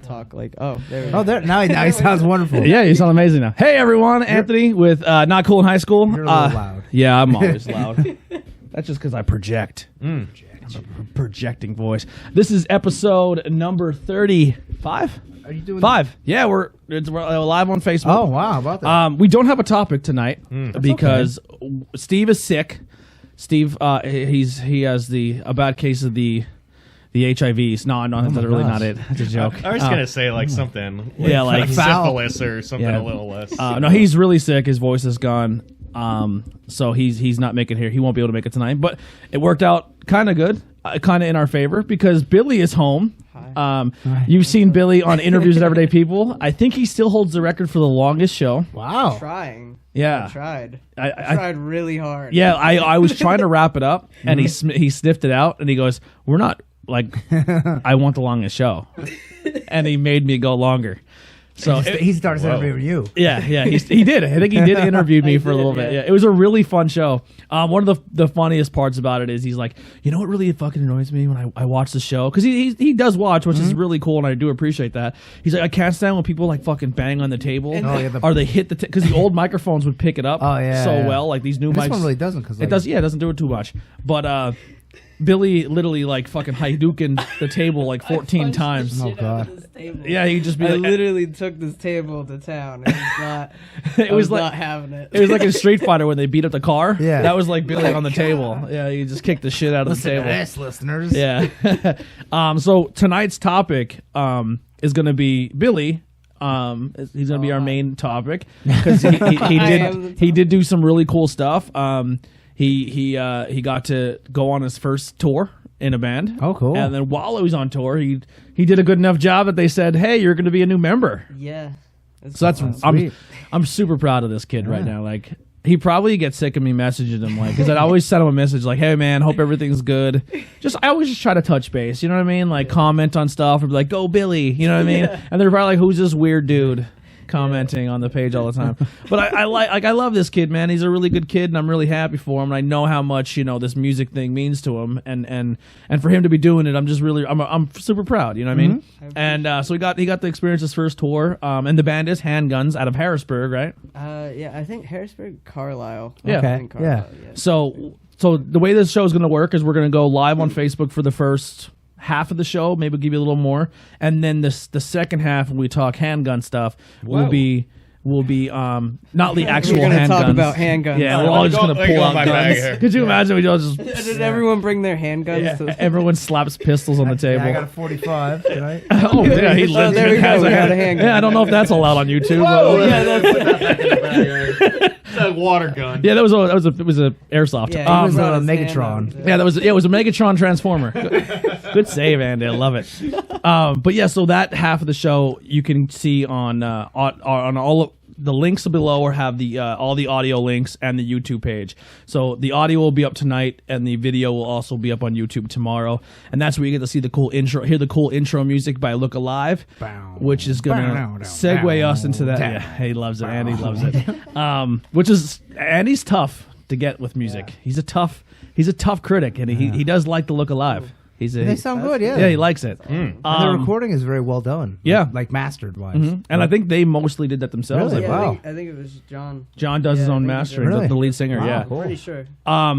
Talk like there we go. There now he sounds wonderful. Yeah, you sound amazing now. Hey everyone, Anthony with Not Cool in High School. You're a little loud. Yeah, I'm always loud. That's just because I project. Projecting voice. This is episode number 35. Are you doing 5? Yeah, we're live on Facebook. Oh wow, how about that? We don't have a topic tonight because Steve is sick. Steve, he has a bad case of the HIVs. No, that's really not it. It's a joke. I was going to say like something. Like syphilis or something a little less. No, he's really sick. His voice is gone. So he's not making it here. He won't be able to make it tonight. But it worked out kind of good, kind of in our favor because Billy is home. You've seen Billy on Interviews with Everyday People. I think he still holds the record for the longest show. Wow. I'm trying. Yeah. I tried. I tried really hard. Yeah, I was trying to wrap it up, and he sniffed it out, and he goes, "We're not." Like, I want the longest show, and he made me go longer. So he started interviewing you. Yeah, he did. I think he did interview me for a little bit. Yeah, it was a really fun show. One of the funniest parts about it is he's like, you know what really fucking annoys me when I watch the show, because he does watch, which is really cool, and I do appreciate that. He's like, I can't stand when people like fucking bang on the table, or they hit because the old microphones would pick it up well. Like these new mics, this one really doesn't because it does. Yeah, it doesn't do it too much, but. Billy literally like fucking Hadouken the table like 14 times. Oh god! Yeah, he just be. I literally took this table to town. It was not having it. It was like in Street Fighter when they beat up the car. Yeah, that was like Billy on the table. Yeah, he just kicked the shit out of the table. Yes, listeners. Yeah. So tonight's topic is going to be Billy. He's going to be our main topic because he did do some really cool stuff. He got to go on his first tour in a band. Oh, cool! And then while he was on tour, he did a good enough job that they said, "Hey, you're going to be a new member." Yeah. So that's I'm super proud of this kid right now. Like he probably gets sick of me messaging him, like, because I'd always send him a message like, "Hey man, hope everything's good." I always just try to touch base. You know what I mean? Like comment on stuff or be like, "Go Billy," you know what I mean? And they're probably like, "Who's this weird dude?" Commenting on the page all the time. But I love this kid, man. He's a really good kid, and I'm really happy for him. And I know how much this music thing means to him, and for him to be doing it, I'm just really I'm super proud. You know what I mean? And so he got to experience his first tour. And the band is Handguns out of Harrisburg, right? Yeah, I think Harrisburg, Carlisle. Yeah, okay. Yeah. So the way this show is going to work is we're going to go live on Facebook for the first half of the show, maybe we'll give you a little more, and then the second half when we talk handgun stuff will be not the actual handguns. We're handguns. Talk about handguns. Yeah, we're all just gonna pull out guns. Could you imagine we all just? Did everyone bring their handguns? Yeah, everyone slaps pistols on the table. I got a 45. Right? Oh yeah, he there we go. We got a handgun. Yeah, I don't know if that's allowed on YouTube. Whoa, yeah, that's a water gun. Yeah, it was a airsoft. Yeah, it was a Megatron. Yeah, it was a Megatron transformer. Good save, Andy. I love it. But yeah, so that half of the show you can see on all of the links below, or have the all the audio links and the YouTube page. So the audio will be up tonight, and the video will also be up on YouTube tomorrow. And that's where you get to see the cool intro, hear the cool intro music by Look Alive, which is gonna segue us into that. Yeah, he loves it. Andy loves it. Which is Andy's tough to get with music. He's a tough critic, and he does like the Look Alive. They sound good, yeah. Yeah, he likes it. And the recording is very well done. Yeah. Like mastered wise. And I think they mostly did that themselves. Really? I Yeah, think. Wow. I think it was John. John does his Yeah, I own think he mastering, did. Really? the lead singer. Wow, Yeah. cool. Pretty sure.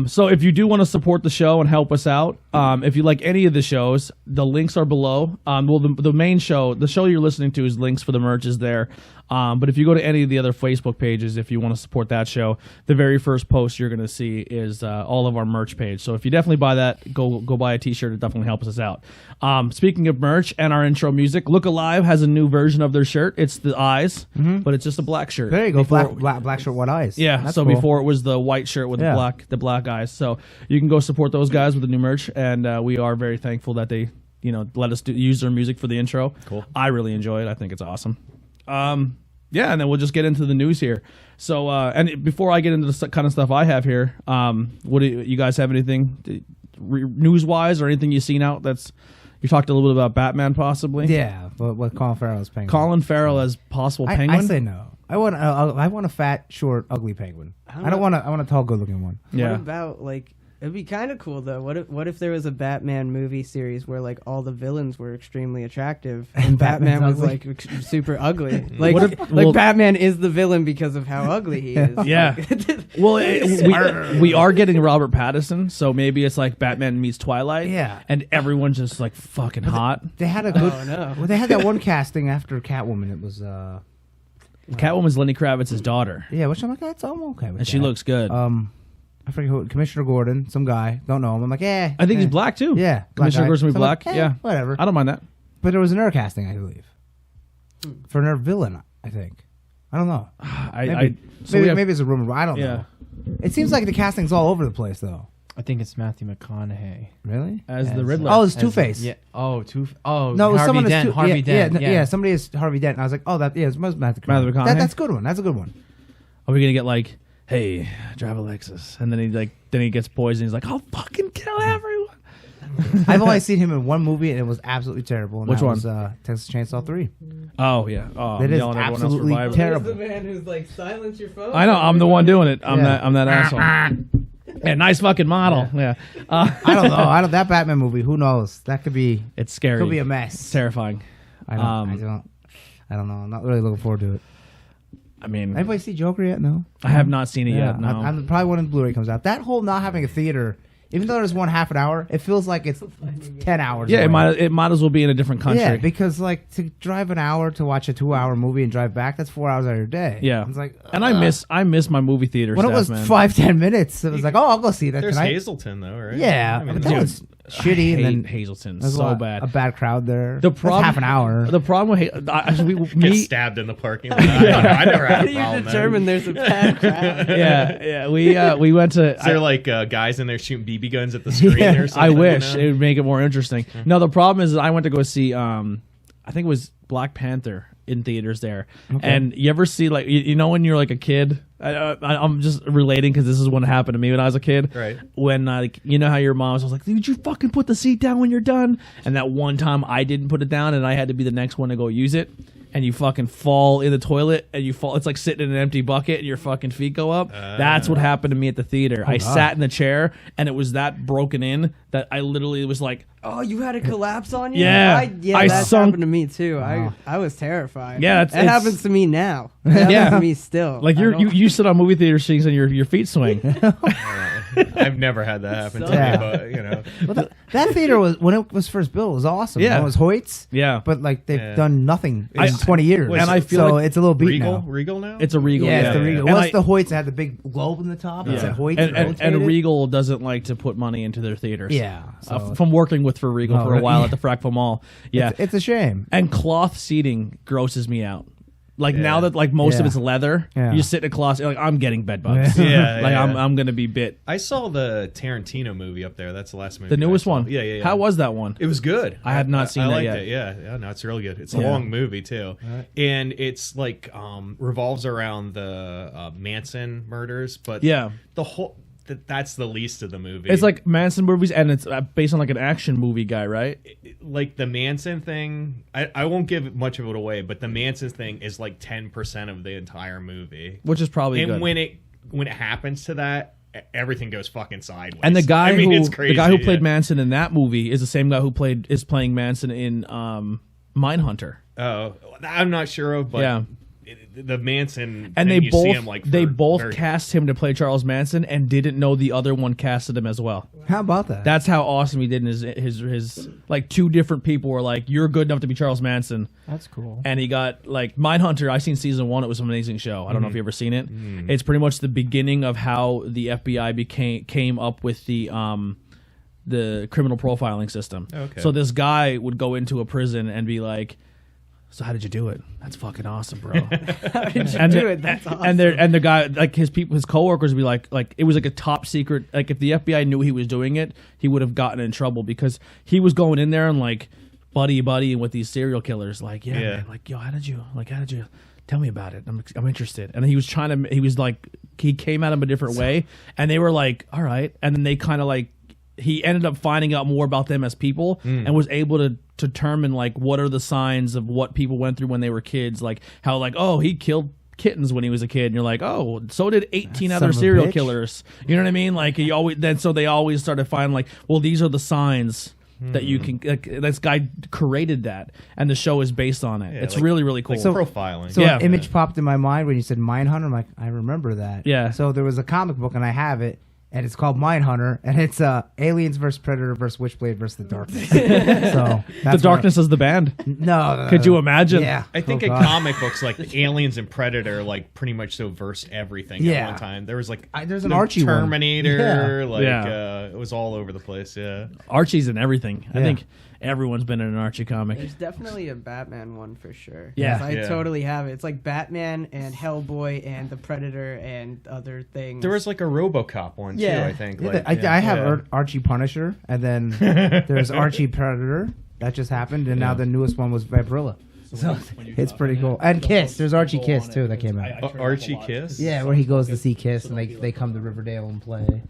So if you do want to support the show and help us out, if you like any of the shows, the links are below. Well, the main show, the show you're listening to, is links for the merch is there. But if you go to any of the other Facebook pages, if you want to support that show, the very first post you're going to see is all of our merch page. So if you definitely buy that, go buy a T-shirt. It definitely helps us out. Speaking of merch and our intro music, Look Alive has a new version of their shirt. It's the eyes, but it's just a black shirt. There you go. Before- Black shirt, white eyes. Yeah, That's so cool. before it was the white shirt with Yeah. the black eyes. So you can go support those guys with the new merch, and we are very thankful that they let us use their music for the intro. Cool. I really enjoy it. I think it's awesome. Yeah, and then we'll just get into the news here. So and before I get into the kind of stuff I have here, what do you guys have anything news wise or anything you've seen out that's you talked a little bit about Batman possibly? Yeah, but what Colin Farrell is penguin. Colin Farrell as possible penguin. I say no. I want a fat, short, ugly penguin. I want a tall, good-looking one. Yeah. What about like? It'd be kind of cool though. What if there was a Batman movie series where like all the villains were extremely attractive and Batman was Batman's like super ugly? Like What if- well- Batman is the villain because of how ugly he is. Yeah. Like- Well, we are getting Robert Pattinson, so maybe it's like Batman meets Twilight. Yeah. And everyone's just like fucking hot. They had a good. Oh, no. Well, they had that one casting after Catwoman. It was Catwoman's Lenny Kravitz's daughter, yeah, which I'm like, that's I'm okay with. and she that. looks good. I forget who, Commissioner Gordon, some guy, don't know him. I'm like, I think he's black too. Yeah, black Commissioner guy. Gordon's gonna be So I'm like, black. Yeah, whatever. I don't mind that. But there was another casting, I believe, for another villain. I think. I don't know. Maybe it's a rumor. But I don't know. It seems like the casting's all over the place, though. I think it's Matthew McConaughey. Really? as the As, Riddler. Oh, it's Two Face. Yeah. Oh, Oh, No, it was Harvey someone Dent. that's Harvey Dent. Yeah, somebody is Harvey Dent. And I was like, oh, it must Matthew Matthew McConaughey. McConaughey? That's a good one. That's a good one. Are we gonna get like, hey, drive a Lexus, and then he gets poisoned. He's like, I'll fucking kill everyone. I've only seen him in one movie, and it was absolutely terrible. And Which that one? Was, Texas Chainsaw 3. Oh yeah. Oh, That I'm is yelling at everyone else for absolutely vibing. terrible. There's the man who's like silence your phone. I know. I'm the one doing it. I'm Yeah. that asshole. Yeah, nice fucking model. Yeah. I don't know. That Batman movie. Who knows? That could be It's scary. a It's mess. terrifying. I don't know. I'm not really looking forward to it. I mean, Anybody see Joker yet? No. I have not seen it yet. No. I'm probably when the Blu-ray comes out. That whole not having a theater, even though there's one half an hour, it feels like it's 10 hours. Yeah, away. it might as well be in a different country. Yeah, because like to drive an hour to watch a 2-hour movie and drive back, that's 4 hours out of your day. Yeah. It's like, And I miss my movie theater when stuff, it was man. 5-10 minutes, it was like, oh, I'll go see that There's tonight. Hazleton though, right? Yeah, I mean, but that was shitty, and then Hazleton there's so a bad. bad crowd there. The That's problem, half an hour. The problem with get me, stabbed in the parking lot. I never How had do a you problem. determine there's a bad crowd? we went to. Is there like guys in there shooting BB guns at the screen or something? I wish you it know? would make it more interesting. No, the problem is I went to go see. I think it was Black Panther in theaters there. And you ever see like you know when you're like a kid? I'm just relating because this is what happened to me when I was a kid. Right. When like you know how your mom was like, "Did you fucking put the seat down when you're done?" And that one time I didn't put it down, and I had to be the next one to go use it. And you fucking fall in the toilet, and you fall. It's like sitting in an empty bucket, and your fucking feet go up. That's what happened to me at the theater. I sat in the chair, and it was that broken in that I literally was like, Oh, you had a collapse on you? Yeah. I that sunk- happened to me too. I was terrified. Yeah, it happens to me now. It happens Yeah. to me still. like I don't- you sit on movie theater seats and your feet swing. I've never had that happen to Yeah. me, but you know. Well, that theater was when it was first built. It was awesome. Yeah. It was Hoyt's. Yeah. But like they've Yeah. done nothing in I- 20 years, and I feel so like it's a little beat Regal? now. Regal now? It's a Regal. Yeah, Yeah, it's the Regal. And, What's I- the Hoyts? It had the big globe in the top. It said Hoyts. and rotated. Regal doesn't like to put money into their theaters. Yeah, so- from working with for Regal Oh, for a really? while at the Frackville Mall. Yeah, It's a shame. and cloth seating grosses me out. Like now Yeah. that like most of Yeah. it's leather, Yeah. you sit in a closet. Like I'm getting bed bugs. Yeah, like yeah. I'm gonna be bit. I saw the Tarantino movie up there. That's the last movie. The newest I saw. one. Yeah. How was that one? It was good. I had not seen I that liked yet. it. Yeah, no, it's really good. It's a Yeah. long movie too, and it's like revolves around the Manson murders. But Yeah. the whole that's the least of the movie. It's like Manson movies, and it's based on like an action movie guy, right? like the Manson thing. I won't give much of it away, but the Manson thing is like 10% of the entire movie. Which is probably And good. when it happens to that, everything goes fucking sideways. And the guy it's crazy, the guy who played Manson in that movie is the same guy who is playing Manson in Mindhunter. Oh, I'm not sure of, but yeah. The Manson, and you see him, like, they both cast him to play Charles Manson and didn't know the other one casted him as well. How about that? That's how awesome he did in his like two different people were like, you're good enough to be Charles Manson. That's cool. And he got like Mindhunter. I seen season 1. It was an amazing show. I don't know if you ever seen it. It's pretty much the beginning of how the FBI came up with the criminal profiling system. Okay. So this guy would go into a prison and be like, so how did you do it? That's fucking awesome, bro. How did you do it? That's awesome. And the guy, like his coworkers would be like it was like a top secret. Like if the FBI knew he was doing it, he would have gotten in trouble because he was going in there and like buddy with these serial killers. Like man, like yo, how did you tell me about it? I'm interested. And he was he came at him a different way, and they were like, all right. And then they kind of like he ended up finding out more about them as people and was able to determine like what are the signs of what people went through when they were kids, like how like, oh, he killed kittens when he was a kid, and you're like, oh, so did 18 other serial killers. You know what I mean? Like so they always started finding like, well, these are the signs that you can like, this guy created that, and the show is based on it. It's like, really, really cool. Like profiling. So an image popped in my mind when you said Mindhunter. I'm like, I remember that. Yeah. So there was a comic book, and I have it, and it's called Mindhunter, and it's Aliens versus Predator versus Witchblade versus the Darkness. So the Darkness is the band. No. Could you imagine? Yeah. I think in comic books, like the Aliens and Predator, like pretty much so versed everything at one time. There was like there's an Archie Terminator, one. It was all over the place. Yeah, Archie's in everything. I think everyone's been in an Archie comic. There's definitely a Batman one for sure. Yeah. I totally have it. It's like Batman and Hellboy and the Predator and other things. there was like a RoboCop one too. I think. Yeah, I have Archie Punisher, and then there's Archie Predator. That just happened, and now the newest one was Vibrilla. So it's pretty cool. And Kiss. There's Archie Kiss, too, that came out. Archie Kiss? Yeah, where he goes to see Kiss, and they come to Riverdale and play.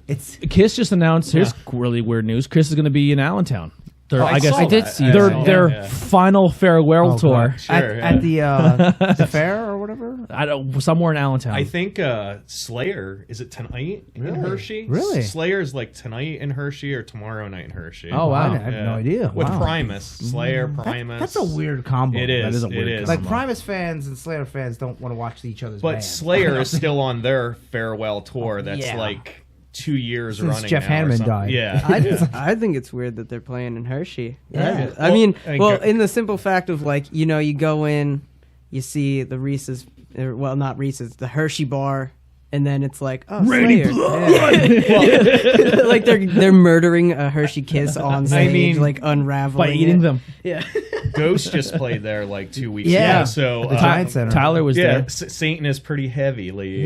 it's Kiss just announced, here's really weird news, Kiss is going to be in Allentown. I did see their final farewell tour at the fair or whatever. Somewhere in Allentown. I think Slayer is it tonight in Hershey? Really? Slayer is like tonight in Hershey or tomorrow night in Hershey. Oh wow! I have no idea. With Wow. Primus, Slayer, Primus. That's a weird combo. It is. That is a weird is. Like Primus fans and Slayer fans don't want to watch each other's But bands. Slayer is still on their farewell tour. That's like 2 years Since running. Jeff now or Hanneman something. died. Yeah. I think it's weird that they're playing in Hershey. Yeah. I mean, Well, in the simple fact of like, you go in, you see the Reese's, well, not Reese's, the Hershey bar, and then it's like, oh, Slayer. Yeah. Like they're murdering a Hershey Kiss on stage, like unraveling by eating it. them. Yeah. Ghost just played there like 2 weeks Yeah. ago. So The Giant Center. Tyler was yeah, there. Satan is pretty heavily,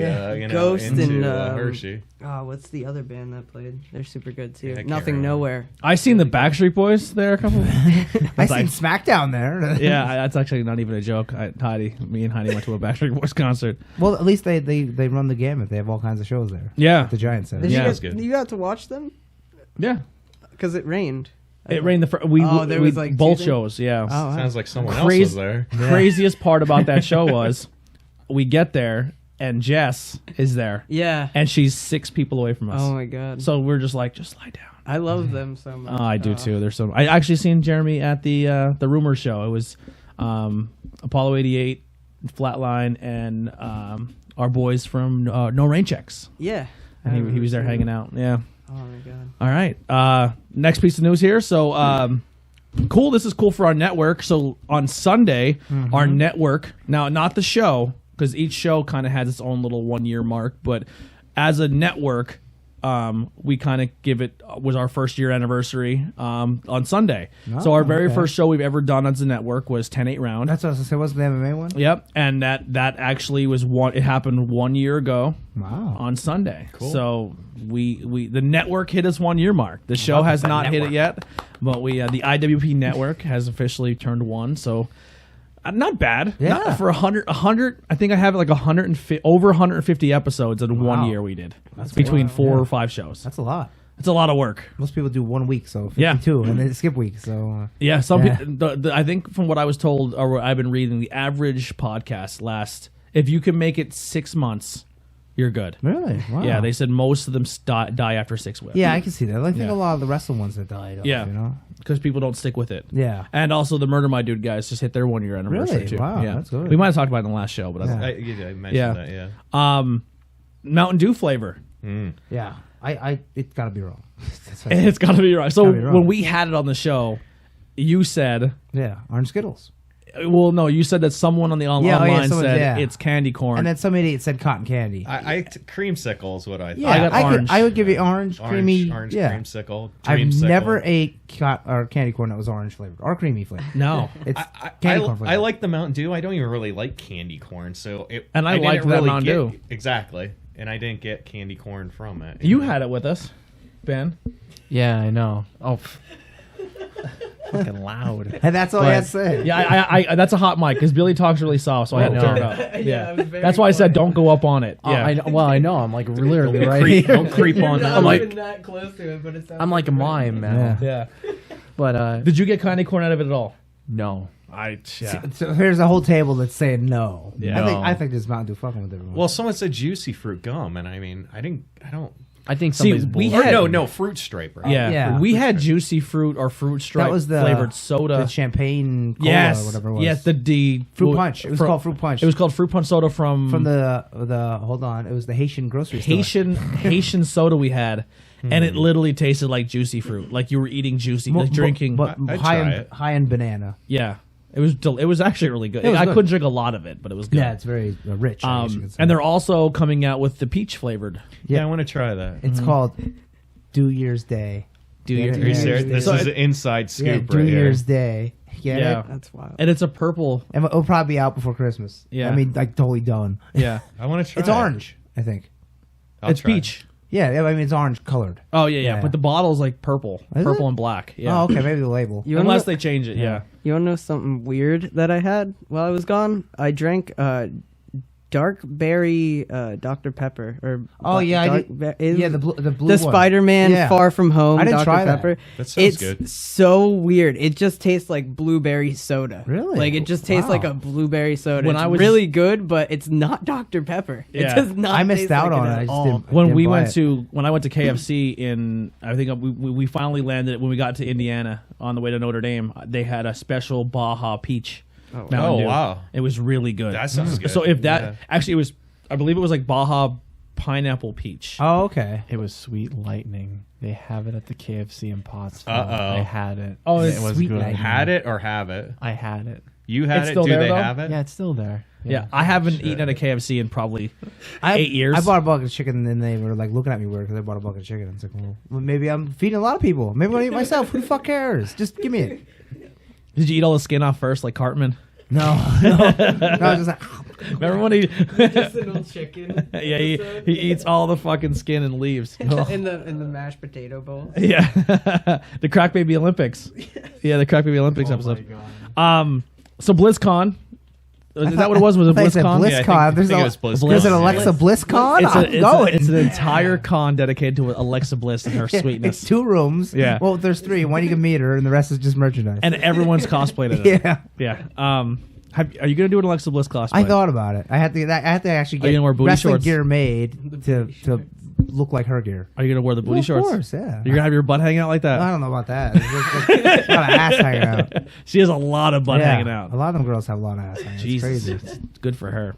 Ghost into and Hershey. Oh, what's the other band that played? They're super good too. Yeah, I can't Nothing remember. Nowhere. I seen the Backstreet Boys there a couple. I seen SmackDown there. Yeah, that's actually not even a joke. Me and Heidi went to a Backstreet Boys concert. Well, at least they run the gamut. They have all kinds of shows there. Yeah, At the Giant Center. Did Yeah. you, That's guys, good. you got to watch them? yeah. Because it rained. It rained there we was, like, both two shows. Yeah. Oh, wow. Sounds like someone else Crazy- was there. Craziest part about that show was we get there and Jess is there Yeah. and she's 6 people away from us. Oh my god. So we're just like, just lie down. I love them so much. Oh, I do too. There's some. I actually seen Jeremy at the Rumor show. It was Apollo 88, Flatline, and our boys from No Rain Checks. Yeah. And he was there hanging out. Yeah. Oh my god. All right. Next piece of news here. So cool. This is cool for our network. So on Sunday, our network, now not the show, because each show kind of has its own little 1-year mark, but as a network, we kind of was our 1st year anniversary on Sunday. So our very first show we've ever done as a network was 10-8 round. That's what I was going to say. Wasn't the MMA one? Yep, and that actually was it happened 1 year ago. Wow. On Sunday. Cool. So we the network hit its 1-year mark. The show has not hit it yet, but the IWP network has officially turned 1. So not bad. Yeah. Not for 100. I think I have like 150 over 150 episodes in 1 year we did. That's between 4 or 5 shows. That's a lot. It's a lot of work. Most people do 1 week, so 52, Yeah. and they skip weeks. So Yeah, some Yeah. people. I think from what I was told, or what I've been reading, the average podcast lasts. If you can make it 6 months, you're good. Really? Wow. Yeah, they said most of them die after 6 whips. Yeah, I can see that. I think Yeah. a lot of the wrestling ones that died. Off, Yeah. You know. Because people don't stick with it. Yeah. And also the Murder My Dude guys just hit their 1 year anniversary Really? too. Wow, yeah. that's good. We might have talked about it in the last show, but Yeah. I I mentioned Yeah. that. Yeah. Mountain Dew flavor. Yeah. It's got to be wrong. That's what It's got to be right. So Gotta be wrong. when we had it on the show, you said, yeah, orange Skittles. well, no, you said that someone on the Yeah, oh, yeah, online someone- said yeah. it's candy corn. And then some idiot said cotton candy. Creamsicle is what I thought. Yeah, I got orange. I would give you orange, creamy. Orange yeah. creamsicle. I've Dreamsicle. never ate or candy corn that was orange flavored or creamy flavored. no. It's I candy corn flavored. like the Mountain Dew. I don't even really like candy corn, so And I didn't liked that Mountain get- Dew. Exactly, and I didn't get candy corn from it. You had it with us, Ben. Yeah, I know. Oh, fucking loud. And that's all I had to say. Yeah, I that's a hot mic because Billy talks really soft, so I had to Oh, turn it no. up. Yeah, it was very That's why I said don't go up on it. Oh, Yeah, I know, well, I know. I'm like literally right creep, here. don't creep on. Not I'm like- even that close to it, but it sounds I'm like a mime, man. Yeah. yeah. But Did you get candy corn out of it at all? no. So here's a whole table that's saying no. Yeah. I think this Mountain Dew fucking with everyone. Well, someone said juicy fruit gum, and I mean, I don't. I think See, somebody's we bull- had- No, fruit stripe. Right? Yeah, Yeah. we had juicy fruit or fruit stripe that was the flavored soda. the champagne cola Yes, or whatever it was. yes, the Fruit punch. It was called fruit punch. It was called fruit punch soda from the hold on. It was the Haitian grocery store. Haitian soda we had, and it literally tasted like juicy fruit, like you were eating juicy, like drinking. but I'd high try in it. high in banana. Yeah, it was actually really good. It was I good. couldn't drink a lot of it, but it was good. Yeah, it's very rich. I guess you could say. And they're also coming out with the peach flavored. Yeah, I want to try that. it's called Do Year's Day. Do Get you? it? Are you Yeah, serious? yeah, This So is it- an inside scoop Yeah, right Do here. Year's Day. Get Yeah. it? That's wild. And it's a purple. And it'll probably be out before Christmas. Yeah. I mean, like totally done. Yeah, I want to try. It's it. orange, I think. I'll it's try it. peach. Yeah, I mean it's orange colored. Oh yeah, Yeah. but the bottle's like purple, Is purple it? and black. Yeah. Oh, okay, maybe the label. You wanna Unless know- they change it. Yeah. You want to know something weird that I had while I was gone? I drank dark berry Dr. Pepper. Oh, yeah, I dark did- it yeah, was the blue the one. Spider-Man Yeah. Far From Home. I didn't Dr. try that. Pepper. That sounds it's good. so weird. It just tastes like blueberry soda. Really? Like it just tastes Wow. like a blueberry soda. When It's I was- really good, but it's not Dr. Pepper. Yeah. It does not. I missed taste out like on it. at I just all. didn't. When we buy went it. to when I went to KFC in I think we finally landed when we got to Indiana on the way to Notre Dame. They had a special Baja Peach. Mountain Oh, Dew. wow. It was really good. That sounds good. So if that Yeah. actually it was, I believe it was like Baja pineapple peach. Oh, okay. It was Sweet Lightning. They have it at the KFC in Pottsville. Uh-oh. I had it. Oh, and it's it was Sweet good. Lightning. Had it or have it? I had it. You had It's it. still Do there, they though? have it? Yeah, it's still there. Yeah, I haven't eaten at a KFC in probably 8 years. I bought a bucket of chicken, and then they were like looking at me weird because I bought a bucket of chicken. It's like, well, maybe I'm feeding a lot of people. Maybe I'll eat myself. Who the fuck cares? Just give me it. Did you eat all the skin off first, like Cartman? No, no. I was just like, Remember when he? Just an old chicken. Yeah, he eats all the fucking skin and leaves. in the mashed potato bowl. Yeah, the Crack Baby Olympics. Yeah, the Crack Baby Olympics episode. So BlizzCon. Is that what it was? Was it I thought you said BlizzCon? Yeah, I BlizzCon. think it was BlizzCon. There's an Yeah. Alexa BlizzCon. It's, I'm going. it's an entire con dedicated to Alexa Bliss and her sweetness. It's 2 rooms. Yeah. Well, there's 3. One you can meet her, and the rest is just merchandise. And everyone's cosplayed it. yeah. Yeah. Are you gonna do an Alexa Bliss cosplay? I thought about it. I had to actually Are you get gonna wear booty wrestling shorts? gear made to look like her gear. Are you gonna wear the booty Well, shorts? Of course, yeah. You're gonna have your butt hanging out like that. I don't know about that. There's a lot of ass hanging out. She has a lot of butt Yeah, hanging out. A lot of them girls have a lot of ass hanging out. It's Jesus, crazy. it's good for her.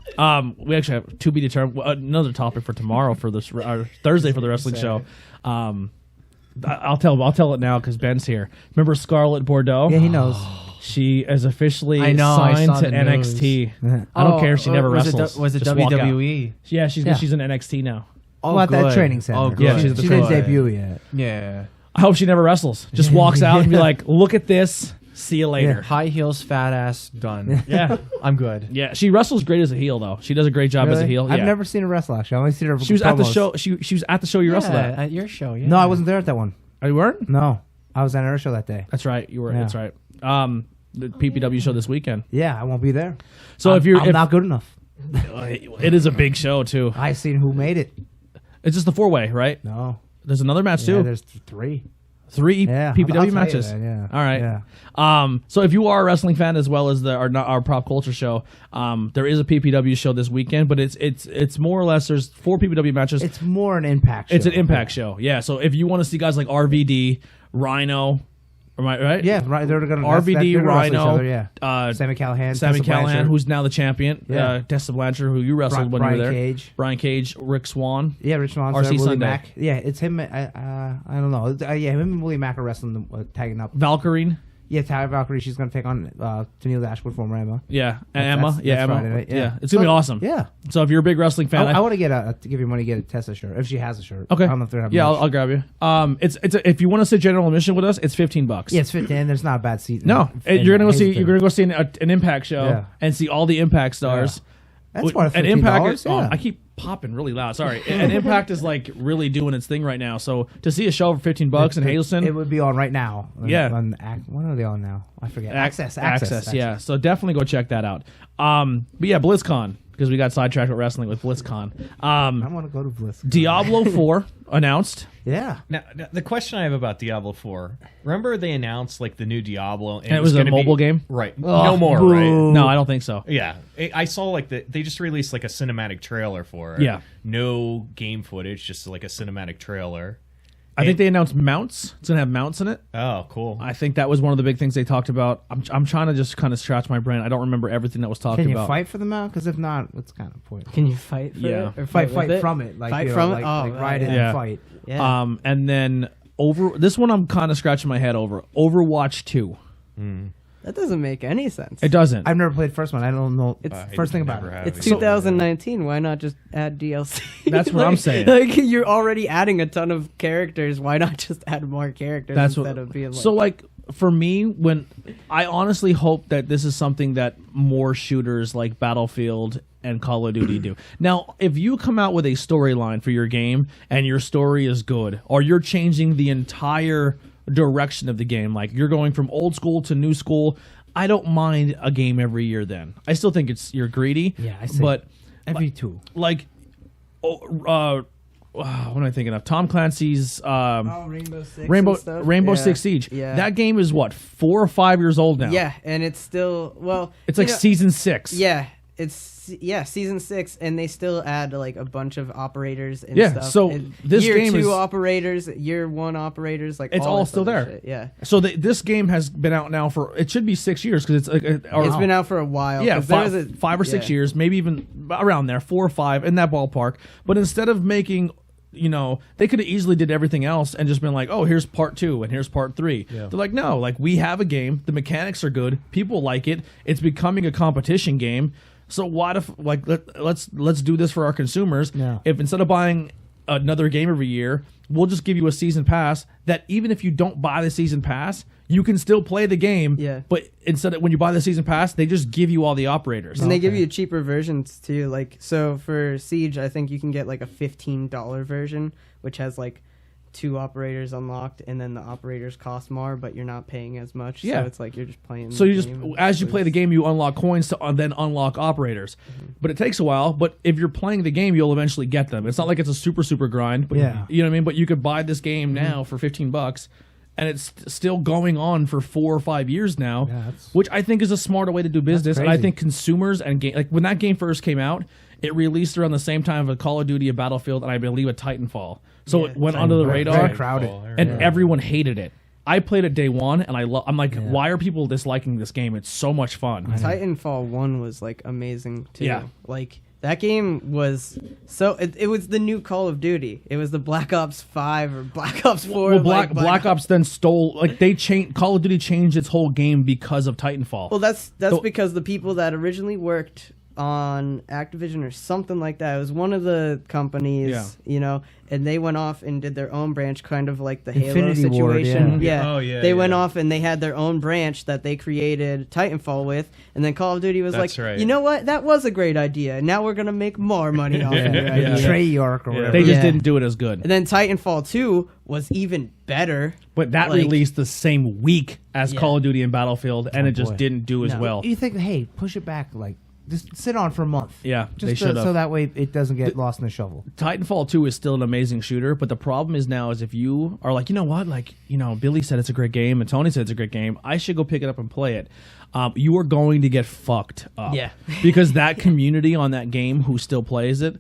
We actually have to be determined. Another topic for tomorrow for this or Thursday for the wrestling show. I'll tell it now because Ben's here. Remember Scarlett Bordeaux? Yeah, he knows. She is officially I know, I signed saw to the NXT. I don't care if she never was wrestles. Was it Just walk out. WWE? Yeah, she's Yeah. she's in NXT now. Oh, Well, at that good. training center. Oh, good. Yeah, she's at the she didn't training debut yet. Yeah. I hope she never wrestles. Just walks out and be like, "Look at this. See you later." High heels, fat ass, done. Yeah, I'm good. yeah. She wrestles great as a heel though. She does a great job as a Really? heel. I've Yeah. never seen her wrestle. Actually, I've only seen her. She was at the promos. show. She was at the show you wrestled at. At your show, yeah. No, I wasn't there at that one. Oh, you weren't? No, I was at her show that day. That's right. You were. Yeah. That's right. The PPW show this weekend. Yeah, I won't be there. So if you're, I'm not good enough. it is a big show too. I seen who made it. It's just the 4-way, right? No, There's another match yeah, too. there's 3. 3 Yeah, PPW I'll tell you matches. that, yeah. All right. Yeah. So if you are a wrestling fan as well as our pop culture show, there is a PPW show this weekend, but it's more or less there's 4 PPW matches. It's more an Impact show. It's an Impact show. Yeah. So if you want to see guys like RVD, Rhino, am I right? Yeah, right. They're going to RVD, Rhino, Sammy Callahan, Sammy Tessa Callahan, Blanchard. who's now the champion. Yeah. Tessa Blanchard, who you wrestled when you were Brian there. Cage. Brian Cage, Rick Swan. Yeah, Rich Monster, RC Willie Sunday. Mack. Yeah, it's him. I don't know. Yeah, him and Willie Mack are wrestling, tagging up. Valkyrie. Yeah, Tyler Valkyrie. She's going to take on Tennille Dashwood, former Emma. Yeah, and Emma. That's Emma. Friday night, yeah. It's gonna be awesome. Yeah. So if you're a big wrestling fan, I want to get to give you money to get a Tessa shirt if she has a shirt. okay. I don't know if they're having. Yeah, merch. I'll grab you. If you want to sit general admission with us, it's $15. Yeah, it's 15. There's not a bad seat. No, you're gonna go see an Impact show Yeah. and see all the Impact stars. That's worth An $15. Impact. Is, yeah. I keep popping really loud. Sorry, an Impact is like really doing its thing right now. So to see a show for $15 in Hazelton, It would be on right now. Yeah. What are they on now? I forget. Access. Access. Yeah, so definitely go check that out. But yeah, BlizzCon, because we got sidetracked with wrestling with BlizzCon. I want to go to Bliss. Diablo 4 announced. Yeah. Now, the question I have about Diablo 4, remember they announced like the new Diablo, and And it was a gonna mobile game? right? No more, boo. right? No, I don't think so. Yeah, I saw like they just released like a cinematic trailer for it. Yeah. No game footage, just like a cinematic trailer. I think they announced mounts. It's gonna have mounts in it. Oh, cool. I think that was one of the big things they talked about. I'm trying to just kind of scratch my brain. I don't remember everything that was talked Can you about. fight for the mount? Because if not, what's kind of point? Can you fight for Yeah. it? Or Fight with it? from it. Like, fight you know, from like, it? Oh, like ride it yeah. and fight. Yeah. And then over this one, I'm kind of scratching my head over Overwatch 2. That doesn't make any sense. It doesn't. I've never played first one. I don't know. It's first thing about it. It's So- 2019. Why not just add DLC? That's what I'm saying. Like you're already adding a ton of characters. Why not just add more characters That's instead what. of being like? So like for me, when I honestly hope that this is something that more shooters like Battlefield and Call of Duty do. Now, if you come out with a storyline for your game and your story is good, or you're changing the entire direction of the game, like you're going from old school to new school, I don't mind a game every year. Then I still think you're greedy. Yeah, I see. But Every two. like, what am I thinking of? Tom Clancy's Rainbow Six. Rainbow and stuff? Rainbow Yeah. Six Siege. Yeah. That game is what 4 or 5 years old now. Yeah, and it's still It's you like know, season 6. Yeah, it's season 6, and they still add like a bunch of operators and Yeah, stuff. so And this year game 2 is- operators, year 1 operators, like It's all this still other there. shit. Yeah, So this game has been out now for it should be 6 years because it's like it's been out for a while. yeah 'cause there five, was a- 5 or 6 yeah. years, maybe even around there, 4 or 5 in that ballpark. But instead of making they could have easily did everything else and just been like, oh, here's part 2 and here's part 3. They're like, no, like we have a game, the mechanics are good, people like it, it's becoming a competition game. So what if let's do this for our consumers? Yeah. If instead of buying another game every year, we'll just give you a season pass that even if you don't buy the season pass, you can still play the game. Yeah. But instead of when you buy the season pass, they just give you all the operators. And they give you cheaper versions too. Like so for Siege, I think you can get like a $15 version, which has like 2 operators unlocked, and then the operators cost more, but you're not paying as much. Yeah. So it's like you're just playing. So the you just game as you play the versus- game, you unlock coins to then unlock operators. But it takes a while. But if you're playing the game, you'll eventually get them. It's not like it's a super grind. But Yeah. you know what I mean. But you could buy this game now for $15, and it's still going on for 4 or 5 years now, Yeah, that's- which I think is a smarter way to do business. And I crazy. think consumers and like when that game first came out, it released around the same time of Call of Duty, a Battlefield, and I believe a Titanfall. So it went under the Very radar, crowded. and everyone hated it. I played it day one, and I'm like, why are people disliking this game? It's so much fun. Titanfall 1 was like amazing too. Yeah. Like that game was so it was the new Call of Duty. It was the Black Ops 5 or Black Ops 4. Well, like, Black Ops then stole they changed Call of Duty changed its whole game because of Titanfall. Well, that's So- because the people that originally worked on Activision or something like that. It was one of the companies, and they went off and did their own branch, kind of like the Infinity Halo Ward, situation. yeah. Oh, yeah, They went yeah. off and they had their own branch that they created Titanfall with, and then Call of Duty was That's like, right. you know what? That was a great idea. Now we're gonna make more money off your idea. Treyarch or whatever. they just Yeah. didn't do it as good. And then Titanfall 2 was even better. But that like- released the same week as Yeah. Call of Duty and Battlefield, and it just boy. didn't do as No. well. You think, hey, push it back like just sit on for a month. Yeah, Just they should have. so that way it doesn't get lost in the shovel. Titanfall 2 is still an amazing shooter, but the problem is now is if you are like, you know what, like, you know, Billy said it's a great game and Tony said it's a great game, I should go pick it up and play it. You are going to get fucked up. Yeah. Because that community on that game who still plays it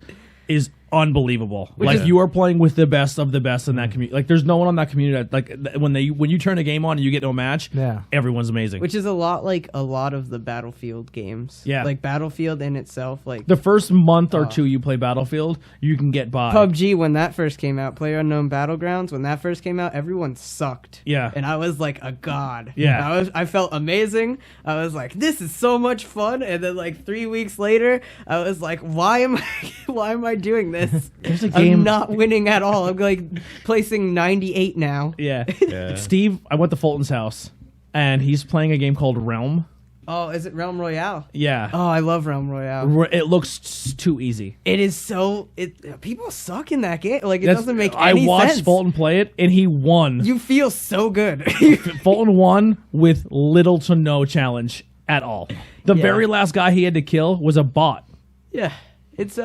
is unbelievable. Like you are playing with the best of the best in that community. Like there's no one on that community that, like when you turn a game on and you get no match, everyone's amazing. Which is a lot like a lot of the Battlefield games. Yeah. Like Battlefield in itself, like the first month or two you play Battlefield, you can get by. PUBG when that first came out, PlayerUnknown Battlegrounds, when that first came out, everyone sucked. Yeah. And I was like a god. Yeah. I felt amazing. I was like, this is so much fun. And then like 3 weeks later, I was like, why am I doing this? There's a I'm game. not winning at all. I'm like placing 98 now. Yeah. Steve, I went to Fulton's house and he's playing a game called Realm. Oh, is it Realm Royale? Yeah. Oh, I love Realm Royale. It looks too easy. It is so. People suck in that game. Like it doesn't make any sense. I watched Fulton play it and he won. You feel so good. Fulton won with little to no challenge at all. The very last guy he had to kill was a bot. Yeah. It's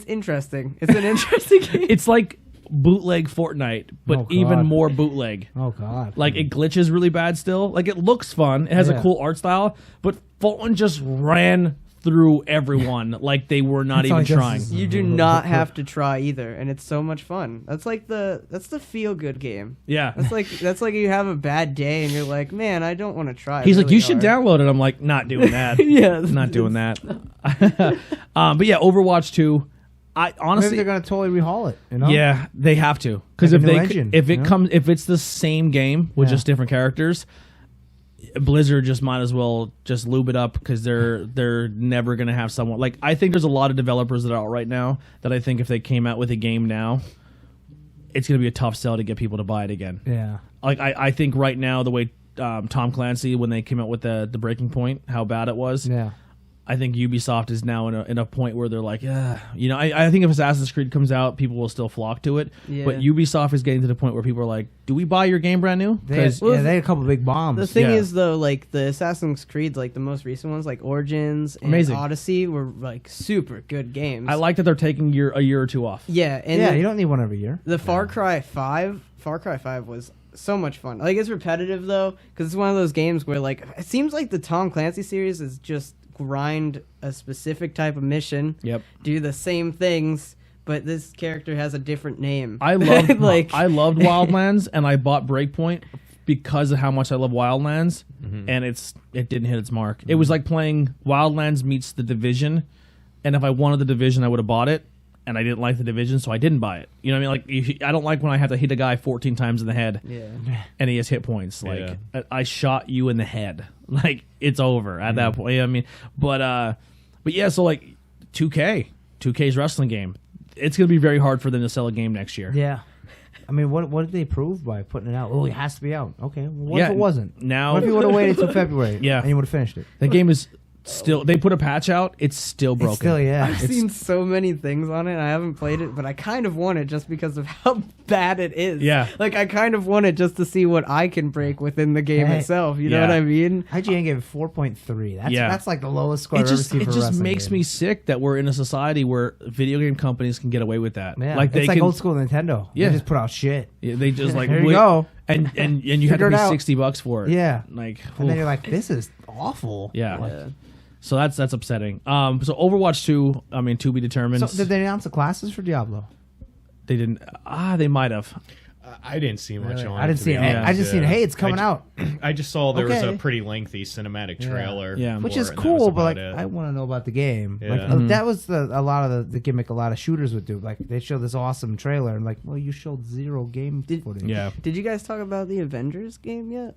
interesting. It's an interesting game. It's like bootleg Fortnite, but even more bootleg. Oh god! Like it glitches really bad still. Like it looks fun. It has a cool art style, but Fulton just ran through everyone like they were not even trying. You do not have to try either, and it's so much fun. That's the feel good game. Yeah. That's like you have a bad day and you're like, man, I don't want to try. He's like, really you should hard." download it. I'm like, not doing that. Yeah, not doing that. But yeah, Overwatch 2. I honestly, maybe they're gonna totally rehaul it. You know? yeah, they have to because Like if a new they engine, if it's the same game with just different characters, Blizzard just might as well just lube it up because they're never gonna have someone like I think there's a lot of developers that are out right now that I think if they came out with a game now, it's gonna be a tough sell to get people to buy it again. Yeah. Like I think right now the way Tom Clancy when they came out with the Breaking Point, how bad it was. Yeah. I think Ubisoft is now in a point where they're like, you know, I think if Assassin's Creed comes out, people will still flock to it. Yeah. But Ubisoft is getting to the point where people are like, do we buy your game brand new? They had a couple big bombs. The thing is, though, like the Assassin's Creed, like the most recent ones, like Origins and Amazing. Odyssey, were like super good games. I like that they're taking a year or two off. Yeah, and you don't need one every year. the Far Cry 5 was so much fun. Like it's repetitive though, because it's one of those games where like it seems like the Tom Clancy series is just grind a specific type of mission. Yep. Do the same things, but this character has a different name. I loved like loved Wildlands, and I bought Breakpoint because of how much I love Wildlands, and it didn't hit its mark. It was like playing Wildlands meets The Division, and if I wanted The Division, I would have bought it. And I didn't like The Division, so I didn't buy it. You know what I mean? Like, I don't like when I have to hit a guy 14 times in the head, and he has hit points. Like, I shot you in the head. Like, it's over at that point. I mean, but yeah. So like, 2K's wrestling game. It's gonna be very hard for them to sell a game next year. Yeah. I mean, what did they prove by putting it out? Oh, it has to be out. Okay. Well, what if it wasn't? Now, What if you would have waited till February? Yeah. And you would have finished it? the game is still. They put a patch out. It's still broken. It's still, yeah. I've seen so many things on it. I haven't played it, but I kind of want it just because of how bad it is. Yeah. Like I kind of want it just to see what I can break within the game Hey. itself. You know what I mean? IGN gave it 4.3. Yeah. That's like the lowest score It I've ever just seen for a wrestling makes game. me sick that we're in a society where video game companies can get away with that. Yeah. Like they it's like can, old school Nintendo. Yeah. They just put out shit. yeah, they just like Here you wait- go. and you have to Figure pay it out. $60 for it. Yeah. Like And then oof. you're like, this is awful. yeah. Yeah. So that's upsetting. So Overwatch 2, I mean, to be determined. So did they announce the classes for Diablo? They didn't. They might have. I didn't see much on it. I didn't to see be it. honest. I just seen, hey, it's coming out. I just saw there was Okay. a pretty lengthy cinematic trailer. Yeah. Which for is it, and that was cool, but like, about it. I want to know about the game. Yeah. Like Mm-hmm. that was a lot of the gimmick a lot of shooters would do. Like they show this awesome trailer and like, well, you showed zero game footage. Yeah. Did you guys talk about the Avengers game yet?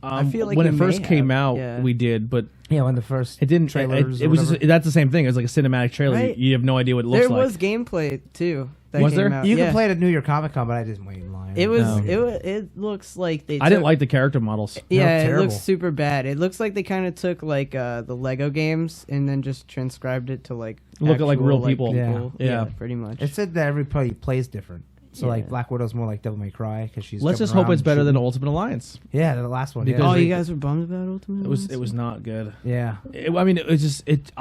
I feel like when you it first may came have. out, Yeah. we did, but Yeah, when the first it didn't. trailers. It or was. whatever. Just, that's the same thing. It's like a cinematic trailer. Right. You have no idea what it looks There like. was gameplay too. That Was came there? Out. You yeah. can play it at New York Comic Con, but I didn't wait in line. It was. No. It looks like they. I didn't took- like the character models. Yeah, it terrible. looks super bad. It looks like they kind of took like the Lego games and then just transcribed it to like Look at, like, actual, real people. Yeah. Yeah. pretty much. It said that everybody plays different. So like Yeah. Black Widow's more like Devil May Cry because she's. Let's jumping just hope around it's better than shooting. Ultimate Alliance. Yeah, the last one. Because oh, yeah. they- you guys were bummed about Ultimate? It was not good. Yeah. I mean, it was just it.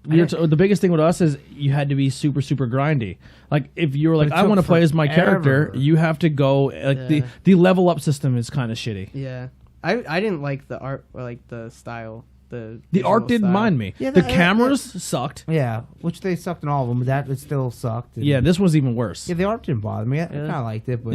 The biggest thing with us is you had to be super, super grindy. Like if you were like, I want to play as my character, you have to go like the level up system is kind of shitty. Yeah, I didn't like the art or like the style. The art didn't mind me. Yeah, the cameras sucked. Yeah, which they sucked in all of them, but that it still sucked. Yeah, this was even worse. Yeah, the art didn't bother me. I kind of liked it, but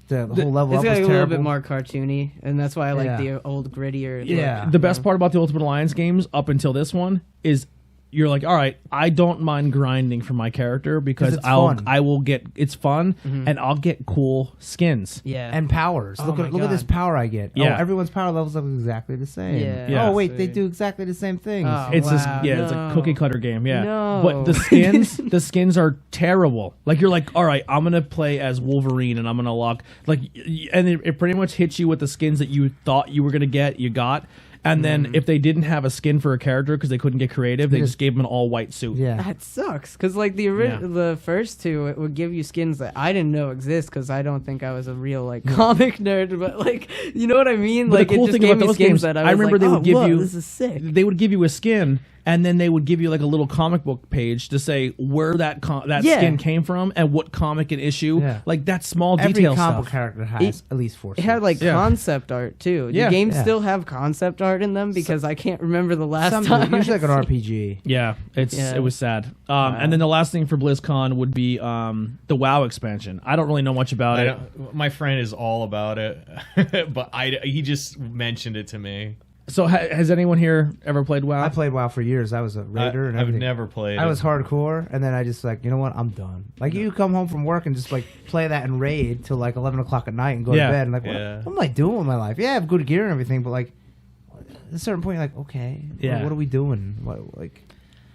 the whole level it's up was got a terrible. little bit more cartoony, and that's why I like the old grittier. Yeah, the best part about the Ultimate Alliance games up until this one is you're like, all right, I don't mind grinding for my character because I will get it's fun and I'll get cool skins. Yeah, and powers. Look at this power I get. Yeah, everyone's power levels up exactly the same. Yeah. Oh wait, they do exactly the same things. Oh, it's it's a cookie cutter game. Yeah, no. But the skins are terrible. Like you're like, all right, I'm gonna play as Wolverine and I'm gonna lock and it pretty much hits you with the skins that you thought you were gonna get. You got. And then if they didn't have a skin for a character because they couldn't get creative, they just gave them an all white suit. Yeah, that sucks. Because like the first two, it would give you skins that I didn't know exist because I don't think I was a real like comic nerd. But like, you know what I mean? But like the cool it just thing gave about me those skins games, that I remember they would give you. This is sick. They would give you a skin. And then they would give you like a little comic book page to say where that skin came from and what comic and issue. Yeah. Like that small detail stuff. Every comic stuff. character has at least 4 skins. It had like concept art too. Do games still have concept art in them? Because I can't remember the last time. Usually like an RPG. Yeah, it was sad. And then the last thing for BlizzCon would be the WoW expansion. I don't really know much about it. My friend is all about it, but he just mentioned it to me. So has anyone here ever played WoW? I played WoW for years. I was a raider and everything. I've never played I was hardcore, and then I just like, you know what? I'm done. Like you come home from work and just like play that and raid till like 11 o'clock at night and go to bed. And like, what am I doing with my life? Yeah, I have good gear and everything, but like at a certain point, you're like, okay, what are we doing?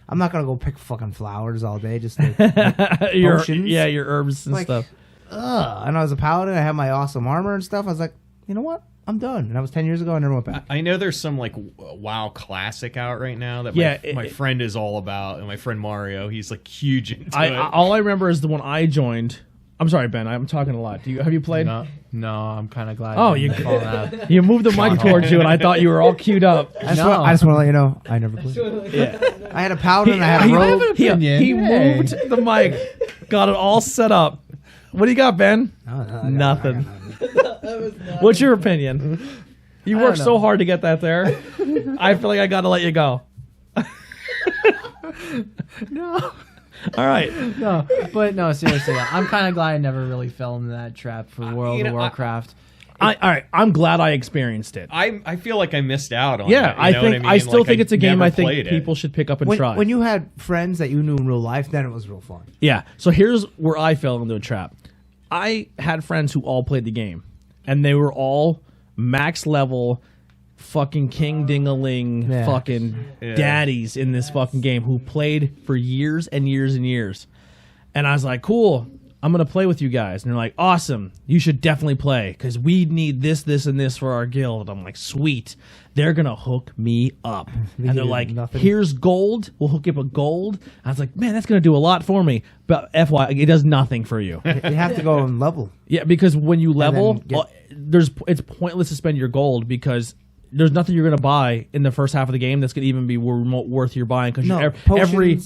I'm not gonna go pick fucking flowers all day. Just like, potions. Your herbs and stuff. And I was a paladin. I had my awesome armor and stuff. I was like, you know what? I'm done. And that was 10 years ago. I never went back. I know there's some like WoW classic out right now that my friend is all about, and my friend Mario, he's like huge into it. All I remember is the one I joined. I'm sorry, Ben. I'm talking a lot. Have you played? No, I'm kind of glad. Oh, you moved the mic towards you, and I thought you were all queued up. I just want to let you know, I never played. I had a paladin. I had a rogue. He moved the mic, got it all set up. What do you got, Ben? Nothing. What's your opinion? You worked so hard to get that there. I feel like I got to let you go. No. All right. No, seriously. I'm kind of glad I never really fell into that trap for World of Warcraft. All right. I'm glad I experienced it. I feel like I missed out on it. Yeah, I still think it's a game I think people should pick up and try. When you had friends that you knew in real life, then it was real fun. Yeah. So here's where I fell into a trap. I had friends who all played the game, and they were all max level fucking king dingaling fucking daddies in this fucking game who played for years and years and years. And I was like, cool, I'm going to play with you guys. And they're like, awesome, you should definitely play because we need this, this, and this for our guild. I'm like, sweet. They're going to hook me up. And they're like, here's gold. We'll hook you up with gold. I was like, man, that's going to do a lot for me. But FYI, it does nothing for you. You have to go and level. Yeah, because when you level, it's pointless to spend your gold because there's nothing you're going to buy in the first half of the game that's going to even be worth your buying because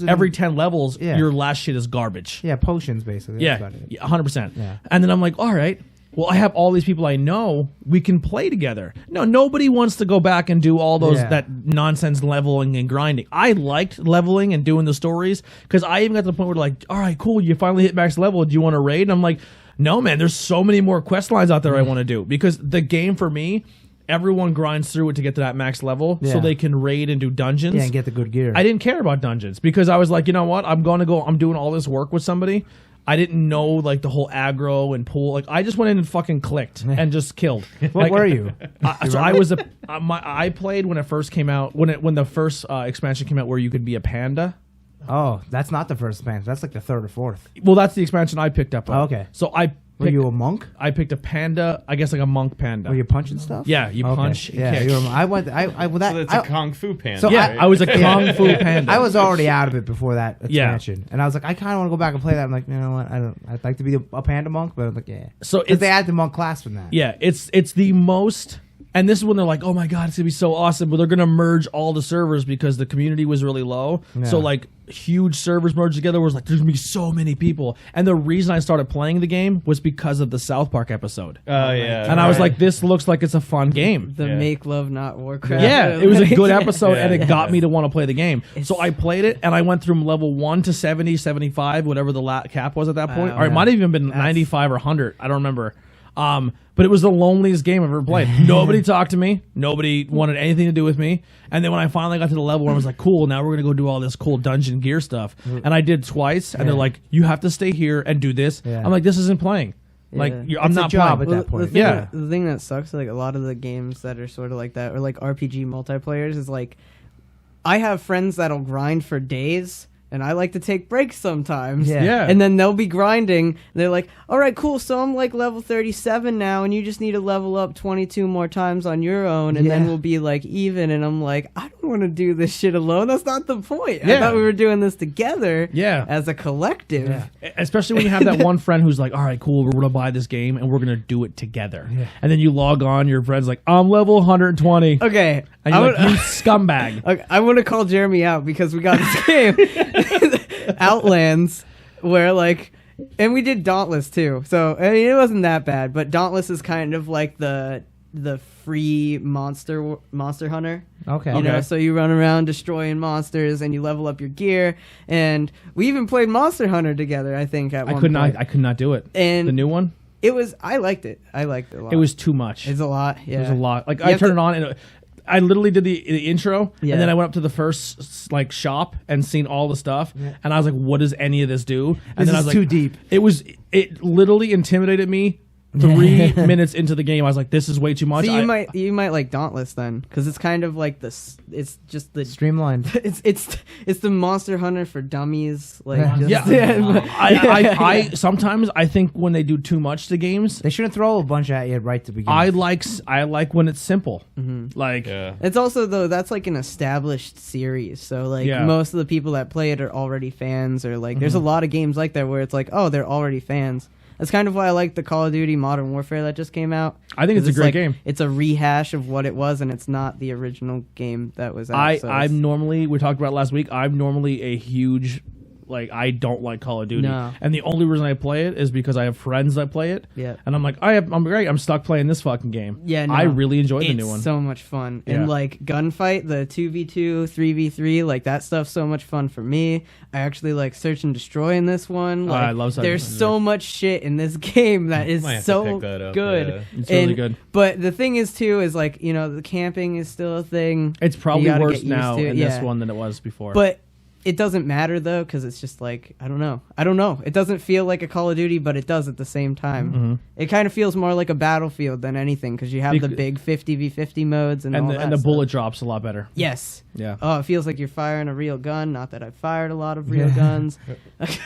every 10 levels, your last shit is garbage. Yeah, potions, basically. That's about it. 100%. Yeah. And then I'm like, all right, well, I have all these people I know. We can play together. No, nobody wants to go back and do all those that nonsense leveling and grinding. I liked leveling and doing the stories because I even got to the point where like, all right, cool, you finally hit max level. Do you want to raid? And I'm like, no, man, there's so many more quest lines out there I want to do because the game for me, everyone grinds through it to get to that max level so they can raid and do dungeons. Yeah, and get the good gear. I didn't care about dungeons because I was like, you know what? I'm doing all this work with somebody. I didn't know like the whole aggro and pull. Like I just went in and fucking clicked and just killed. What were you? So I was I played when it first came out. When the first expansion came out, where you could be a panda. Oh, that's not the first expansion. That's like the third or fourth. Well, that's the expansion I picked up on. Oh, okay. So were you a monk? I picked a panda. I guess like a monk panda. Were you punching stuff? Yeah, you punch. Yeah, kick. So that's a kung fu panda. So yeah, I was a kung fu panda. I was already out of it before that expansion, and I was like, I kind of want to go back and play that. I'm like, you know what? I'd like to be a panda monk, but I'm like, yeah. So because they add the monk class from that. Yeah, it's the most And this is when they're like, oh my God, it's going to be so awesome. But they're going to merge all the servers because the community was really low. Yeah. So like huge servers merged together was like, there's going to be so many people. And the reason I started playing the game was because of the South Park episode. Oh, yeah. And I was like, this looks like it's a fun game. The Make Love Not Warcraft. Yeah, it was a good episode and it got me to want to play the game. So I played it and I went from level 1 to 70, 75, whatever the cap was at that point. Or it might have even been 95 or 100. I don't remember. But it was the loneliest game I've ever played. Nobody talked to me. Nobody wanted anything to do with me. And then when I finally got to the level where I was like, cool, now we're going to go do all this cool dungeon gear stuff. And I did twice. And they're like, you have to stay here and do this. I'm like, this isn't playing. Like, I'm not job playing. at that point. The thing that sucks, like a lot of the games that are sort of like that, or like RPG multiplayers, is like, I have friends that'll grind for days. And I like to take breaks sometimes. Yeah. And then they'll be grinding. And they're like, all right, cool. So I'm like level 37 now. And you just need to level up 22 more times on your own. And then we'll be like even. And I'm like, I don't want to do this shit alone. That's not the point. I thought we were doing this together as a collective. Yeah. Especially when you have that one friend who's like, all right, cool, we're going to buy this game and we're going to do it together. Yeah. And then you log on, your friend's like, I'm level 120. Okay. And you're like, you scumbag. Okay, I want to call Jeremy out because we got this game, Outlands, where like, and we did Dauntless too. So I mean, it wasn't that bad, but Dauntless is kind of like the free monster hunter. Okay. You know, so you run around destroying monsters and you level up your gear. And we even played Monster Hunter together, I think, at one point. I could not do it. And the new one? I liked it. I liked it a lot. It was too much. It's a lot, yeah. It was a lot. Like, I turned it on and I literally did the intro, and then I went up to the first like shop and seen all the stuff, and I was like, "What does any of this do?" And then I was like, "Too deep." It literally intimidated me. 3 minutes into the game, I was like, "This is way too much." So you might like Dauntless then, because it's kind of like this. It's just the streamlined. It's the Monster Hunter for dummies. Like I sometimes I think when they do too much to games, they shouldn't throw a bunch at you right to begin. I like when it's simple. Like it's also though that's like an established series, so like most of the people that play it are already fans, or like there's a lot of games like that where it's like, oh, they're already fans. That's kind of why I like the Call of Duty Modern Warfare that just came out. I think it's a great game. It's a rehash of what it was, and it's not the original game that was out. I'm normally, we talked about it last week, I'm normally a huge, like, I don't like Call of Duty. No. And the only reason I play it is because I have friends that play it. Yeah. And I'm like, I'm great. I'm stuck playing this fucking game. Yeah, no, I really enjoyed the new one. It's so much fun. And, like, Gunfight, the 2v2, 3v3, like, that stuff's so much fun for me. I actually like Search and Destroy in this one. Like, I love Search and There's Destroy. so much shit in this game that is so good. Yeah. It's really good. But the thing is, too, is, like, you know, the camping is still a thing. It's probably worse now in this one than it was before. But it doesn't matter though, because it's just like I don't know. It doesn't feel like a Call of Duty, but it does at the same time. It kind of feels more like a Battlefield than anything, because you have the big 50v50 modes and all that. And the bullet drop's a lot better. Yes. Yeah. Oh, it feels like you're firing a real gun. Not that I've fired a lot of real guns.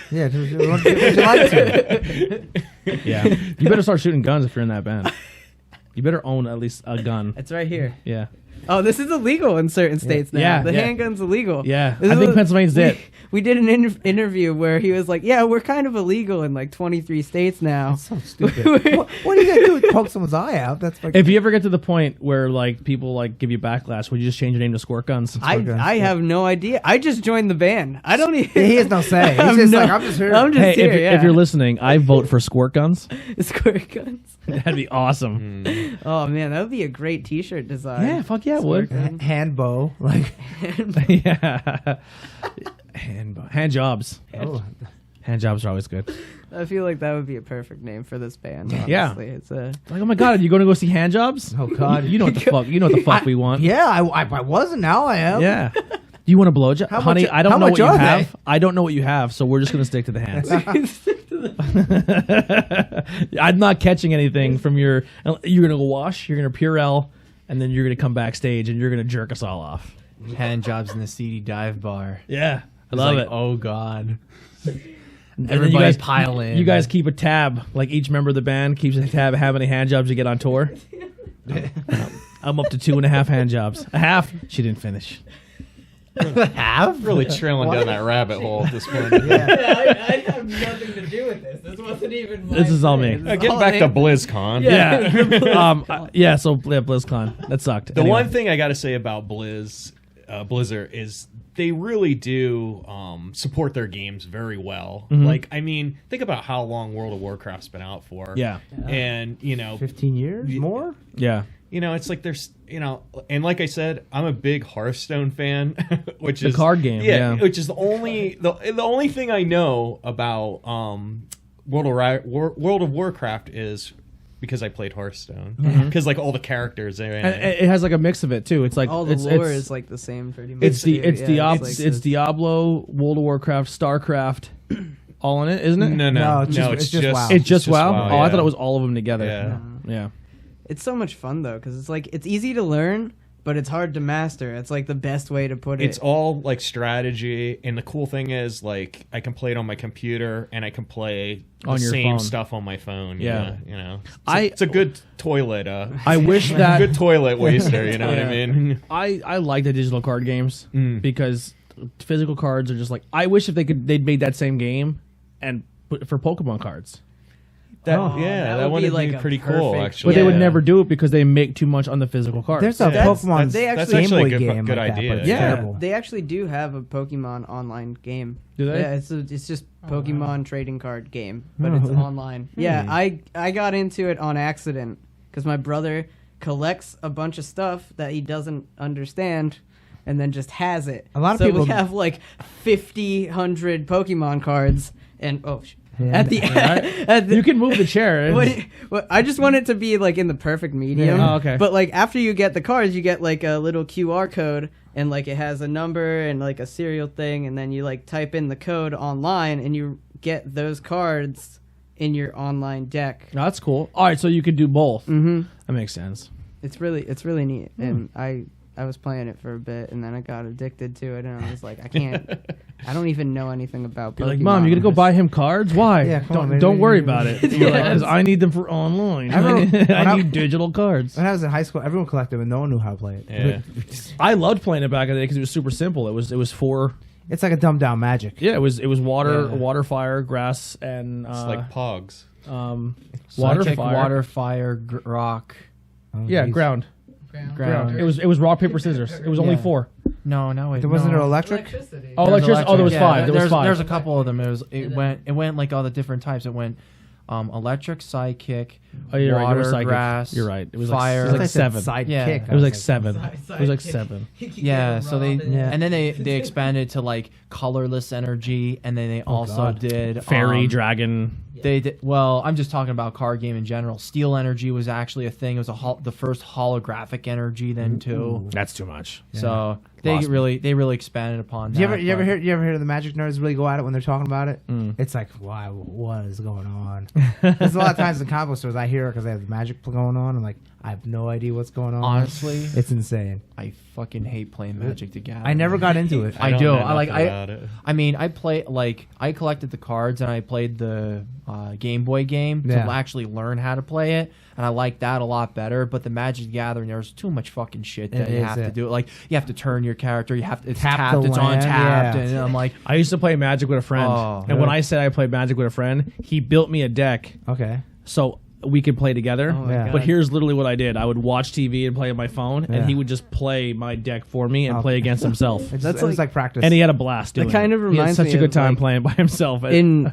Yeah. Would you like to? Yeah. You better start shooting guns if you're in that band. You better own at least a gun. It's right here. Yeah. Oh, this is illegal in certain states now. Yeah, the handgun's illegal. Yeah, I think Pennsylvania's it. We did an interview where he was like, yeah, we're kind of illegal in like 23 states now. That's so stupid. What are you going to do? Poke someone's eye out? That's like, if you ever get to the point where like people like give you backlash, would you just change your name to Squirt Guns? I have no idea. I just joined the band. I don't even... He has no say. He's just like, I'm just here. I'm just here, if you're listening, I vote for Squirt Guns. Squirt Guns. That'd be awesome. Oh, man, that would be a great t-shirt design. Yeah, fuck yeah, it would. Hand bow. Like, yeah. Hand jobs. oh. Hand jobs are always good. I feel like that would be a perfect name for this band. Honestly. Yeah. It's like, oh my god, are you going to go see Hand Jobs? Oh god. You know what the fuck? You know what the fuck we want. Yeah, I wasn't. Now I am. Yeah. Do you want a blowjob, honey? I don't know what you have. I don't know what you have, so we're just going to stick to the hands. I'm not catching anything from your. You're going to go wash. You're going to Purell, and then you're going to come backstage and you're going to jerk us all off. Hand jobs in the seedy dive bar. Yeah, I love it. Oh god. Everybody you guys pile in. You guys keep a tab. Like each member of the band keeps a tab of how many hand jobs you get on tour. I'm up to 2.5 hand jobs. A half. She didn't finish. Have really trailing down that rabbit hole at this point. I have nothing to do with this. This wasn't even. This is all me. Get back to BlizzCon. Yeah. So BlizzCon, that sucked. The one thing I got to say about Blizzard is they really do support their games very well. Like, I mean, think about how long World of Warcraft's been out for. Yeah. And, 15 years more. Yeah. It's like there's, and like I said, I'm a big Hearthstone fan, which is the card game. Yeah. Which is the only thing I know about World of Warcraft is because I played Hearthstone. Because like all the characters, it has like a mix of it too. It's like all the lore is like the same pretty much. It's Diablo, World of Warcraft, StarCraft, all in it, isn't it? No, it's just WoW. It's just WoW. WoW, Oh, I yeah. thought it was all of them together. Yeah. It's so much fun though, because it's like it's easy to learn, but it's hard to master. It's like the best way to put it. It's all like strategy, and the cool thing is like I can play it on my computer and I can play the on your same phone. stuff on my phone. Yeah. It's a good toilet. I wish that good toilet waster. You know what I mean? I like the digital card games because physical cards are just like. I wish if they'd made that same game and put for Pokemon cards. That would be like pretty cool, actually. But they would never do it because they make too much on the physical cards. There's a Pokemon that's Game actually Boy a game good like idea. That, but it's Yeah. terrible. They actually do have a Pokemon online game. Do they? Yeah, it's just Pokemon trading card game, but it's online. Yeah, I got into it on accident because my brother collects a bunch of stuff that he doesn't understand. And then just has it. A lot of so people we have like 100 Pokemon cards, and at the You can move the chair. I just want it to be like in the perfect medium. Yeah. Oh, okay. But like after you get the cards, you get like a little QR code, and like it has a number and like a serial thing, and then you like type in the code online, and you get those cards in your online deck. Oh, that's cool. All right, so you could do both. Mm-hmm. That makes sense. It's really neat, and I was playing it for a bit, and then I got addicted to it, and I was like, I don't even know anything about Pokemon. You're like, Mom, you gonna go buy him cards? Why? Yeah, come on, don't worry about it. You're like, 'cause I need them for online. I need digital cards. When I was in high school, everyone collected them, and no one knew how to play it. Yeah. I loved playing it back in the day because it was super simple. It was for It's like a dumbed down Magic. it was water, fire, grass, and It's like Pogs. water, Psychic, fire. water, fire, rock, Yeah, geez. ground. ground. It was rock, paper, scissors. It was only Yeah. 4. No, wait. There wasn't no. an electric. Oh, electricity. Oh, there was 5. There was there's 5. There's a couple of them. It went like all the different types. It went electric, psychic, Oh, you're right. There water, was psychic. grass. You're right. It was fire. Like, it was I like said 7. Sidekick. Yeah. It was like 7. It was like 7. Yeah, so they Yeah. and then they expanded to like colorless energy, and then they also God. did Fairy, dragon. They did, well, I'm just talking about card game in general. Steel energy was actually a thing. It was the first holographic energy then too. That's too much. So they Lost really expanded upon that. You ever but- hear the Magic nerds really go at it when they're talking about it? It's like, why? What is going on? There's a lot of times in comic stores I hear it because they have the Magic going on. I'm like, I have no idea what's going on. Honestly, it's insane. I fucking hate playing Magic the Gathering. I never got into it. I don't do. know I like. nothing about it. I mean, I collected the cards and I played the Game Boy game Yeah. to actually learn how to play it, and I like that a lot better. But the Magic the Gathering, there's too much fucking shit that It you is, have to yeah. do. Like you have to turn your character. You have to. It's Tap tapped. the It's land, untapped, yeah. and I'm like, I used to play Magic with a friend, Oh. and when I said I played Magic with a friend, he built me a deck Okay. so we could play together. Oh my Yeah. God. But here's literally what I did: I would watch TV and play on my phone, Yeah. and he would just play my deck for me and Oh. play against himself. It was like practice. And he had a blast doing That kind of it. He had reminds such me a good of, time like, playing by himself. in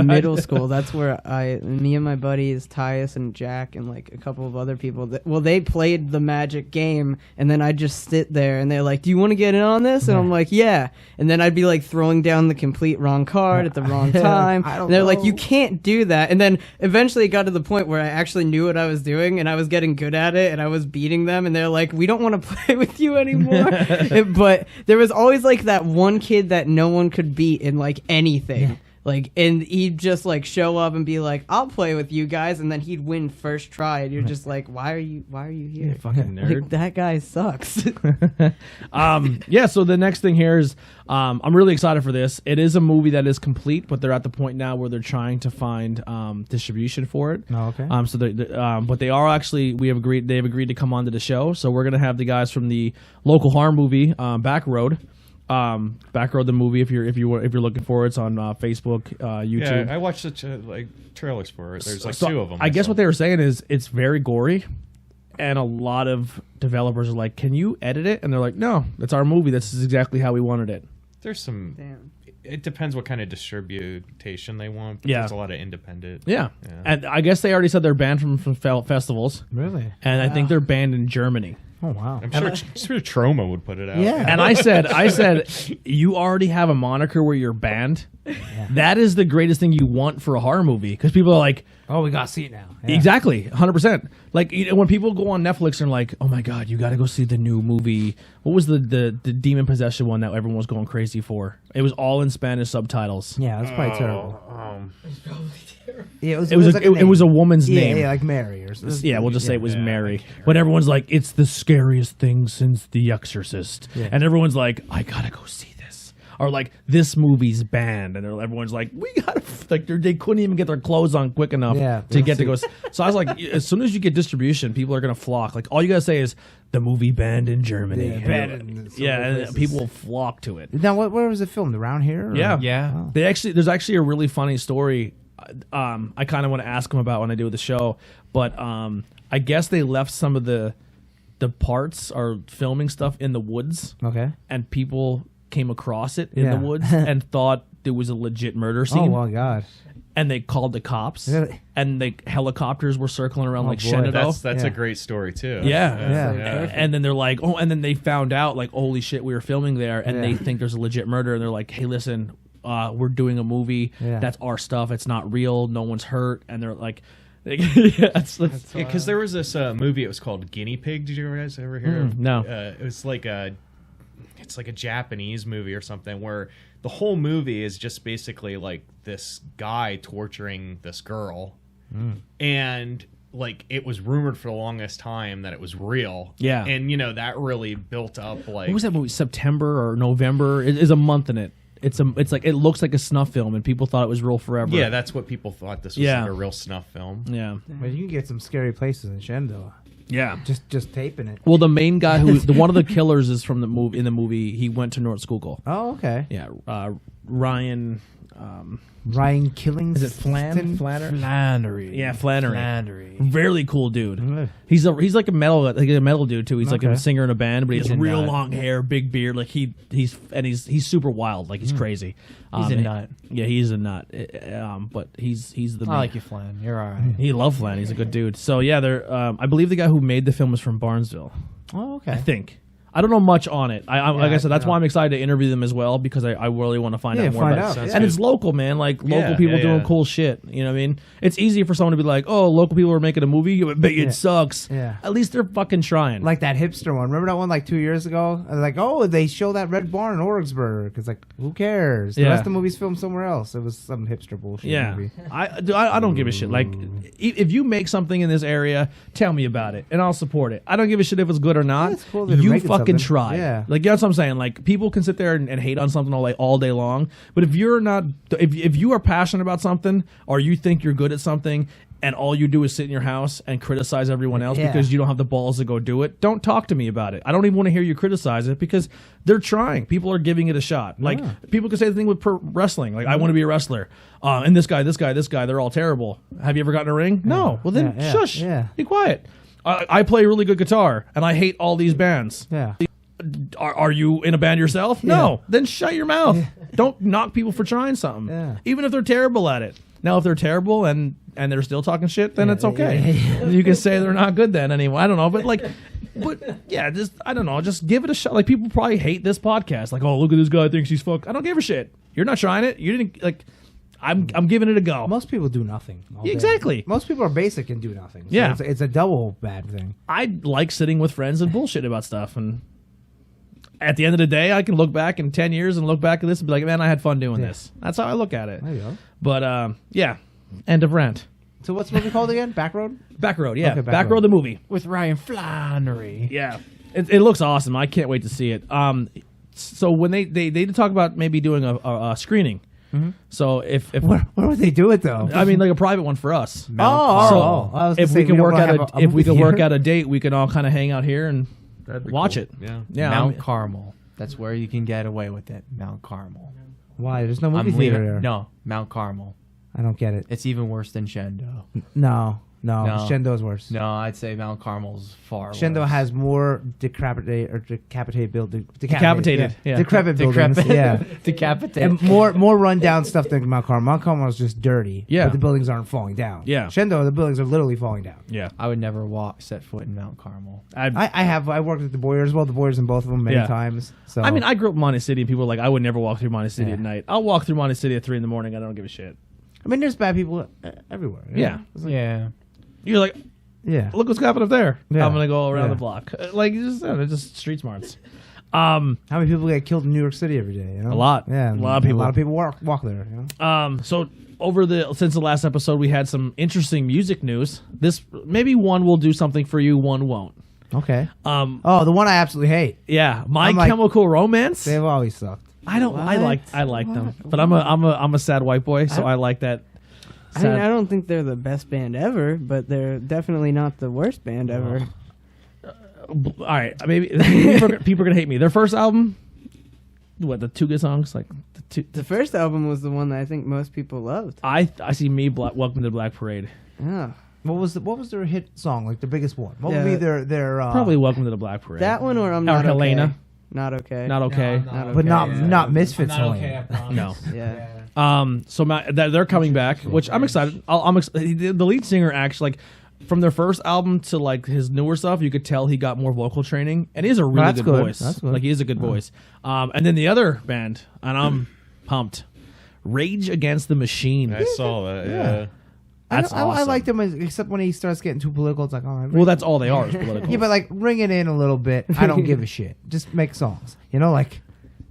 middle school. That's where me and my buddies Tyus and Jack and like a couple of other people they played the Magic game, and then I'd just sit there and they're like, do you want to get in on this? And I'm like, yeah. And then I'd be like throwing down the complete wrong card at the wrong time. I don't And they're like, know. you can't do that. And then eventually it got to the point where I actually knew what I was doing and I was getting good at it and I was beating them, and they're like, we don't want to play with you anymore. But there was always like that one kid that no one could beat in like anything. Like, and he'd just like show up and be like, I'll play with you guys, and then he'd win first try, and you're just like, why are you here? fucking Like, nerd. that guy sucks. Yeah, so the next thing here is I'm really excited for this. It is a movie that is complete, but they're at the point now where they're trying to find distribution for it. Oh, okay. So but they are actually they've agreed to come onto the show. So we're gonna have the guys from the local horror movie Back Road Backroad the movie if you're looking for it. It's on Facebook, YouTube. Yeah, I watched the trailers for it. There's like two of them. I guess what they were saying is it's very gory, and a lot of developers are like, "Can you edit it?" And they're like, "No, that's our movie. This is exactly how we wanted it." There's some. It depends what kind of distribution they want. But Yeah. there's a lot of independent. Yeah. And I guess they already said they're banned from festivals. Really? And I think they're banned in Germany. Oh wow. I'm sure Troma would put it out. Yeah. And I said, you already have a moniker where you're banned. That is the greatest thing you want for a horror movie, because people are like, Oh, we got to see it now. Yeah. exactly, 100%. Like, you know, when people go on Netflix and like, oh my God, you got to go see the new movie. What was the demon possession one that everyone was going crazy for? It was all in Spanish subtitles. Yeah, that's probably terrible. Yeah, It was a woman's name. Yeah, like Mary or something. Yeah, we'll just say it was Mary. But everyone's like, it's the scariest thing since The Exorcist. Yeah. And everyone's like, I gotta go see this. Or like, this movie's banned. And everyone's like, we gotta, like, they couldn't even get their clothes on quick enough to get to go. So I was like, as soon as you get distribution, people are gonna flock. Like, all you gotta say is, the movie banned in Germany. Yeah, banned in so many and places. people will flock to it. Now, where was it filmed? Around here? Or? Yeah. Yeah. Oh. There's actually a really funny story. I kind of want to ask them about when I do the show, but I guess they left some of the parts or filming stuff in the woods, Okay. and people came across it in Yeah. the woods and thought it was a legit murder Oh scene, my God. and they called the cops, Really? and helicopters were circling around like boy. Shenandoah. That's Yeah. a great story too. Yeah. And then they're like, oh, and then they found out, like, holy shit, we were filming there, and they think there's a legit murder, and they're like, hey, listen, we're doing a movie. Yeah. That's our stuff. It's not real. No one's hurt. And they're like, Because there was this movie. It was called Guinea Pig. Did you guys ever hear? of? no. It was like it's like a Japanese movie or something where the whole movie is just basically like this guy torturing this girl, and like it was rumored for the longest time that it was real. Yeah. and that really built up like what was that movie? September or November? It is a month in it. It's like, it looks like a snuff film, and people thought it was real forever. Yeah, that's what people thought. This was Yeah. like a real snuff film. Yeah. But you can get some scary places in Shenandoah. Yeah. Just taping it. Well, the main guy one of the killers is from the movie. In the movie, he went to North Schuylkill. Oh, okay. Yeah. Ryan. Ryan Killings. Is it Flannery. Yeah, Flannery. Flannery. Very cool dude. Mm. He's like a metal dude too. He's like a Okay. singer in a band, but he has He's a real nut. long hair, big beard. Like he's super wild. Like he's crazy. He's a nut. Yeah, he's a nut. But he's the. I man. like you, Flan. You're all right. He loved Flan. He's a good dude. So yeah, they're. I believe the guy who made the film is from Barnesville. Oh, okay. I think. I don't know much on it. Like I said, that's yeah. why I'm excited to interview them as well, because I really want to find out more find about out. it. Yeah. And it's local, man. Like local people doing cool shit. You know what I mean? It's easy for someone to be like, "Oh, local people are making a movie. I bet you it sucks." Yeah. At least they're fucking trying. Like that hipster one. Remember that one like 2 years ago? And like, oh, they show that Red Barn in Oryxburg. Because like, who cares? The Yeah. rest of the movie's filmed somewhere else. It was some hipster bullshit yeah, movie. I don't give a shit. Like, if you make something in this area, tell me about it, and I'll support it. I don't give a shit if it's good or not. That's cool that they're You making fucking something. try. Yeah. Like, that's what I'm saying. Like, people can sit there and hate on something all day long, but if you're not, if you are passionate about something, or you think you're good at something, and all you do is sit in your house and criticize everyone else Yeah. because you don't have the balls to go do it, don't talk to me about it. I don't even want to hear you criticize it, because they're trying. People are giving it a shot. Like, people can say the thing with wrestling. Like, I want to be a wrestler. And this guy, they're all terrible. Have you ever gotten a ring? No. Well, then Yeah, yeah, shush. yeah. Be quiet. I play really good guitar, and I hate all these bands. Yeah. Are you in a band yourself? No. Then shut your mouth. Don't knock people for trying something. Yeah. Even if they're terrible at it. Now, if they're terrible and they're still talking shit, then it's okay. You can say they're not good then anyway. I don't know. But yeah, just, I don't know. Just give it a shot. Like, people probably hate this podcast. Like, oh, look at this guy thinks he's fucked. I don't give a shit. You're not trying it. You didn't, like, I'm giving it a go. Most people do nothing. all day. Exactly. Most people are basic and do nothing. So Yeah. It's a double bad thing. I like sitting with friends and bullshit about stuff, and at the end of the day, I can look back in 10 years and look back at this and be like, man, I had fun doing this. That's how I look at it. There you go. But, yeah, end of rant. So what's the movie called again? Backroad? Backroad, yeah. Okay, Backroad Backroad. the movie. With Ryan Flannery. Yeah. It looks awesome. I can't wait to see it. So when they did talk about maybe doing a screening. So if Where would they do it though? I mean, like a private one for us. Oh, So I was gonna if say, we can don't work wanna out have if we movie can work theater? out a date, we can all kind of hang out here and watch it. Yeah. Yeah, Mount Carmel. That's where you can get away with it. Mount Carmel. Why? There's no movie I'm theater leaving. there. No, Mount Carmel. I don't get it. It's even worse than Shendo. No. No. Shendo's worse. No, I'd say Mount Carmel's far Shendo worse. has more decapitated buildings. Decapitated, yeah. Decrepit buildings. Yeah. Decapitated. And more rundown stuff than Mount Carmel. Mount Carmel is just dirty. Yeah. But the buildings aren't falling down. Yeah. Shendo, the buildings are literally falling down. Yeah. I would never set foot in Mount Carmel. I worked at the Boyers. Well, the Boyers in both of them many Yeah. times. So I mean, I grew up in Monte City, and people are like, I would never walk through Monte City Yeah. at night. I'll walk through Monte City at 3 a.m. I don't give a shit. there's bad people everywhere. you Yeah. know? It's like- Yeah. You're like, Yeah. look what's happening up there. Yeah. I'm gonna go around Yeah. the block. Like, they're just street smarts. How many people get killed in New York City every day? You know? A lot. Yeah. A lot of people. A lot of people walk there. You know? So since the last episode, we had some interesting music news. This maybe one will do something for you, one won't. Okay. Oh, the one I absolutely hate. Yeah, My I'm like- Chemical Romance. They've always sucked. I like them, but I'm a sad white boy, so I like that. I mean, I don't think they're the best band ever, but they're definitely not the worst band ever. All right, maybe people are gonna hate me. Their first album, the 2 good songs, like The first album was the one that I think most people loved. I see Welcome to the Black Parade. Yeah. What was their hit song? Like the biggest one? What Yeah. would be their Probably Welcome to the Black Parade. That one or I'm Not Helena. Okay. Not okay. Not okay. Not but okay. not Misfits Helena. No. Yeah. So they're coming back, which I'm excited. The lead singer actually, like, from their first album to like his newer stuff, you could tell he got more vocal training, and he has a really That's good good. voice. That's good. Like, he has a good voice. And then the other band, and I'm pumped. Rage Against the Machine. I saw that. Yeah. That's I awesome. like them, except when he starts getting too political. It's like, all right. Well, that's all they are, is political. Yeah, but like ring it in a little bit. I don't give a shit. Just make songs. You know, like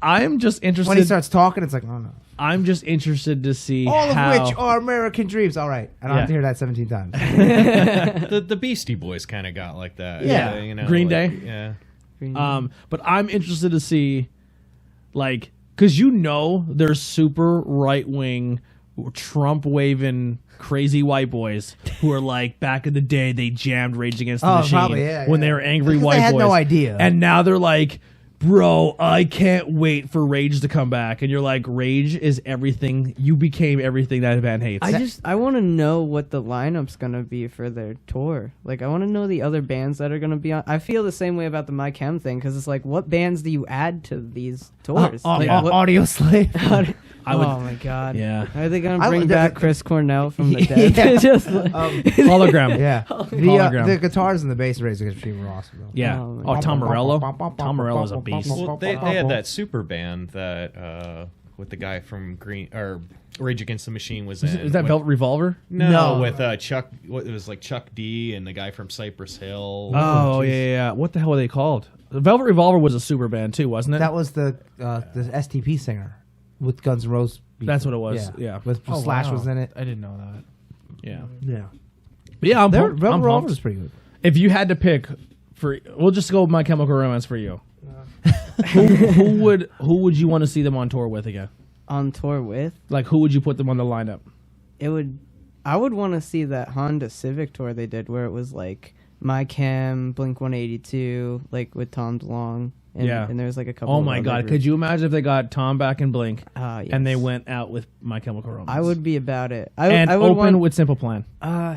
I'm just interested. when he starts talking, it's like, oh no. I'm just interested to see All of how, which are American dreams. All right, I don't have to hear that 17 times. The Beastie Boys kind of got like that. Yeah. You know, Green like, Day? Yeah. But I'm interested to see, like, because there's super right wing, Trump waving crazy white boys who are like, back in the day they jammed Rage Against the Oh, Machine probably, yeah, when yeah. they were angry Because white they had boys. no idea. And now they're like, bro, I can't wait for Rage to come back. And you're like, Rage is everything. You became everything that band hates. I want to know what the lineup's gonna be for their tour. Like, I want to know the other bands that are gonna be on. I feel the same way about the My Chem thing, because it's like, what bands do you add to these tours? Like, what- Audio Slave. I would- oh my god! Yeah. Are they gonna I bring would- back Chris Cornell from the dead? Yeah. Just like, Hologram. Yeah, Hologram. the guitars and the bass Rage Against the Machine were awesome. Though. Yeah. Oh, Oh, Tom Morello. Tom Morello's a beast. Well, they had that super band that with the guy from Rage Against the Machine was in. Is that with- Velvet Revolver? No, with Chuck. It was like Chuck D and the guy from Cypress Hill. Oh, yeah. What the hell were they called? Velvet Revolver was a super band too, wasn't it? That was the STP singer with Guns N' Roses. That's what it was. Yeah. With Oh, Slash wow. was in it. I didn't know that. Yeah. Yeah, But yeah, I'm Velvet pumped. I'm Revolver pumped. was pretty good. If you had to pick we'll just go with My Chemical Romance for you. who would you want to see them on tour with again? on tour with Like, who would you put them on the lineup? I would want to see that Honda Civic tour they did, where it was like My Chem, Blink 182, like with Tom DeLonge. And, Yeah. and there's like a couple. Oh of my other God! groups. Could you imagine if they got Tom back in Blink Yes. and they went out with My Chemical Romance? I would be about it. and I would open want with Simple Plan.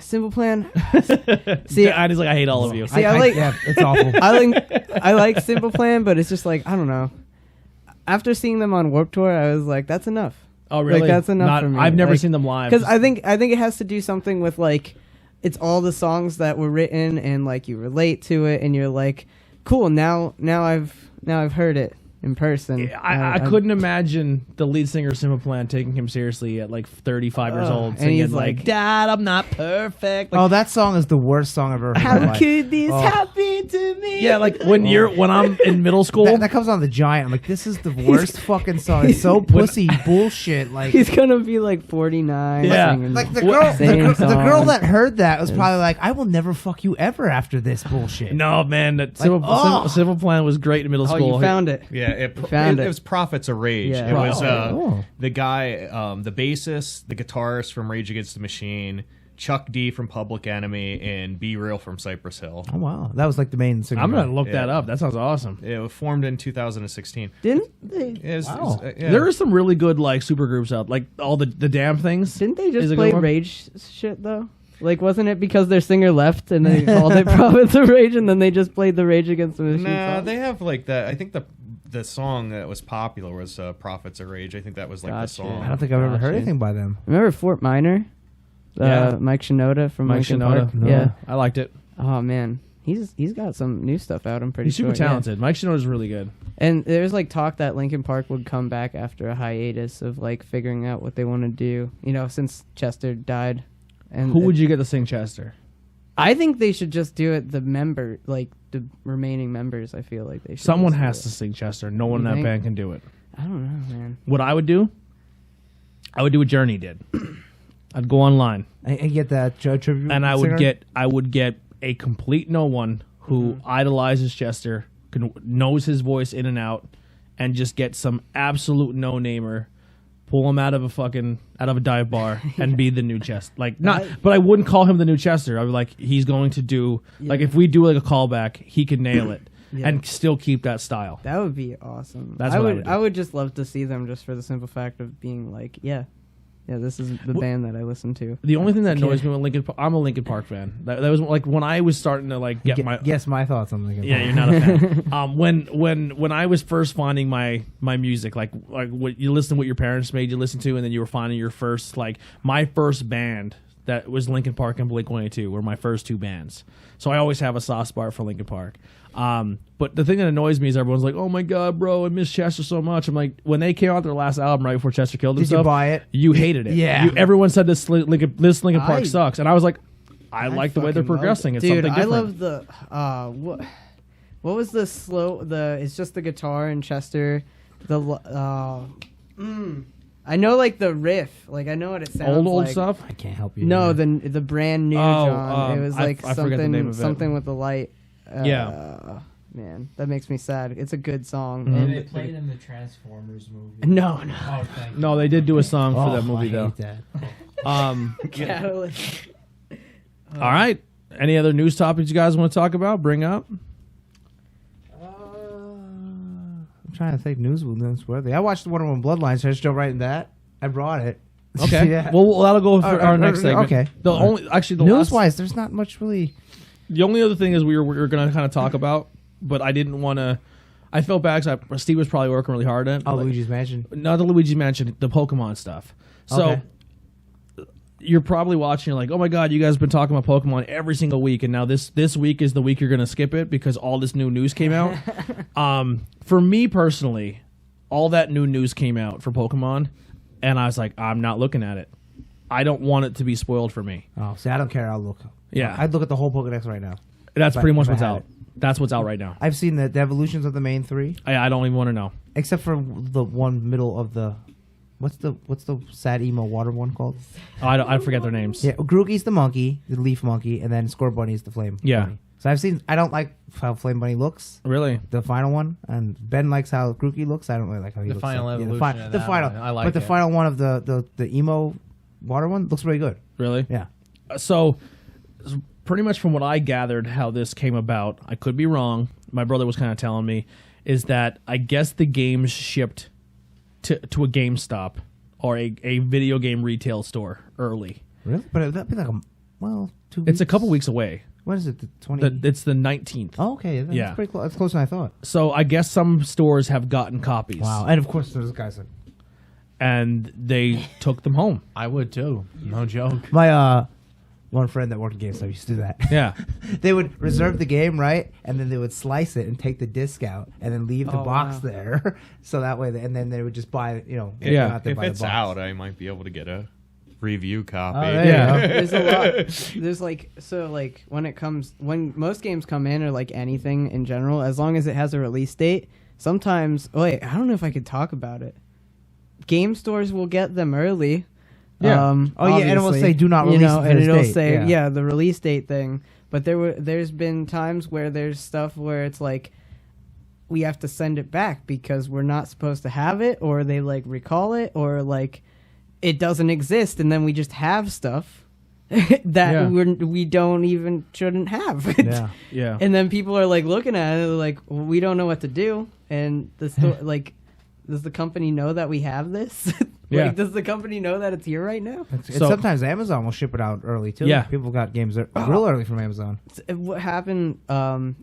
Simple Plan. See, I just like I hate all of you. See, I like- Yeah, it's awful. I like Simple Plan, but it's just like, I don't know. After seeing them on Warped Tour, I was like, that's enough. Oh really? Like, that's enough for me. I've never Like, seen them live Because I think it has to do something with like, it's all the songs that were written and like you relate to it and you're like, cool. Now I've heard it in person. I couldn't imagine the lead singer of Simple Plan taking him seriously at like 35 years old, and singing he's like, like, "Dad, I'm not perfect." Like, Oh, that song is the worst song I've ever heard. in my How life. could this Oh. happen to me? yeah, like when I'm in middle school. That comes on the Giant. I'm like, this is the worst fucking song. It's so pussy bullshit. Like, He's gonna be like 49. Yeah. singing like the the girl, same the girl song. that heard that was probably like, I will never fuck you ever after this bullshit. No man, that oh. Simple Plan was great in middle Oh, school. you found it. Yeah, it found it. was Prophets of Rage. Yeah. It was Oh. the guy, the bassist, the guitarist from Rage Against the Machine, Chuck D from Public Enemy, and Be Real from Cypress Hill. Oh wow, that was like the main singer. I'm gonna look that up. That sounds awesome. It was formed in 2016. Didn't they? Wow. There are some really good like super groups out, like all the damn things. Didn't they is just a good play one. Rage shit though? Like, wasn't it because their singer left and they called it Prophets of Rage, and then they just played the Rage Against the Machine Nah, song? they have like that. I think the song that was popular was Prophets of Rage. I think that was like the Gotcha. song. I don't think I've ever heard Gotcha. anything by them. Remember Fort Minor? Yeah. Mike Shinoda from Mike Linkin Shinoda. Park. No. Yeah. I liked it. Oh man, he's got some new stuff out. I'm pretty He's sure. super yeah. talented. Mike Shinoda's really good. And there's like talk that Linkin Park would come back after a hiatus of like figuring out what they want to do. You know, since Chester died. And Who would you get to sing Chester? I think they should just do it. The remaining members. I feel like they should. Someone just do has it. to sing Chester. No one in You that think? band can do it. I don't know, man. What I would do what Journey did. I'd go online And get that tribute. and I would singer? get a complete no one who idolizes Chester, knows his voice in and out, and just get some absolute no namer, pull him out of a dive bar and be the new Chester. Like but I wouldn't call him the new Chester. I would like he's going to do like if we do like a callback, he could nail it Yeah. and still keep that style. That would be awesome. That's I what I would. would do. I would just love to see them just for the simple fact of being like, yeah, this is the band that I listen to. The only thing that annoys me with Linkin I'm a Linkin Park fan. That was like when I was starting to like get my guess my thoughts on Linkin Yeah, Park. you're not a fan. When I was first finding my music, like what you listen to what your parents made you listen to, and then you were finding your first my first band that was Linkin Park and Blink-182 were my first two bands. So I always have a soft spot for Linkin Park. But the thing that annoys me is everyone's like, "Oh my god, bro, I miss Chester so much." I'm like, when they came out their last album right before Chester killed Did himself, you buy it? You hated it. Yeah. Everyone said this Linkin Park I- sucks, and I was like, I like the way they're fucking loved progressing. it. It's Dude, something I different. love the what was the slow it's just the guitar and Chester I know like the riff, like I know what it sounds old like. stuff. I can't help you. No, man. the brand new Oh, John. It was I like forget the name of it. something with the light. Yeah. Man, that makes me sad. It's a good song. Mhm. And They played in the Transformers movie. no. Oh, thank you. No, they did do a song for Oh, that movie I though. hate that. Catalyst. All right. Any other news topics you guys want to talk about? Bring up? I'm trying to think newsworthy. I watched Wonder Woman Bloodlines. So I just jump right in that. I brought it. Okay. Yeah. Well, that'll go for our next segment. okay. The only actually the News last, wise, there's not much really. the only other thing is we were going to kind of talk about, but I didn't want to. I felt bad because Steve was probably working really hard on it. Oh, Like, Luigi's Mansion. not the Luigi Mansion, the Pokemon stuff. So Okay. you're probably watching. You're like, oh my god, you guys have been talking about Pokemon every single week, and now this week is the week you're going to skip it because all this new news came out. For me personally, all that new news came out for Pokemon, and I was like, I'm not looking at it. I don't want it to be spoiled for me. Oh, see, I don't care. I'll look. Yeah. I'd look at the whole Pokedex right now. That's If pretty I- much if I what's had out. it. That's what's out right now. I've seen the evolutions of the main three, I don't even want to know. except for the one middle of the. What's the sad emo water one called? I forget their names. Yeah, Grookey's the monkey, the leaf monkey, and then Scorbunny's the flame. Yeah. bunny. So I've seen. I don't like how Flame Bunny looks. Really? The final one, and Ben likes how Grookey looks. I don't really like how he The looks. final Yeah, evolution of the that final. one. I like but the it. final one of the emo water one looks really good. Really? Yeah. So, pretty much from what I gathered, how this came about, I could be wrong. My brother was kind of telling me, is that I guess the games shipped to a GameStop or a video game retail store early. Really? But that'd be like 2 weeks. It's a couple weeks away. What is it? The 20. It's the 19th. Oh, okay. That's Yeah. pretty close. That's closer than I thought. So I guess some stores have gotten copies. Wow. And of course, those guys. And they took them home. I would too. No joke. My one friend that worked at GameStop used to do that. Yeah. They would reserve the game, right? And then they would slice it and take the disc out and then leave the Oh, box wow. there. So that way, and then they would just buy, Yeah. out there If by the it's box. out, I might be able to get a review copy. Oh, there you Yeah. go. There's a lot. There's when most games come in or like anything in general, as long as it has a release date, sometimes, I don't know if I could talk about it. Game stores will get them early. Yeah. Oh, yeah, and it will obviously. say, "Do not release to and this it'll date." say, Yeah. the release date thing. But there's been times where there's stuff where it's like, we have to send it back because we're not supposed to have it, or they like recall it, or like it doesn't exist, and then we just have stuff. that we don't even shouldn't have. Yeah. Yeah. And then people are like looking at it like, well, we don't know what to do. And the like, does the company know that we have this? Yeah. Does the company know that it's here right now? So, sometimes Amazon will ship it out early too. Yeah. People got games real early from Amazon. What happened?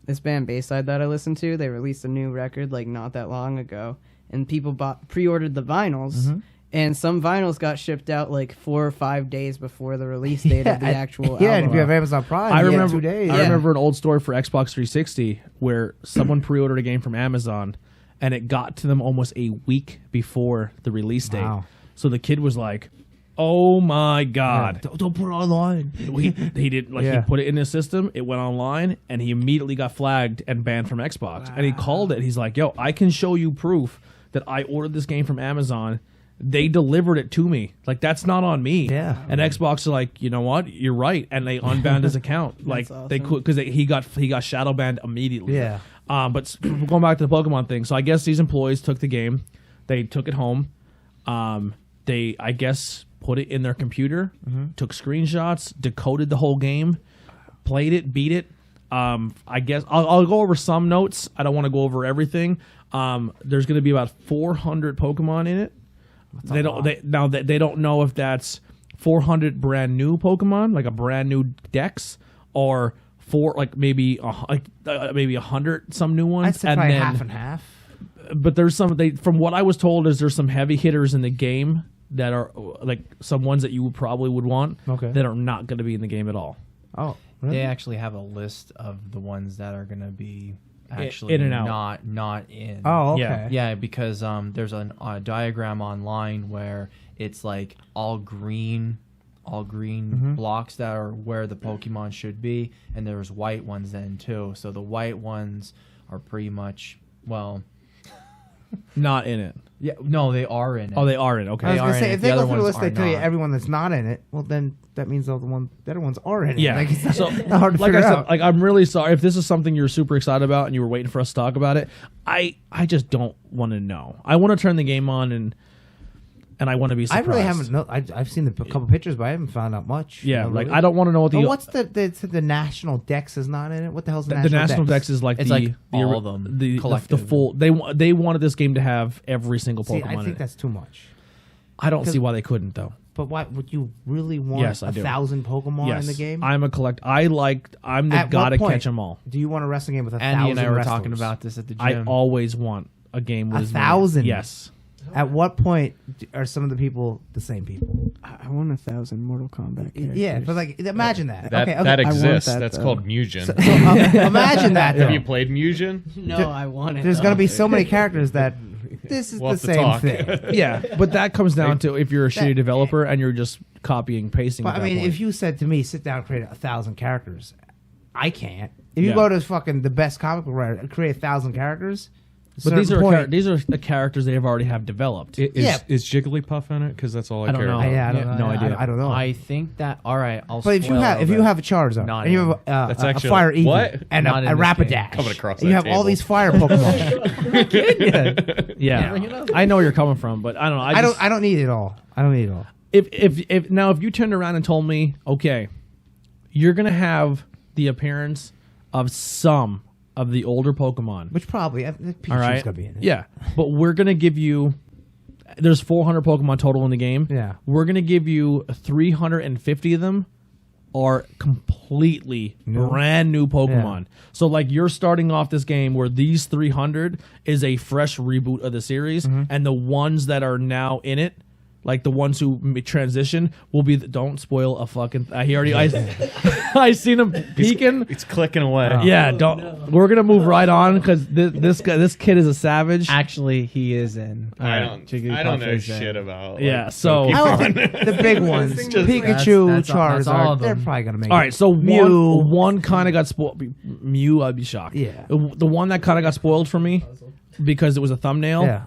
This band Bayside that I listened to, they released a new record like not that long ago, and people pre-ordered the vinyls. And some vinyls got shipped out like 4 or 5 days before the release date of the actual album. Yeah, and if you have Amazon Prime, I you get remember 2 days. I remember an old story for Xbox 360 where someone pre-ordered a game from Amazon and it got to them almost a week before the release date. Wow. So the kid was like, "Oh my god." Don't put it online. He did he put it in his system, it went online, and he immediately got flagged and banned from Xbox. And he called it. He's like, "Yo, I can show you proof that I ordered this game from Amazon. They delivered it to me. Like, that's not on me." Yeah. And Xbox is like, "You know what? You're right." And they unbanned his account. Like awesome. they could because he got shadow banned immediately. Yeah. But going back to the Pokemon thing, so I guess these employees took the game, they took it home, they I guess put it in their computer, took screenshots, decoded the whole game, played it, beat it. I guess I'll go over some notes. I don't want to go over everything. There's going to be about 400 Pokemon in it. They don't know if that's 400 brand new Pokemon, like a brand new dex, or maybe 100 some new ones. I'd say probably half and half. But there's from what I was told is there's some heavy hitters in the game that are like some ones that you probably would want that are not going to be in the game at all. Oh, really? They actually have a list of the ones that are going to be actually in and out. not in. Oh, okay. Yeah. Yeah, because there's a diagram online where it's like all green blocks that are where the Pokemon should be, and there's white ones then too. So the white ones are pretty much, well, Not in it. yeah, no, they are in it. Oh, they are in it. Okay. I was are gonna in say it. if The they go other through the ones list, they are tell you not. everyone that's not in it. Well, then that means all the other ones are in it. Yeah. Like, it's So, not hard to like I figure said, out. like I'm really sorry if this is something you're super excited about and you were waiting for us to talk about it. I just don't want to know. I want to turn the game on and I want to be I surprised. really haven't. I've seen a couple pictures, but I haven't found out much. Yeah, Really. like I don't want to know what the But what's the national Dex is not in it? What the hell's the the national national Dex? Dex is like It's the like the, all of them, the collective. full. They wanted this game to have every single See, Pokemon I in think it. that's too much. I don't see why they couldn't though. But why would you really want Yes, I do. 1,000 Pokemon Yes, in the game? I'm a collect. I'm the At guy what to point catch them all. Do you want a wrestling game with 1,000 Andy and I were wrestlers? talking about this at the gym. I always want a game with as many- 1,000? Yes. At what point are some of the people the same people? I want 1,000 Mortal Kombat characters. Yeah, but like imagine that. That okay, that I want exists. that, That's though. called Mugen. So, imagine that. Have though. you played Mugen? No, I want it. There's though. going to be so many characters that this is We'll the have to same talk. thing. Yeah, but that comes down to if you're a shitty developer and you're just copying, pasting. But at I that mean, point. if you said to me, sit down and create 1,000 characters, I can't. If you Yeah. go to fucking the best comic book writer and create 1,000 characters, but these certain are point- these are the characters they have already have developed. Yeah. Is Jigglypuff in it? Because that's all I, I don't care know. about. Yeah, I don't know. No idea. I don't know. I think that. All right, I'll. But if you have a Charizard Not and you in. have That's a actually- Fire Eagle what? and Not a in this game. Rapidash, Coming across and you that have all table. these fire Pokemon. Yeah, I know where you're coming from, but I don't know. I don't need it all. I don't need it all. If now if you turned around and told me, okay, you're gonna have the appearance of some of the older Pokemon, Which probably Pikachu's all right, gonna be in it. yeah, but we're gonna give you. There's 400 Pokemon total in the game. Yeah. We're gonna give you 350 of them are completely brand new Pokemon. Yeah. So like you're starting off this game where these 300 is a fresh reboot of the series, and the ones that are now in it, like the ones who transition, will be. Don't spoil a fucking. He already. I seen him peeking. It's clicking away. Yeah, don't. We're gonna move right on because this kid is a savage. Actually, he is in. I don't Jigglypuff know is in. shit about. Yeah, so- keep I don't going. think the big ones, Pikachu, That's all Charizard, of they're them. probably gonna make All it. right, so Mew. one kind of got spoiled. Mew, I'd be shocked. Yeah. The one that kind of got spoiled for me because it was a thumbnail. Yeah.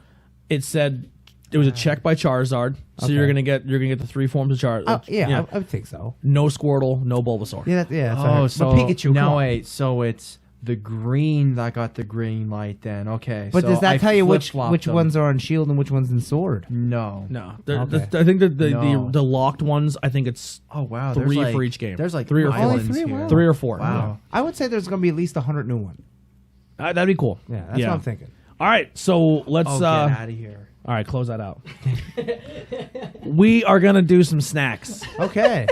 It said it was a check by Charizard, so you're gonna get the three forms of Charizard. I would think so. No Squirtle, no Bulbasaur. Yeah, that's Oh, right. so but Pikachu. come no on. wait, so it's the green that got the green light. Then okay, But so does that I tell you which flip-flopped them. ones are on shield and which ones in sword? No. Okay. I think that No. the locked ones. I think it's Oh wow, 3 there's for like, each game. There's like 3 or 4. Only islands 3? here. Wow. 3 or 4. Wow. I would say there's going to be at least 100 new ones. That'd be cool. Yeah, that's what I'm thinking. All right, so let's. Oh, get out of here. All right, close that out. We are gonna do some snacks. Okay.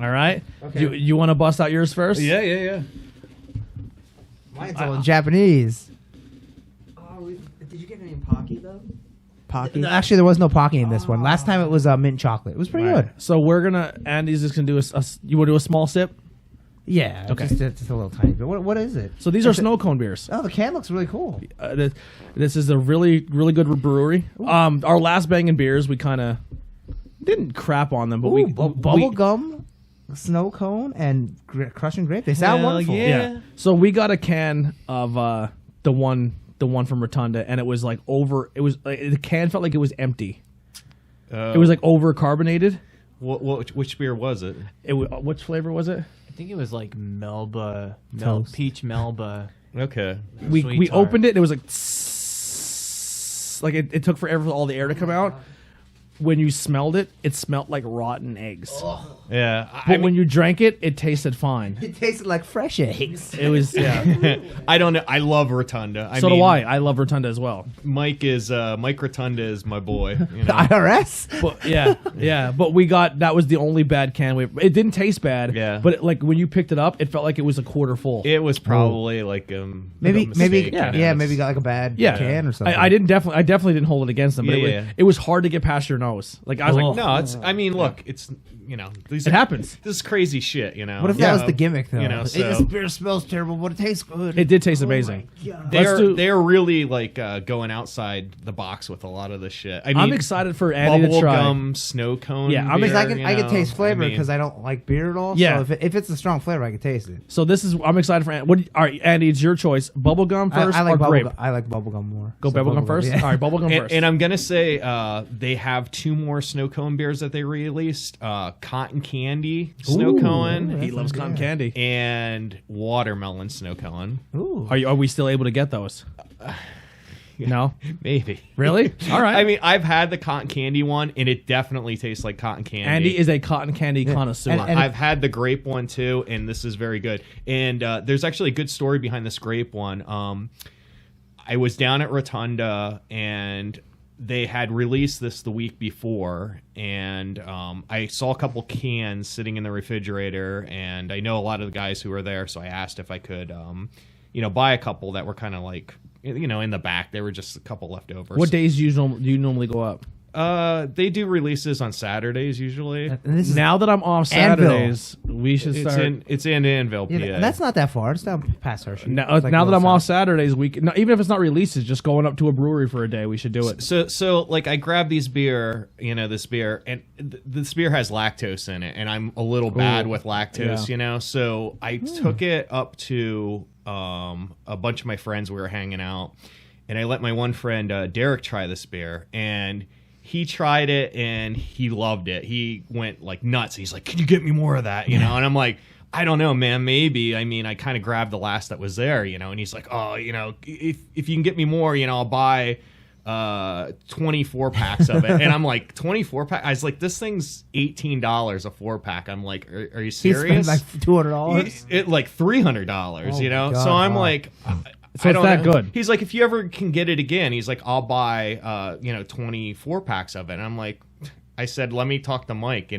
All right. You want to bust out yours first? Yeah. Mine's all in Japanese. Oh, did you get any Pocky though? Pocky. Actually, there was no Pocky in this one. Last time it was mint chocolate. It was pretty All right. good. So we're gonna. Andy's just gonna do you want to do a small sip? Yeah. Okay. Just a little tiny bit. What is it? So these are snow cone beers. Oh, the can looks really cool. This is a really good brewery. Our last banging beers, we kind of didn't crap on them, but we bubble gum, snow cone, and crushing grape. They sound Hell wonderful. yeah. So we got a can of the one from Rotunda, and it was like over. It was the can felt like it was empty. It was like over carbonated. Which beer was it? Which flavor was it? I think it was like Melba, Toast. peach Melba. Okay. We Sweet tart. opened it. And it was like it took forever for all the air to come out. When you smelled it, it smelled like rotten eggs. Yeah. But when you drank it, it tasted fine. It tasted like fresh eggs. It was yeah. I don't know. I love Rotunda. So do I. I love Rotunda as well. Mike Rotunda is my boy. You The know? IRS. But yeah. But that was the only bad can we. It didn't taste bad. Yeah. But like when you picked it up, it felt like it was a quarter full. It was probably like Maybe a mistake, yeah. you know? maybe got like a bad yeah. can or something. I definitely didn't hold it against them. But Yeah, it was hard to get past your nose. Like I was like, No, it's. I mean, look, it's it happens. This is crazy shit. You know. What if that was the gimmick though? You know, so This beer smells terrible, but it tastes good. It did taste amazing. they're really like going outside the box with a lot of this shit. I mean, I'm excited for Andy to bubble try. gum snow cone. Yeah, I'm beer, Because I can you taste know? flavor I mean, because I don't like beer at all. Yeah. So if it's a strong flavor, I can taste it. So I'm excited for Andy. All right, Andy, it's your choice. Bubblegum first I like or bubble grape? gum. I like bubblegum more. Go So bubblegum first? yeah. All right, bubblegum first. And I'm gonna say they have 2 more snow cone beers that they released: cotton candy snow cone. He loves cotton candy. And watermelon snow cone. Ooh. Are we still able to get those? No? Maybe. Really? All right. I mean, I've had the cotton candy one, and it definitely tastes like cotton candy. Andy is a cotton candy connoisseur. And I've had the grape one too, and this is very good. And there's actually a good story behind this grape one. I was down at Rotunda, and they had released this the week before, and I saw a couple cans sitting in the refrigerator, and I know a lot of the guys who were there, so I asked if I could, buy a couple that were kind of like, in the back. They were just a couple leftovers. What days do you normally go up? They do releases on Saturdays usually. And this is Now that I'm off Anvil. Saturdays, we should start. It's in Anvil, PA. and that's not that far. It's down past Hershey. Now, It's like now a that little I'm off south. Saturdays, even if it's not releases, just going up to a brewery for a day, we should do it. So like I grabbed this beer, and this beer has lactose in it, and I'm a little bad with lactose, Yeah. So I took it up to a bunch of my friends. We were hanging out, and I let my one friend Derek try this beer, and he tried it and he loved it. He went like nuts. He's like, "Can you get me more of that?" And I'm like, "I don't know, man. Maybe." I mean, I kind of grabbed the last that was there, And he's like, "Oh, if you can get me more, I'll buy 24 packs of it." And I'm like, 24 pack? I was like, this thing's $18 a 4-pack. I'm like, are you He serious? spent like $200. It like $300, Oh my God, So I'm wow. like, So it's that good. He's like, if you ever can get it again, he's like, I'll buy 24 packs of it. And I'm like, I said, let me talk to Mike,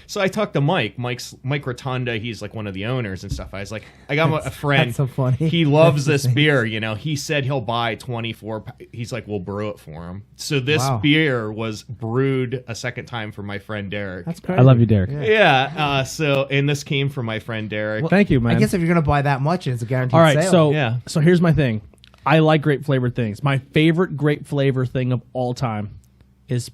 So I talked to Mike. Mike Rotunda, he's like one of the owners and stuff. I was like, I got a friend. That's so funny. He loves this beer, He said he'll buy 24. He's like, we'll brew it for him. So this Wow. beer was brewed a second time for my friend Derek. That's crazy. I love you, Derek. Yeah. And this came from my friend Derek. Thank you, man. I guess if you're gonna buy that much, it's a guaranteed All right, sale. so here's my thing. I like grape flavored things. My favorite grape flavor thing of all time is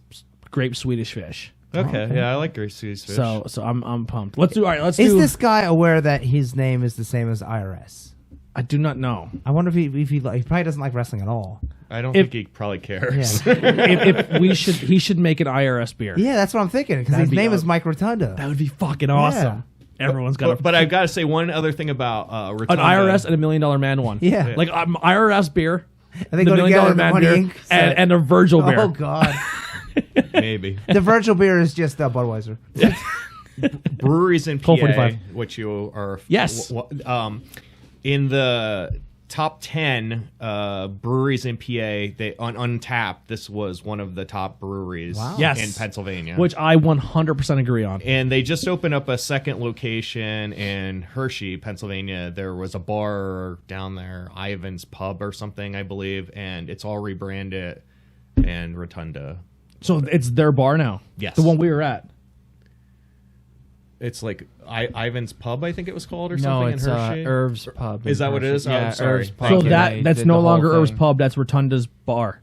grape Swedish fish. Okay. Yeah, I like Grace Swedish fish. So I'm pumped. Let's do. All right, let's Is do. this guy aware that his name is the same as IRS? I do not know. I wonder if he probably doesn't like wrestling at all. I don't If- think he probably cares. Yeah, He should make an IRS beer. yeah, that's what I'm thinking because That'd his be name a- is Mike Rotunda. That would be fucking awesome. Everyone's got But I've got to say one other thing about an Rotunda. IRS and $1 Million Man one. Yeah. Like IRS beer, And they the go $1 together. Million Man Money beer, Inc. set. and a Virgil beer. Oh God. Maybe. The Virgil beer is just Budweiser. Breweries in PA, Colt 45. which you are Yes. in the top 10 breweries in PA, they on Untapped, this was one of the top breweries Yes. in Pennsylvania. Which I 100% agree on. And they just opened up a second location in Hershey, Pennsylvania. There was a bar down there, Ivan's Pub or something, I believe, and it's all rebranded and Rotunda. So it's their bar now. Yes. The one we were at. It's like Ivan's Pub, I think it was called, or No, something it's in Hershey. Herb's Pub. Is in that what it Hershey. is? Oh, Yeah, sorry. Herb's Pub. So and they that's did no the whole longer Herb's thing. Pub. That's Rotunda's bar.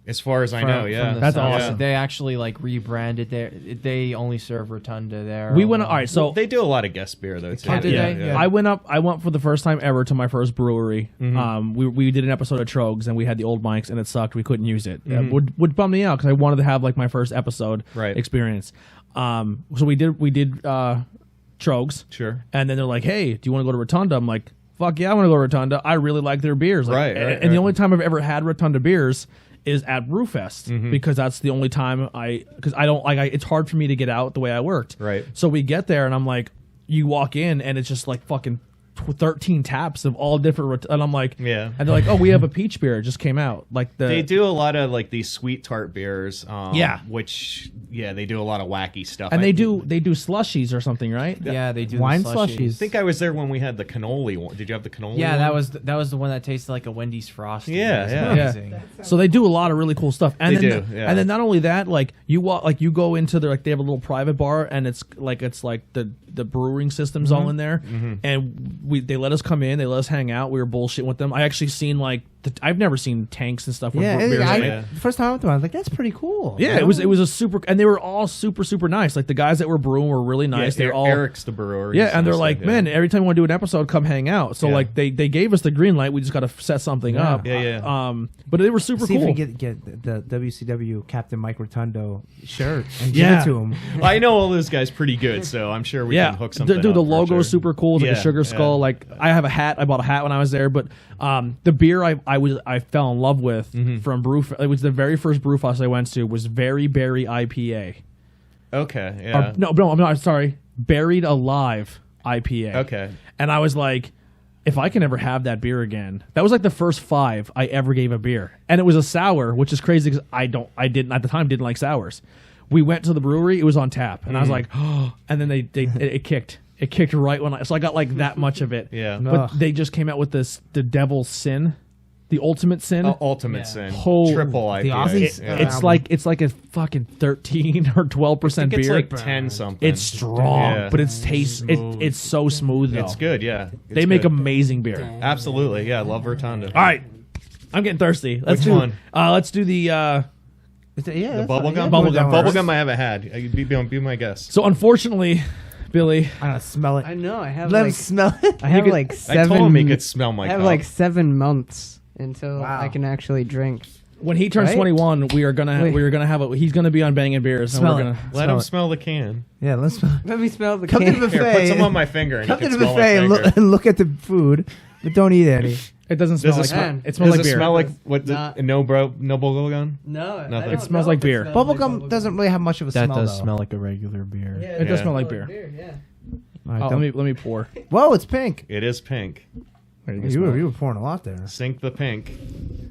As far as I know, yeah. From the That's start. awesome. They actually like rebranded there. They only serve Rotunda there. We went. All right. So They do a lot of guest beer, though, too. Oh, did yeah, they? Yeah. I went for the first time ever to my first brewery. We did an episode of Trogs and we had the old mics and it sucked. We couldn't use it. Would bum me out because I wanted to have like my first episode Right. experience. So we did Trogs. Sure. And then they're like, "Hey, do you want to go to Rotunda?" I'm like, "Fuck yeah, I want to go to Rotunda. I really like their beers." Like, Right, right, and the right. only time I've ever had Rotunda beers is at Brewfest because that's the only time because I don't like it's hard for me to get out the way I worked. Right. So we get there and I'm like, you walk in and it's just like fucking 13 taps of all different and I'm like, Yeah. and they're like, "Oh, we have a peach beer. It just came out." Like They do a lot of like these sweet tart beers. Yeah. Which they do a lot of wacky stuff. and I they do slushies or something, right? Yeah, they do Wine the slushies. slushies. I think I was there when we had the cannoli one. Did you have the cannoli? Yeah, one? that was the one that tasted like a Wendy's Frosty. Yeah, It was yeah. amazing. So they do a lot of really cool stuff. And They then do, yeah. And then not only that, like you walk, like you go into their like they have a little private bar, and it's like the brewing system's all in there, and they let us come in, they let us hang out. We were bullshitting with them. I actually seen like I've never seen tanks and stuff. With Yeah, beers in it. yeah. the first time I went there, I was like, "That's pretty cool." Yeah, it was a super, and they were all super nice. Like the guys that were brewing were really nice. Yeah, They're all Eric's the brewer. yeah, He's and they're nice, like, yeah. "Man, every time we want to do an episode, come hang out." So Yeah. like they gave us the green light. We just got to set something Yeah. up. Yeah. But they were super See cool. if we get the WCW Captain Mike Rotundo shirt and Yeah. give it to him. I know all those guys pretty good, so I'm sure we can hook something Dude, the up for logo sure. is super cool. It's like a Yeah, sugar yeah. skull. Like I have a hat. I bought a hat when I was there. But the beer I fell in love with from Brew. It was the very first Brewfest I went to. Was Very Berry IPA. Okay, yeah. No, I'm not. Sorry, Buried Alive IPA. Okay. And I was like, if I can ever have that beer again, that was like the first 5 I ever gave a beer, and it was a sour, which is crazy because I didn't at the time didn't like sours. We went to the brewery; it was on tap, and I was like, oh, and then it kicked. It kicked right when so I got like that much of it. Yeah. But Ugh. they just came out with the Devil's Sin, the Ultimate Sin. Ultimate Sin. Whole- Triple IPA. The Aussies? Yeah. It's like a fucking 13 or 12% I think it's beer. like 10 something. It's strong, Yeah. but it's so smooth though. It's good, yeah. They It's make good. amazing beer. Absolutely, yeah. Love Rotunda. All right, I'm getting thirsty. Which one? Let's do the. Yeah, The bubblegum? Bubblegum first. Bubblegum I haven't had. Be my guest. So unfortunately, Billy, I don't smell it. I know. I have Let him like smell it. I have could- like I 7. told him he could smell my I have cup. like 7 months until Wow. I can actually drink. when he turns Right? 21, he's gonna be on Banging Beers. And Smell we're it. gonna. Let him smell the can. Yeah, let's smell it. Let me smell the Come to can. the Here, buffet. put some on my finger and Come you to can the smell buffet my and finger. look at the food, but don't eat any. It doesn't smell like. Does it smell- It smells Does like it beer. smell like what? Not- No bubble gum? No, I Nothing. don't It smells know like if beer. smells like Bubblegum doesn't really have much of a That smell. does though. smell like a regular beer. Yeah, It does Yeah. smell like beer. Yeah. All right, Oh, don't- let me pour. Whoa, it's pink. It is pink. There you go. You were pouring a lot there. Sink the pink.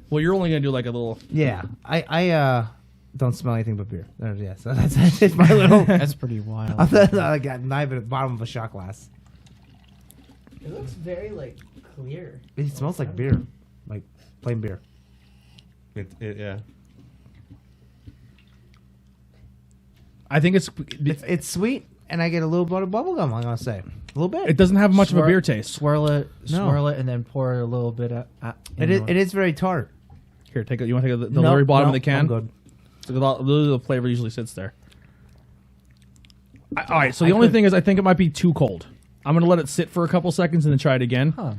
Well, you're only gonna do like a little. Yeah, I don't smell anything but beer. Yeah, so that's my little. That's pretty wild. I got a knife at the bottom of a shot glass. It looks very like clear. It smells like beer, like plain beer. Yeah. I think it's. It's sweet, and I get a little bit of bubblegum. I'm gonna say a little bit. It doesn't have much of a Swir- beer taste. Swirl it, No. swirl it, and then pour a little bit. It is very tart. Here, take it. You want to take the No, very bottom of no, the can? I'm good. So the flavor usually sits there. All right. So the only thing is, I think it might be too cold. I'm gonna let it sit for a couple seconds and then try it again Huh.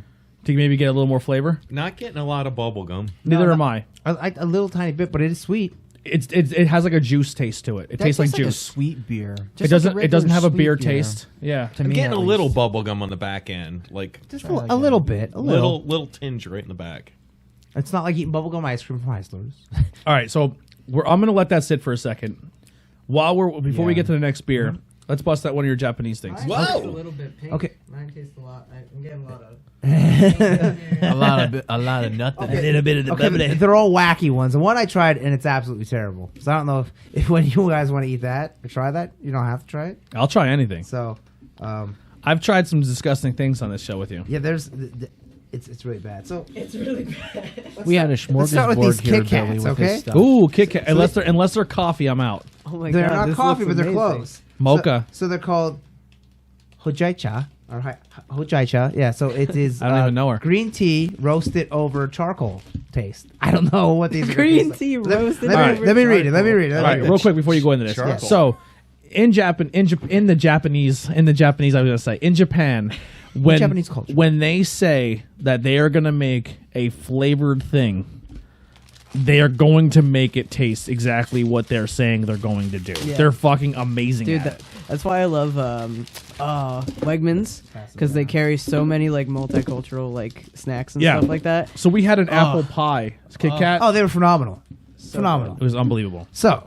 to maybe get a little more flavor. Not getting a lot of bubble gum. Neither am I. A little tiny bit, but it is sweet. it has like a juice taste to it. It That tastes like a juice. sweet beer. It doesn't have a beer taste. Yeah. To I'm me, getting at a little least. bubble gum on the back end, like Just a little bit. A little tinge right in the back. It's not like eating bubblegum ice cream from Heisler's. All right, so I'm gonna let that sit for a second. Before we get to the next beer, let's bust out one of your Japanese things. Mine tastes a little bit pink. Okay. Mine tastes a lot. I'm getting a lot of. a lot of nothing. A little bit of the they're all wacky ones. And one I tried, and it's absolutely terrible. So I don't know if when you guys want to eat that or try that, you don't have to try it. I'll try anything. So, I've tried some disgusting things on this show with you. yeah, it's really bad. So It's really bad. We had a Let's start with these smorgasbord here, Kit Kats, Billy, with okay? this stuff. Ooh, Kit Kat. Unless they're coffee, I'm out. Oh my they're god, not this coffee, looks but they're amazing. close. Mocha. So they're called hojaicha. Or hojaicha. Yeah. So it is. I don't even know her. Green tea roasted over charcoal taste. I I don't know what these are. Green taste tea like. roasted. Let over me read it. Let me charcoal. read it. All right, real quick before you go into this. Charcoal. So, in the Japanese, I was gonna say in Japan, when Japanese culture. when they say that they are gonna make a flavored thing, they are going to make it taste exactly what they're saying they're going to do. Yeah. They're fucking amazing, Dude, at it. that's why I love Wegmans, because they carry so many like multicultural like snacks and Yeah. stuff like that. So we had an apple pie Kit Kat. Oh, they were phenomenal. Phenomenal. It was unbelievable. So,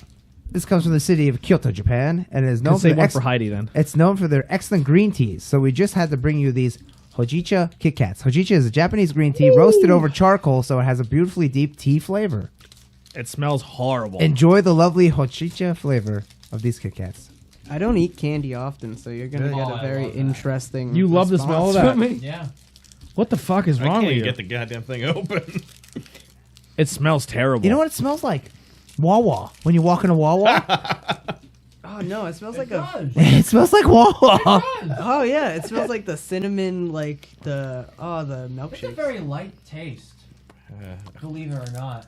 this comes from the city of Kyoto, Japan, and it is known Let's for say their one for Heidi then. It's known for their excellent green teas. So we just had to bring you these Hojicha Kit Kats. Hojicha is a Japanese green tea roasted over charcoal, so it has a beautifully deep tea flavor. It smells horrible. Enjoy the lovely Hojicha flavor of these Kit Kats. I don't eat candy often, so you're gonna Really? get Oh, a I very love that. interesting. You love the smell of response that? from me. Yeah. What the fuck is I wrong can't with you? get the goddamn thing open. It smells terrible. You know what it smells like? Wawa. When you walk in a Wawa, Oh no, it smells like a. it smells like Wawa. Oh yeah, it smells like the cinnamon, like the It's a milkshake. very light taste. Believe it or not.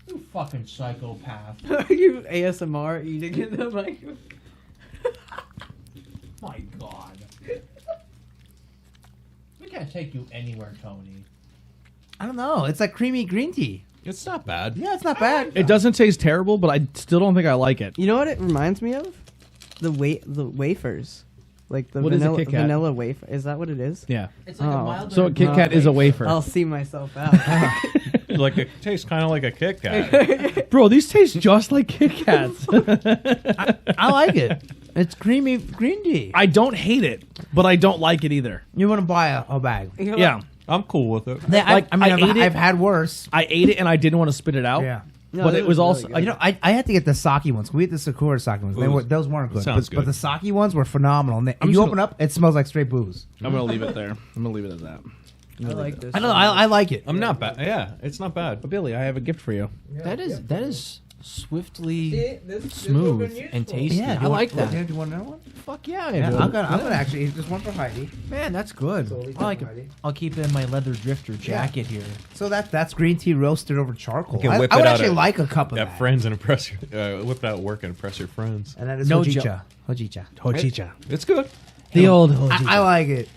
You fucking psychopath. Are you ASMR eating in the microphone? My God. We can't take you anywhere, Tony. I don't know. It's like creamy green tea. It's not bad. Yeah, it's not bad. It doesn't taste terrible, but I still don't think I like it. You know what it reminds me of? The wafers, like the What is a vanilla Kit Kat? vanilla wafer. Is that what it is? Yeah. It's like Oh. a milder. So a Kit Kat is a wafer. I'll see myself out. Like it tastes kind of like a Kit Kat. Bro, these taste just like Kit Kats. I like it. It's creamy green tea. I don't hate it, but I don't like it either. You want to buy a bag? Yeah. I'm cool with it. I've had worse. I ate it and I didn't want to spit it out. Yeah. No, but it it was was really also good. You know, I had to get the sake ones. We had the Sakura sake ones. Those weren't good. Sounds But good. the sake ones were phenomenal. And I'm you just open up, it smells like straight booze. I'm gonna leave it there. I'm gonna leave it at that. I like this. I don't know. I like it. I'm not bad. Yeah, it's not bad. But Billy, I have a gift for you. That is swiftly This smooth and tasty. Yeah, I like that. Do you want another one? Fuck yeah, Yeah, I do. I'm gonna actually eat this one for Heidi. Man, that's good. I like it. I'll keep it in my leather drifter jacket here. So that's green tea roasted over charcoal. You can I whip would it out actually at- like a cup of Got that. friends and impress your, whip that work and impress your friends. And that is No Hojicha. Hojicha. Hojicha. It's good. The old I like it.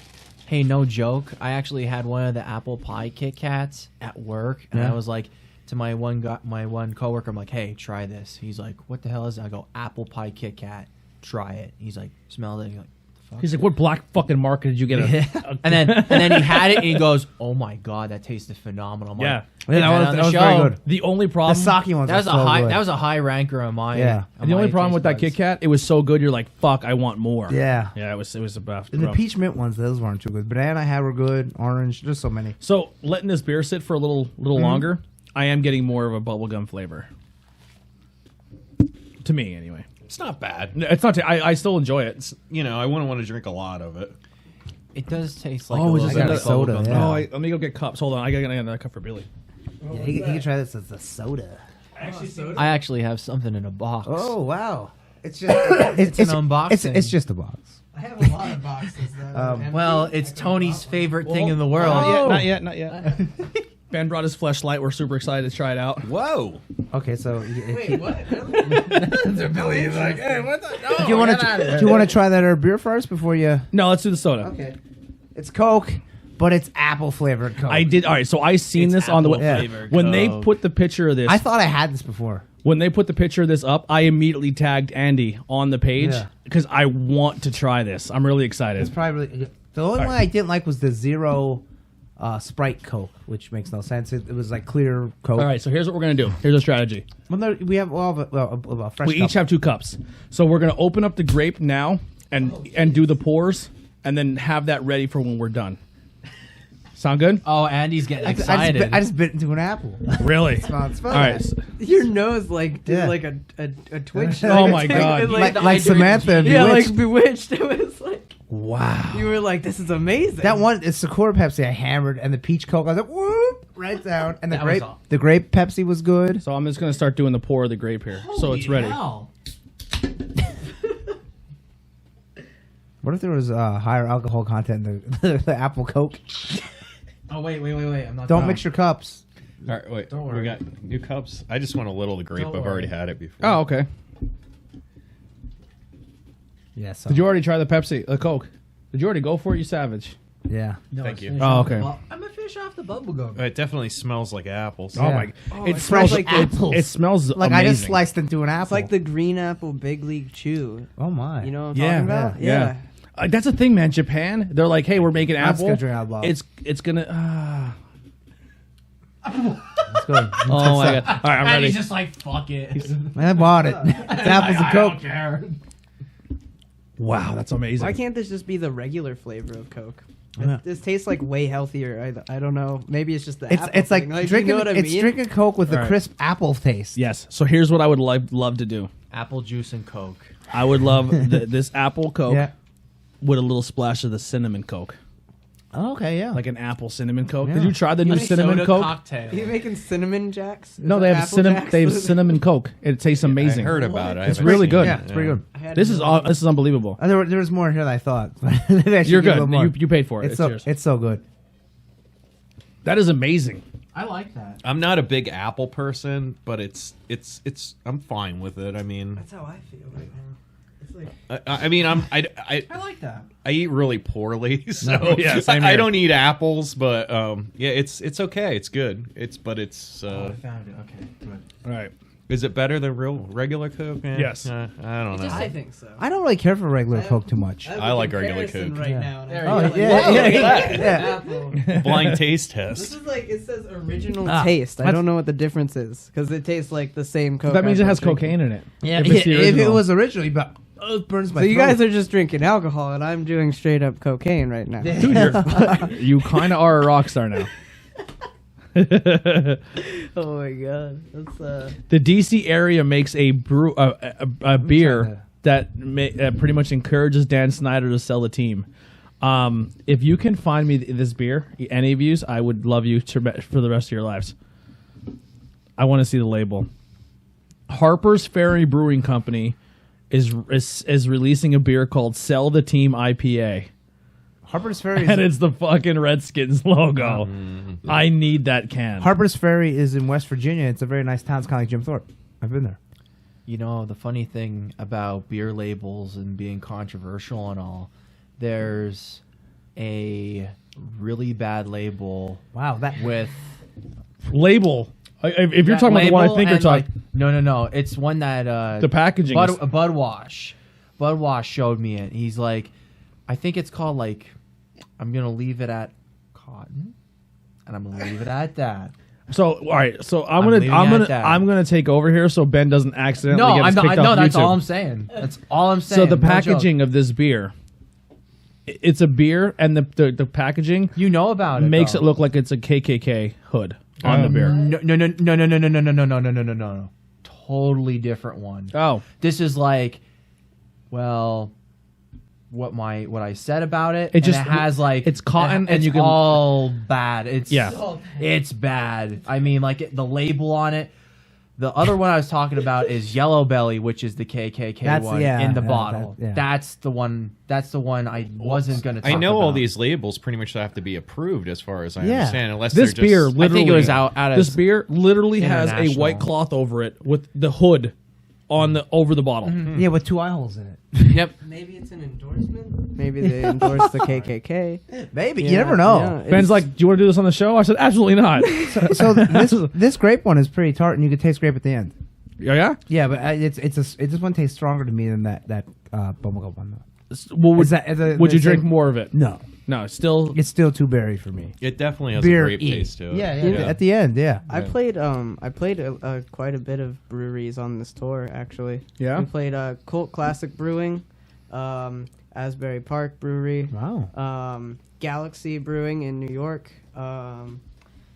Hey, no joke. I actually had one of the apple pie Kit Kats at work, and I was like to my one coworker, I'm like, "Hey, try this." He's like, "What the hell is it?" I go, "Apple pie Kit Kat. Try it." He's like, "Smell it." He's like, "The fuck?" He's like, what black fucking market did you get? and then he had it, and he goes, "Oh my god, that tasted phenomenal." I'm like, Yeah. "Get that on the was show." very good. The only The problem. sake ones. That was are a so high. good. That was a high ranker on my. Yeah. on the only my problem with that taste Kit Kat, it was so good. You're like, fuck, I want more. Yeah. Yeah, it was about. And the peach mint ones, those weren't too good. Banana I had were good. Orange, there's so many. So letting this beer sit for a little longer, I am getting more of a bubblegum flavor. To me, anyway. It's not bad. No, it's not. I still enjoy it. It's, I wouldn't want to drink a lot of it. It does taste like Oh, a it's little just bit another of soda, bubblegum. yeah. Oh, let me go get cups. Hold on, I gotta get another cup for Billy. Yeah, you can try this as a soda. I actually have something in a box. Oh wow! It's just It's an unboxing. It's just a box. I have a lot of boxes. That Well, it's Tony's favorite thing in the world. Not yet. Not yet. Ben brought his fleshlight. We're super excited to try it out. Whoa. Okay, so Wait, what? Billy's like, hey, what the? do you want to try that beer first before you? No, let's do the soda. Okay, it's Coke, but it's apple flavored Coke. I did. All right, so I seen It's this on the apple way. flavored When they Coke. put the picture of this, I thought I had this before. when they put the picture of this up, I immediately tagged Andy on the page Yeah. because I want to try this. I'm really excited. It's probably really, the only one I didn't like was the zero Sprite Coke, which makes no sense. It was like clear Coke. All right, so here's what we're gonna do. Here's a strategy. Well, no, we have all of a fresh. We each have 2 cups. So we're gonna open up the grape now and do the pours, and then have that ready for when we're done. Sound good? Oh, Andy's getting I excited. just bit into an apple. Really? Smell All right. Your nose like did Yeah. like a twitch. Oh like, my God. like Samantha. and Yeah, Bewitched. like Bewitched. It was like Wow. you were like, this is amazing. That one, it's the quarter Pepsi I hammered, and the peach Coke. I was like, whoop, right down. And the That was grape, all. the grape Pepsi was good. So I'm just gonna start doing the pour of the grape here. So it's ready. Hell. What if there was higher alcohol content in the apple Coke? Oh wait. I'm not. Don't done. mix your cups. All right, wait. Don't We worry. got new cups. I just want a little of the grape. Don't I've worry. already had it before. Oh, okay. Yes. Did you already try the Pepsi, the Coke? Did you already go for it, you savage? Yeah. No, Thank let's you. finish Oh, off okay. the I'm gonna finish off the bubble gum. It definitely smells like apples. Oh Yeah. my! Oh, It it's smells like apples. It smells Like amazing. I just sliced into an apple. It's like the green apple big league chew. Oh my. You know what I'm Yeah, talking about? yeah. That's the thing, man. Japan, they're like, hey, we're making I'm just apple. gonna drink out of the bottle. It's gonna. It's good. Oh my god! All right, I'm And ready. he's just like, fuck it. I bought it. It's apples and I Coke. don't care. Wow, that's amazing. Why can't this just be the regular flavor of Coke? Yeah. This tastes like way healthier. I don't know. Maybe it's just the apple It's like thing. drinking. You know what I It's mean? drinking Coke with All a right. crisp apple taste. Yes. So here's what I would love to do. Apple juice and Coke. I would love this apple Coke Yeah. with a little splash of the cinnamon Coke, Oh, okay. Yeah. like an apple cinnamon Coke. Yeah. Did you try the new Like cinnamon soda Coke? cocktail. Are you making cinnamon jacks? Is No, it they have apple cinnamon. jacks? They have cinnamon Coke. It tastes amazing. I heard about it. I It's haven't really seen good. it. yeah, it's pretty good. I had This no is idea. this is unbelievable. There was more here than I thought. Maybe I should You're give a good. little more. You paid for it. It's It's so yours. it's so good. That is amazing. I like that. I'm not a big apple person, but it's I'm fine with it. I mean, That's how I feel right now. It's like I mean, I like that. I eat really poorly, so yeah, same I here. don't eat apples. But yeah, it's okay. It's good. It's I found it. Okay, good. All right. is it better than regular Coke? Yes. I don't know. I think so. I don't really care for regular Coke too much. have I a like regular comparison Coke. right Yeah. now. and I There feel you like, go. Yeah, whoa, yeah, look yeah, at that yeah. apple. Blind taste This test. is like it says original Ah, taste. I that's- don't know what the difference is because it tastes like the same Coke. That means I've it has been drinking. cocaine in it. Yeah, If it's the if it original. was originally, but it burns my So you throat. guys are just drinking alcohol, and I'm doing straight up cocaine right now. Dude, you kind of are a rock star now. Oh my god, that's The DC area makes a beer that pretty much encourages Dan Snyder to sell the team. If you can find me this beer, any of yous, I would love you for the rest of your lives. I want to see the label. Harper's Ferry Brewing Company is releasing a beer called Sell the Team IPA. Harper's Ferry. And Is, it's the fucking Redskins logo. I need that can. Harper's Ferry is in West Virginia. It's a very nice town. It's kind of like Jim Thorpe. I've been there. You know, the funny thing about beer labels and being controversial and all, there's a really bad label Wow, that with Label. If you're that talking about the one I label think you're and, talking, like, no. It's one that the packaging. is- Budwash showed me it. He's like, I think it's called like, I'm gonna leave it at cotton, and I'm gonna leave it at that. So all right, so I'm leaving it at that. gonna take over here so Ben doesn't accidentally No, get us I'm not. kicked No, off that's YouTube. all I'm saying. That's all I'm saying. So the No joke. packaging of this beer, it's a beer, and the packaging you know about it, makes though. it look like it's a KKK hood on the beer. No. Totally different one. Oh, This is like, well, what I said about it. It and just- it has like it's cotton, and it's you can- all bad. It's Yeah. it's bad. I mean, like the label on it. The other one I was talking about is Yellow Belly, which is the KKK That's- one yeah, in the yeah, bottle. that- yeah. That's the one. That's the one I wasn't going to. I talk know all about. these labels pretty much have to be approved as far as I Yeah. understand, unless this they're just, beer literally. I think it was out at This beer literally has a international. white cloth over it with the hood on the over the bottle. Yeah, with 2 eye holes in it. Yep. Maybe it's an endorsement. Maybe they endorse the KKK. Maybe. You Yeah, never know. yeah, Ben's it's- like, "Do you want to do this on the show?" I said, "Absolutely not." So this grape one is pretty tart, and you could taste grape at the end. Oh, yeah. Yeah, but this one tastes stronger to me than that bubblegum one. Well, would, Is that- is it would the you drink same- more of it? No, No, it's still. it's still too berry for me. It definitely has Beer a grape E. taste to it. Yeah, at the end, yeah. I played quite a bit of breweries on this tour actually. Yeah? We played Cult Classic Brewing, Asbury Park Brewery, Wow. Galaxy Brewing in New York.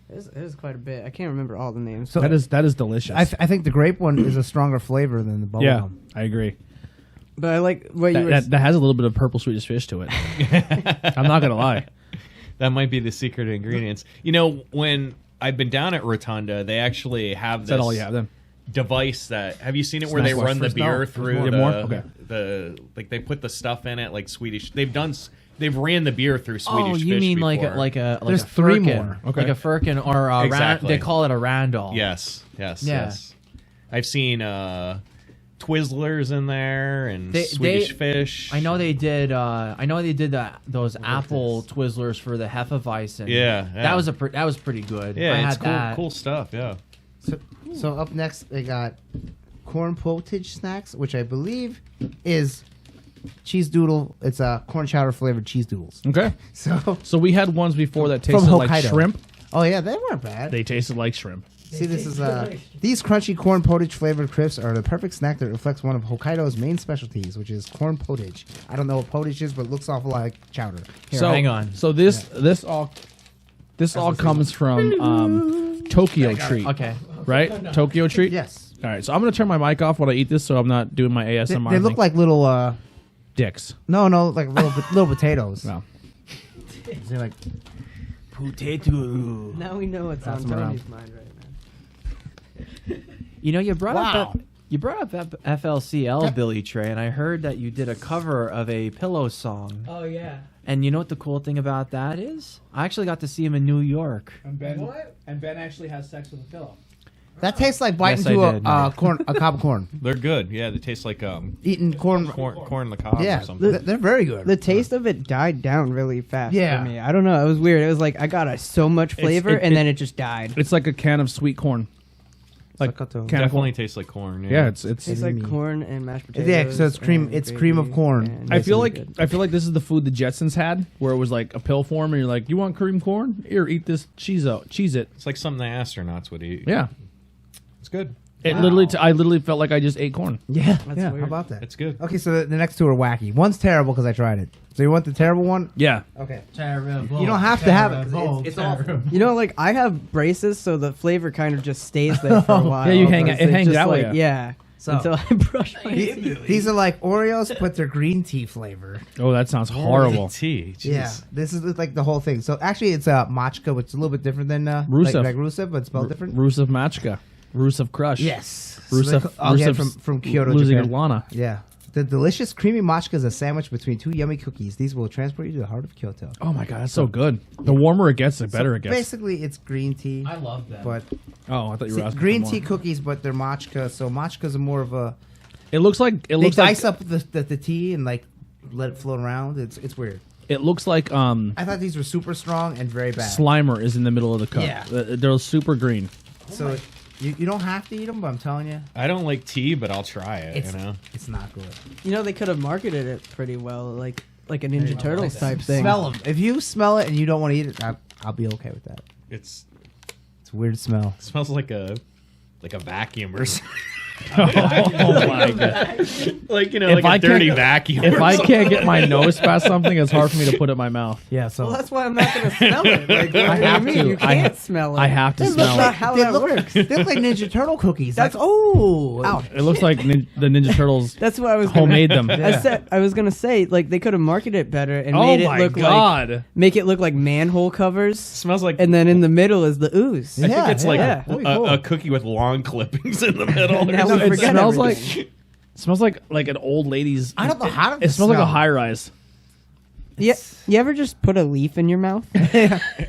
It was quite a bit. I can't remember all the names. So that is delicious. I think the grape one is a stronger flavor than the bubblegum. yeah, I agree. But I like what you were. That has a little bit of purple Swedish fish to it. I'm not gonna lie. That might be the secret ingredients. You know, when I've been down at Rotunda, they actually have Is this that all you have then? device that have you seen it where Smash they West run the first? beer No. through Yeah, the, more? Okay. the like they put the stuff in it like Swedish. They've ran the beer through Swedish Oh, fish you mean before. like a There's a 3 firkin. more. Okay. Like a firkin or a Exactly. they call it a Randall. Yes. Yeah. Yes. I've seen Twizzlers in there and Swedish fish. I know they did. Those apple Twizzlers for the Hefeweizen. Yeah, yeah. That was pretty good. Yeah, I it's had that. cool stuff. Yeah. So up next, they got corn potage snacks, which I believe is cheese doodle. It's a corn chowder flavored cheese doodles. Okay. So we had ones before that From tasted like Hokkaido. shrimp. Oh yeah, they weren't bad. They tasted like shrimp. See, this is these crunchy corn potage flavored crisps are the perfect snack that reflects one of Hokkaido's main specialties, which is corn potage. I don't know what potage is, but it looks awful like chowder. Here, So hang on. So this all comes from Tokyo Treat. Okay. Right? Tokyo Treat? Yes, All right, so I'm going to turn my mic off while I eat this so I'm not doing my ASMR. they look thing. like little dicks. no, like little potatoes. No. They're like Now we know what's on them around. Tony's mind right now. You know, you brought Wow. up FLCL, Billy Trey, and I heard that you did a cover of a Pillow song. Oh yeah. And you know what the cool thing about that is? I actually got to see him in New York. And Ben actually has sex with a pillow. that tastes like biting Yes, I into did. a cob of corn. They're good. Yeah, they taste like Eating corn. corn on the cob Yeah, or something. they're very good. The taste of it died down really fast Yeah. for me. I don't know. It was weird. It was like I got so much flavor it- and then it just died. It's like a can of sweet corn. Like Staccato. can of Definitely corn. tastes like corn. Yeah, it's Tastes like corn and mashed potatoes. Yeah, so it's cream- and it's cream of gravy, corn. and I it's feel really like good. this is the food the Jetsons had, where it was like a pill form, and you're like, "You want cream corn? Here, eat this cheese it." It's like something the astronauts would eat. Yeah, It's good. it literally. I literally felt like I just ate corn. Yeah, That's yeah. weird. How about that? It's good. Okay, so the next two are wacky. One's terrible because I tried it. So you want the terrible one? Yeah, Okay. Terrible. You don't have to have it. 'Cause it's awful. You know, like I have braces, so the flavor kind of just stays there for a while. Yeah, you hang Because it hangs just out with like, ya. Yeah. So- Until I brush my teeth. These are like Oreos, but they're green tea flavor. Oh, that sounds horrible. Tea. Jeez. Yeah, this is like the whole thing. So actually, it's matcha, which is a little bit different than Rusev. like Rusev, but spelled different. Rusev Machka, Rusev Crush. Yes, Rusev. Again, Rusev's from Kyoto, losing Japan. Lana. Yeah, the delicious creamy matcha is a sandwich between two yummy cookies. These will transport you to the heart of Kyoto. Oh my god, that's so good. The warmer it gets, the better it gets. Basically, it's green tea, I love that. but Oh, I thought you were asking green for tea more. cookies, but they're matcha. So matchas are more of a It looks like it they looks like dice up the tea and like let it float around. It's weird. it looks like I thought these were super strong and very bad. Slimer is in the middle of the cup. Yeah. They're super green. So you don't have to eat them, but I'm telling you, I don't like tea, but I'll try it. it's You know. it's not good. You know, they could have marketed it pretty well, like a Ninja Turtles type thing. Smell them. If you smell it and you don't want to eat it, I'll be okay with that. It's It's a weird smell. it smells like a vacuum or something. Oh my god! Like If like I a dirty can't- vacuum. If or I something. can't get my nose past something, it's hard for me to put it in my mouth. Yeah, so Well, that's why I'm not going to smell it. Like, what I do you have mean? to. You I can't ha- smell it. I have to That's smell not it. how they that look, works. they look like Ninja Turtle cookies. That's- ouch. It looks like the Ninja Turtles That's what I was gonna, homemade them. I was gonna say, like they could have marketed it better and Oh made it my look god! like manhole covers, smells like. and then in the middle is the ooze. I think it's like yeah. That'd be cool. a cookie with lawn clippings in the middle. And now or we It something. forget smells everything. smells like an old lady's. I don't know how to. It smells like a high rise. Yeah, you ever just put a leaf in your mouth?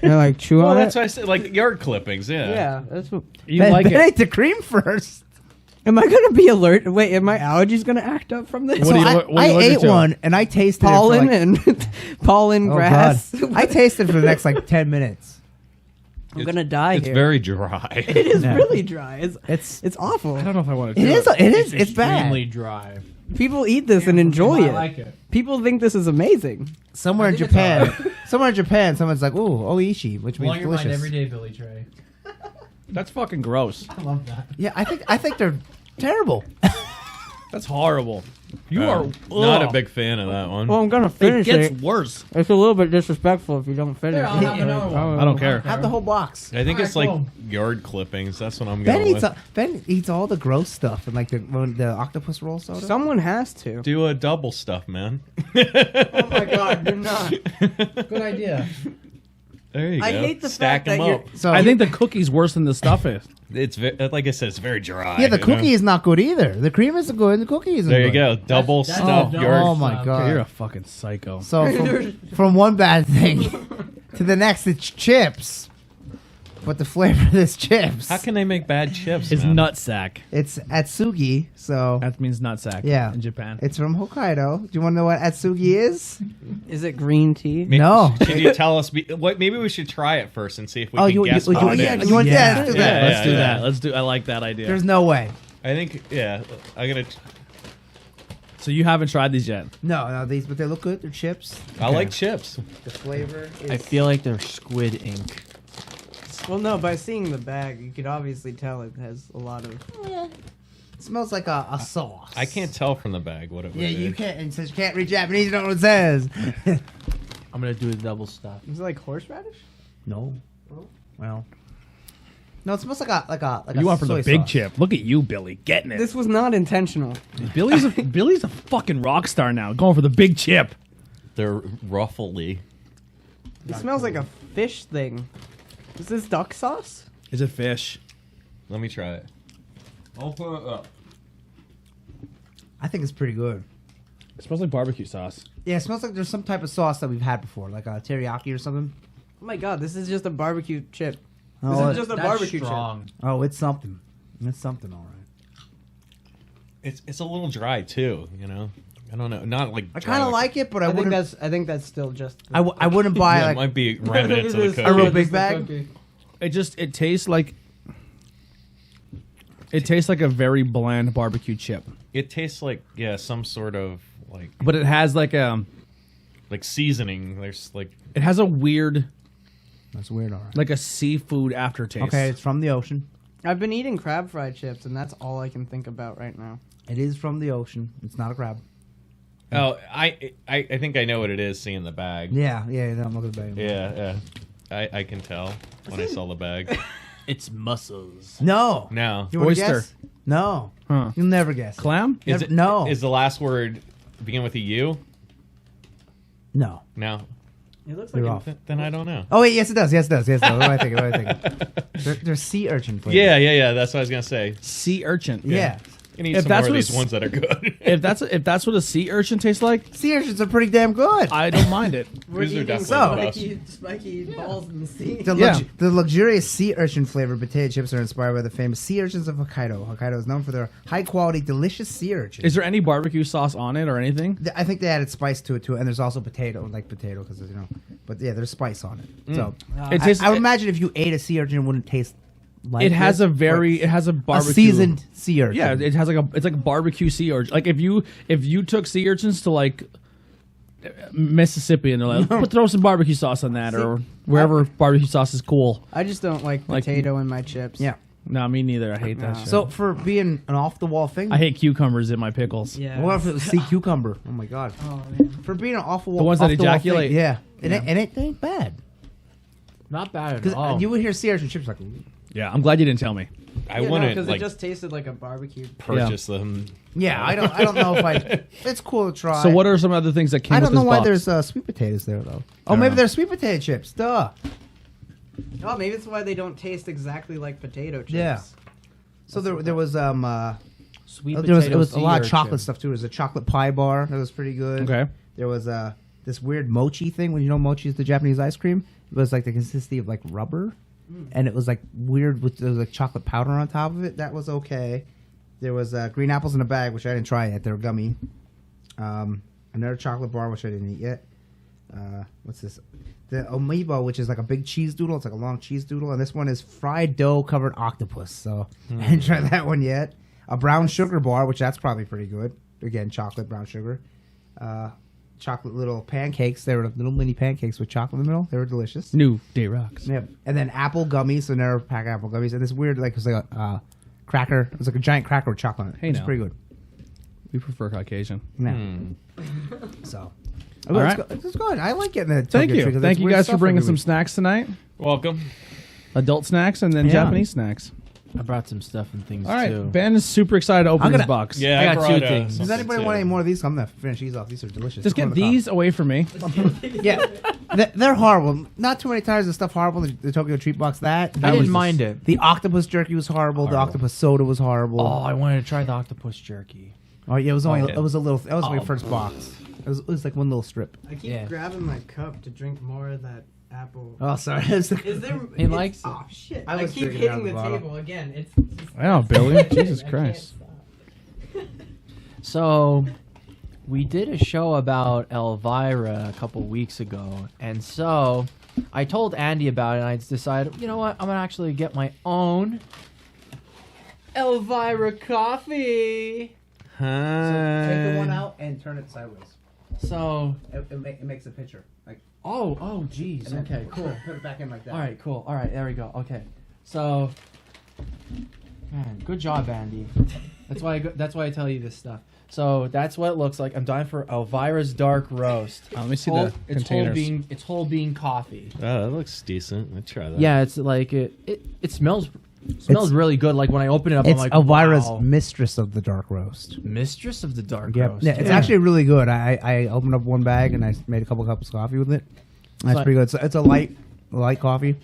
You're like chew Well, on that's it. why I said like yard clippings. Yeah. Yeah, that's what. You like Ben it? ate the cream first. Am I gonna be alert? Wait, am my allergies gonna act up from this? What do you- I allergic ate to? one and I tasted Pollen it for and pollen oh, grass. God. I tasted for the next like 10 minutes. I'm gonna die It's here. very dry. It is Yeah. really dry. It's It's awful. I don't know if I want to it do is it. it's extremely bad. dry. People eat this and enjoy I it. like it. People think this is amazing. Somewhere in I think it's Japan, someone's like, "Ooh, oishi," which Blow means your mind delicious. every day, Billy Trey. That's fucking gross. I love that. Yeah, I think they're terrible. That's horrible. You are not ugh. a big fan of that one. Well, I'm gonna It finish it. gets worse. It's a little bit disrespectful if you don't finish Here, I'll it. have another one. I don't care. Have the whole box. I think Alright, it's like cool. yard clippings. That's what I'm Ben going eats with. Ben eats all the gross stuff and like the octopus roll soda. Someone has to. Do a double stuff, man. Oh my god, you're not. Good idea. There you I go. hate the Stack fact that them you're. up. So I think the cookie's worse than the stuff is. It's like I said, it's very dry. yeah, the you cookie know? is not good either. The cream isn't good. And the cookie isn't There you good. go. Double That's stuff oh, yard. Oh my god. You're a fucking psycho. So from one bad thing to the next, it's chips. But the flavor of this chips, How can they make bad chips? It's man? nutsack. it's Atsugi. So That means nutsack. Yeah. In Japan. it's from Hokkaido. Do you want to know what Atsugi is? Is it green tea? No. Can you tell us? What? Maybe we should try it first and see if we can guess what it yeah, is. you want Yeah. let's do Yeah, that. let's do yeah. that. Let's do. I like that idea. There's no way. I think. Yeah. I'm gonna. So you haven't tried these yet? No, these, but they look good. They're chips. I like chips. The flavor is. I feel like they're squid ink. Well, no. By seeing the bag, you could obviously tell it has a lot of. It smells like a sauce. I can't tell from the bag what it was. Yeah, you can't. And since you can't read Japanese, you don't know what it says. I'm gonna do the double stuff. Is it like horseradish? No. Well. No, it smells like a You went for the soy big sauce. chip. Look at you, Billy, getting it. This was not intentional. Billy's a fucking rock star now, going for the big chip. They're ruffly. It smells like a fish thing. Is this duck sauce? Is it fish? Let me try it. I'll put it up. I think it's pretty good. It smells like barbecue sauce. Yeah, it smells like there's some type of sauce that we've had before, like a teriyaki or something. Oh my god, this is just a barbecue chip. Oh, This is it- just a That's barbecue strong. Oh, it's something. It's something, all right. It's a little dry too. You know. I don't know. Not like. I dry kind of like it, but I chip. wouldn't. I think that's still just. I wouldn't buy Yeah, it like. might be remnants of the cookie. A real big bag? It tastes like. It tastes like a very bland barbecue chip, It tastes like some sort of like but it has like seasoning. There's like it has a weird That's weird, all right. like a seafood aftertaste. Okay, it's from the ocean. I've been eating crab fried chips, and that's all I can think about right now. It is from the ocean. It's not a crab. I think I know what it is. Seeing the bag. Yeah, no, I'm looking at the bag. Yeah. I can tell when I saw the bag. It's mussels. No. No. You wanna Oyster. guess? No. Huh. You'll never guess. Clam? Is Never- it, no. Is the last word begin with a U? No. No. It looks You're like off. Then I don't know. Oh wait, yes it does. Yes it does. Yes. What am I thinking? What am I thinking? They're sea urchin flavor. Yeah. That's what I was gonna say. Sea urchin. Yeah. You need If some that's more of what these it's- ones that are good. If that's what a sea urchin tastes like, Sea urchins are pretty damn good. I don't mind it. we're These are eating definitely spiky balls in the sea. The luxurious sea urchin flavored potato chips are inspired by the famous sea urchins of Hokkaido. Hokkaido is known for their high quality, delicious sea urchins. Is there any barbecue sauce on it or anything? I think they added spice to it too, and there's also potato because but yeah, there's spice on it. So It tastes. I would imagine if you ate a sea urchin, it wouldn't taste like it has this, a very. but It has a a barbecue. seasoned sea urchin. Yeah, it has it's like a barbecue sea urchin. Like if you took sea urchins to like Mississippi and they're like, throw some barbecue sauce on that or wherever barbecue sauce is cool. I just don't like Like- potato in my chips. Yeah. No, me neither. I hate that No. shit. So for being an off the wall thing, I hate cucumbers in my pickles. Yeah. what if it was sea cucumber? Oh my god! Oh, man. For being an off the wall, The ones that ejaculate. yeah, and it ain't bad Not bad at because all. you would hear sea urchin chips like. Yeah, I'm glad you didn't tell me. I Yeah, wouldn't because like it just tasted like a barbecue. purchase them. Yeah, I don't know if I. It's cool to try. So what are some other things that came I with don't know this why box? there's sweet potatoes there though. Oh, maybe there's sweet potato chips. Duh. Oh, maybe that's why they don't taste exactly like potato chips. Yeah. So there was Sweet there was potato a lot of sea chocolate urchin. stuff too. There was a chocolate pie bar that was pretty good. Okay. There was this weird mochi thing. When you know mochi is the Japanese ice cream, it was like the consistency of like rubber, and it was like weird with there was like chocolate powder on top of it. That was okay. There was green apples in a bag, which I didn't try yet. They were gummy. Another chocolate bar, which I didn't eat yet. What's this? The Amiibo, which is like a big cheese doodle. It's like a long cheese doodle. And this one is fried dough covered octopus. So I didn't try that one yet. A brown sugar bar, which that's probably pretty good. Again, chocolate, brown sugar. Chocolate little pancakes. They were little mini pancakes with chocolate in the middle. They were delicious. New Day Rocks. Yep. And then apple gummies. So never pack apple gummies. And this weird, like, it was like a cracker. It was like a giant cracker with chocolate on it. Hey, It's now. pretty good. We prefer Caucasian. Yeah. So. All right. It's good. I like getting the Thank Tokyo you. treat 'cause Thank it's you weird guys for stuff bringing every some week. snacks tonight. Welcome. Adult snacks and then Yeah. Japanese snacks. I brought some stuff and things All right. too. Ben is super excited to open I'm this gonna- box. Yeah, I got brought, two things. Does something anybody too. want any more of these? I'm going to finish these off. These are delicious. Just Come get on the top. these away from me. Yeah. They're horrible. Not too many times the stuff horrible. The Tokyo treat box, that I was didn't mind it. The octopus jerky was horrible. The octopus soda was horrible. Oh, I wanted to try the octopus jerky. Oh, yeah, it was only Okay. it was a little. That was my first box. It was like one little strip. I keep Yeah. grabbing my cup to drink more of that apple. Oh, sorry. Is there? He it's- likes it. Oh shit! I I, was keep drinking out hitting of the the bottle. table again. It's Wow, Billy. Jesus I can't Christ. stop. So, we did a show about Elvira a couple weeks ago, and so I told Andy about it, and I decided, you know what, I'm gonna actually get my own Elvira coffee. Take the one out and turn it sideways. So, It makes a picture. Like, oh, jeez. Okay, cool. Put it back in like that. All right, cool. All right, there we go. Okay, so, man, good job, Andy. That's why I tell you this stuff. So that's what it looks like. I'm dying for Elvira's dark roast. Let me see the containers. It's whole bean coffee. Oh, that looks decent. I'd try that. Yeah, it's like it smells really good. Like when I open it up, I'm It's like, Elvira's wow. mistress of the dark roast. Mistress of the dark Yep. roast. Yeah, it's actually really good. I opened up one bag and I made a couple cups of coffee with it. That's like- pretty good. It's a light coffee.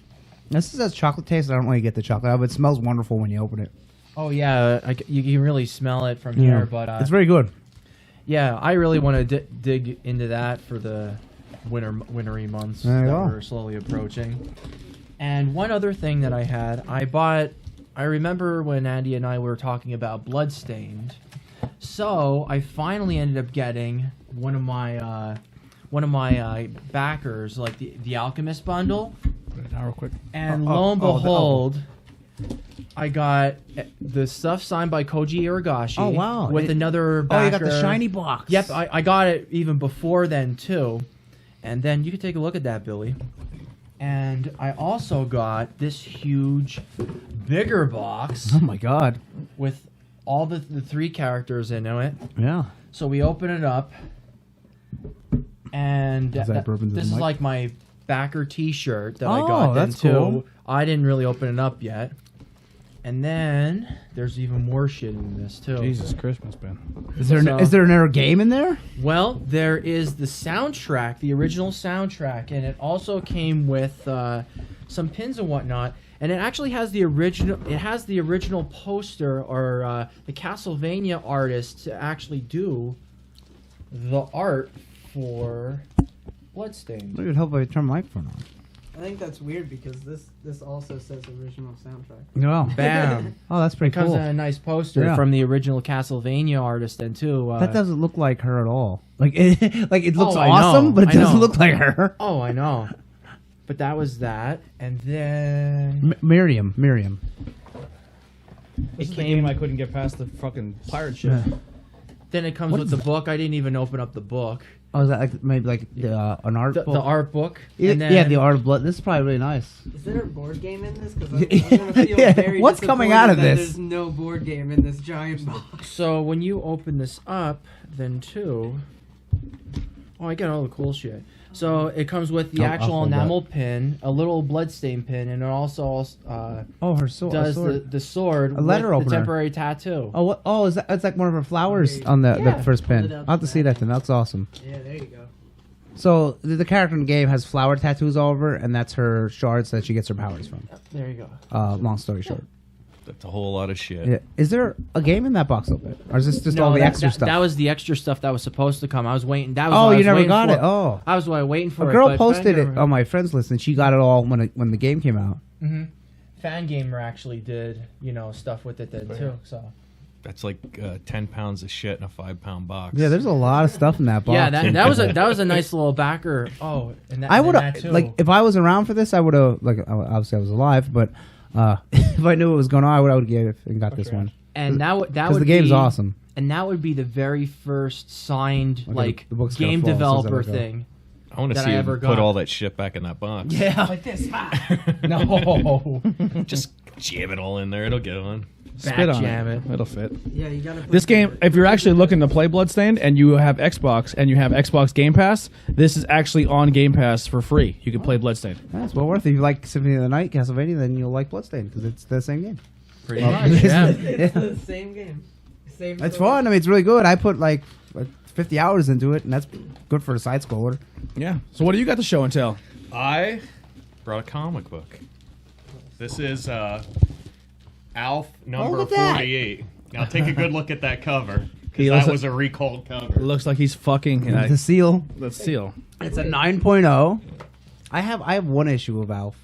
This has chocolate taste. I don't really get the chocolate out, but it smells wonderful when you open it. Oh yeah, you can really smell it from here. But it's very good. yeah, I really want to dig into that for the wintry months There you that go. we're slowly approaching. And one other thing that I had, I remember when Andy and I were talking about Bloodstained. So I finally ended up getting one of my backers, like the Alchemist bundle. Put it down real quick. And lo and behold, I got the stuff signed by Koji Iragashi. Oh, wow. With another backer. Oh, you got the shiny box. Yep, I got it even before then too. And then you can take a look at that, Billy. And I also got this huge, bigger box Oh my god. with all the three characters in it. Yeah. So we open it up, and Is that bourbon to the this is mic? like my backer T-shirt that Oh, I got. Then that's too. cool. I didn't really open it up yet. And then there's even more shit in this too. Jesus Christmas, Ben. Is there So- is there another game in there? Well, there is the soundtrack, the original soundtrack, and it also came with some pins and whatnot. And it actually has the original. It has the original poster or the Castlevania artist to actually do the art for Bloodstained. It would help if I turn my microphone on. I think that's weird because this also says original soundtrack. No. Bam! Oh, that's pretty Comes cool. in a nice poster Yeah. from the original Castlevania artist, and too. That doesn't look like her at all. Like it looks Oh, I awesome, know, but it I doesn't know. look like her. Oh, I know. But that was that, and then Miriam. This it is the came. game I couldn't get past the fucking pirate ship. Then it comes with the book. I didn't even open up the book. Oh, is that like maybe like an art The book? art book. Yeah, and then, yeah, the art of blood. This is probably really nice. Is there a board game in this? Because I'm gonna feel Yeah, very what's coming out of disappointed that this? There's no board game in this giant box. So when you open this up, then too. Oh, I get all the cool shit. So it comes with the I'll actual hold that. enamel pin, a little bloodstain pin, and it also Oh, her sword. does sword. the sword A letter with opener. the temporary tattoo. Oh, what? Oh, is that? It's like one of her flowers on the Yeah. first Hold pin. it out I'll have to to see that. that then. That's awesome. Yeah, there you go. So the character in the game has flower tattoos all over, and that's her shards that she gets her powers from. There you go. Long story short. That's a whole lot of shit. Yeah. Is there a game in that box open, or is this just all the extra stuff? That was the extra stuff that was supposed to come. I was waiting. That was Oh, what I you was never waiting got for. it. Oh, I was waiting for a it. girl but posted it Fangamer- on my friends list, and she got it all when the game came out. Fangamer actually did stuff with it then too. So That's like 10 pounds of shit in a 5-pound box. Yeah, there's a lot of stuff in that box. Yeah, that was a nice little backer. Oh, and that, I would have have like if I was around for this, I would have like obviously I was alive, but if I knew what was going on, I would have and got this one. And that would the game's awesome. And that would be the very first signed Okay, the book's game gonna fall, developer says that I go. thing. I want to that see I him ever put got. all that shit back in that box. Yeah, like this. No, Just jam it all in there. It'll get on. Spit on jam it. It'll fit. Yeah, you gotta. This game, if you're actually looking to play Bloodstained and you have Xbox and you have Xbox Game Pass, this is actually on Game Pass for free. You can play Bloodstained. That's well worth it. If you like Symphony of the Night, Castlevania, then you'll like Bloodstained because it's the same game. pretty much. Yeah. It's the same game. Same It's story. fun. I mean, it's really good. I put like 50 hours into it, and that's good for a side scroller. Yeah. So what do you got to show and tell? I brought a comic book. This is Alf number look at that. 48. Now take a good look at that cover. He That looks was a recalled cover. Looks like he's fucking. The seal. Let's seal. It's a 9.0. I have one issue of Alf.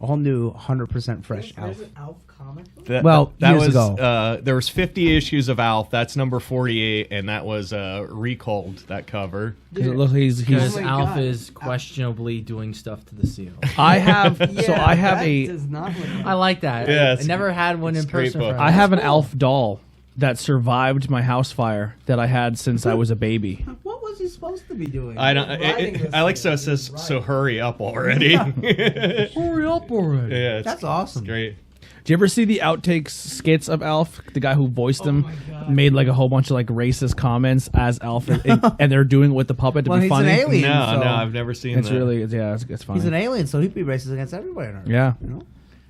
All new, 100% fresh Alf. There's an Alf comic book? Well, that years was ago. there was 50 issues of Alf. That's number 48, and that was recalled. That cover. Because it looks he's. Because Oh my Alf God. is questionably doing stuff to the seal. I have. so Yeah, I have that a. does not look like I like that. Yeah, I it's- never had one in it's a great person. book. for I have an Alf doll that survived my house fire that I had since I was a baby. What was he supposed to be doing? I don't. Riding this I like thing. so it says so. Hurry up already. Hurry up already. Yeah, it's That's awesome. great. Do you ever see the outtakes skits of Alf? The guy who voiced him made like a whole bunch of like racist comments as Alf, and they're doing it with the puppet to Well, be he's funny. an alien. No, so no, I've never seen It's that. really it's funny. He's an alien, so he'd be racist against everybody on Earth. Yeah. You know?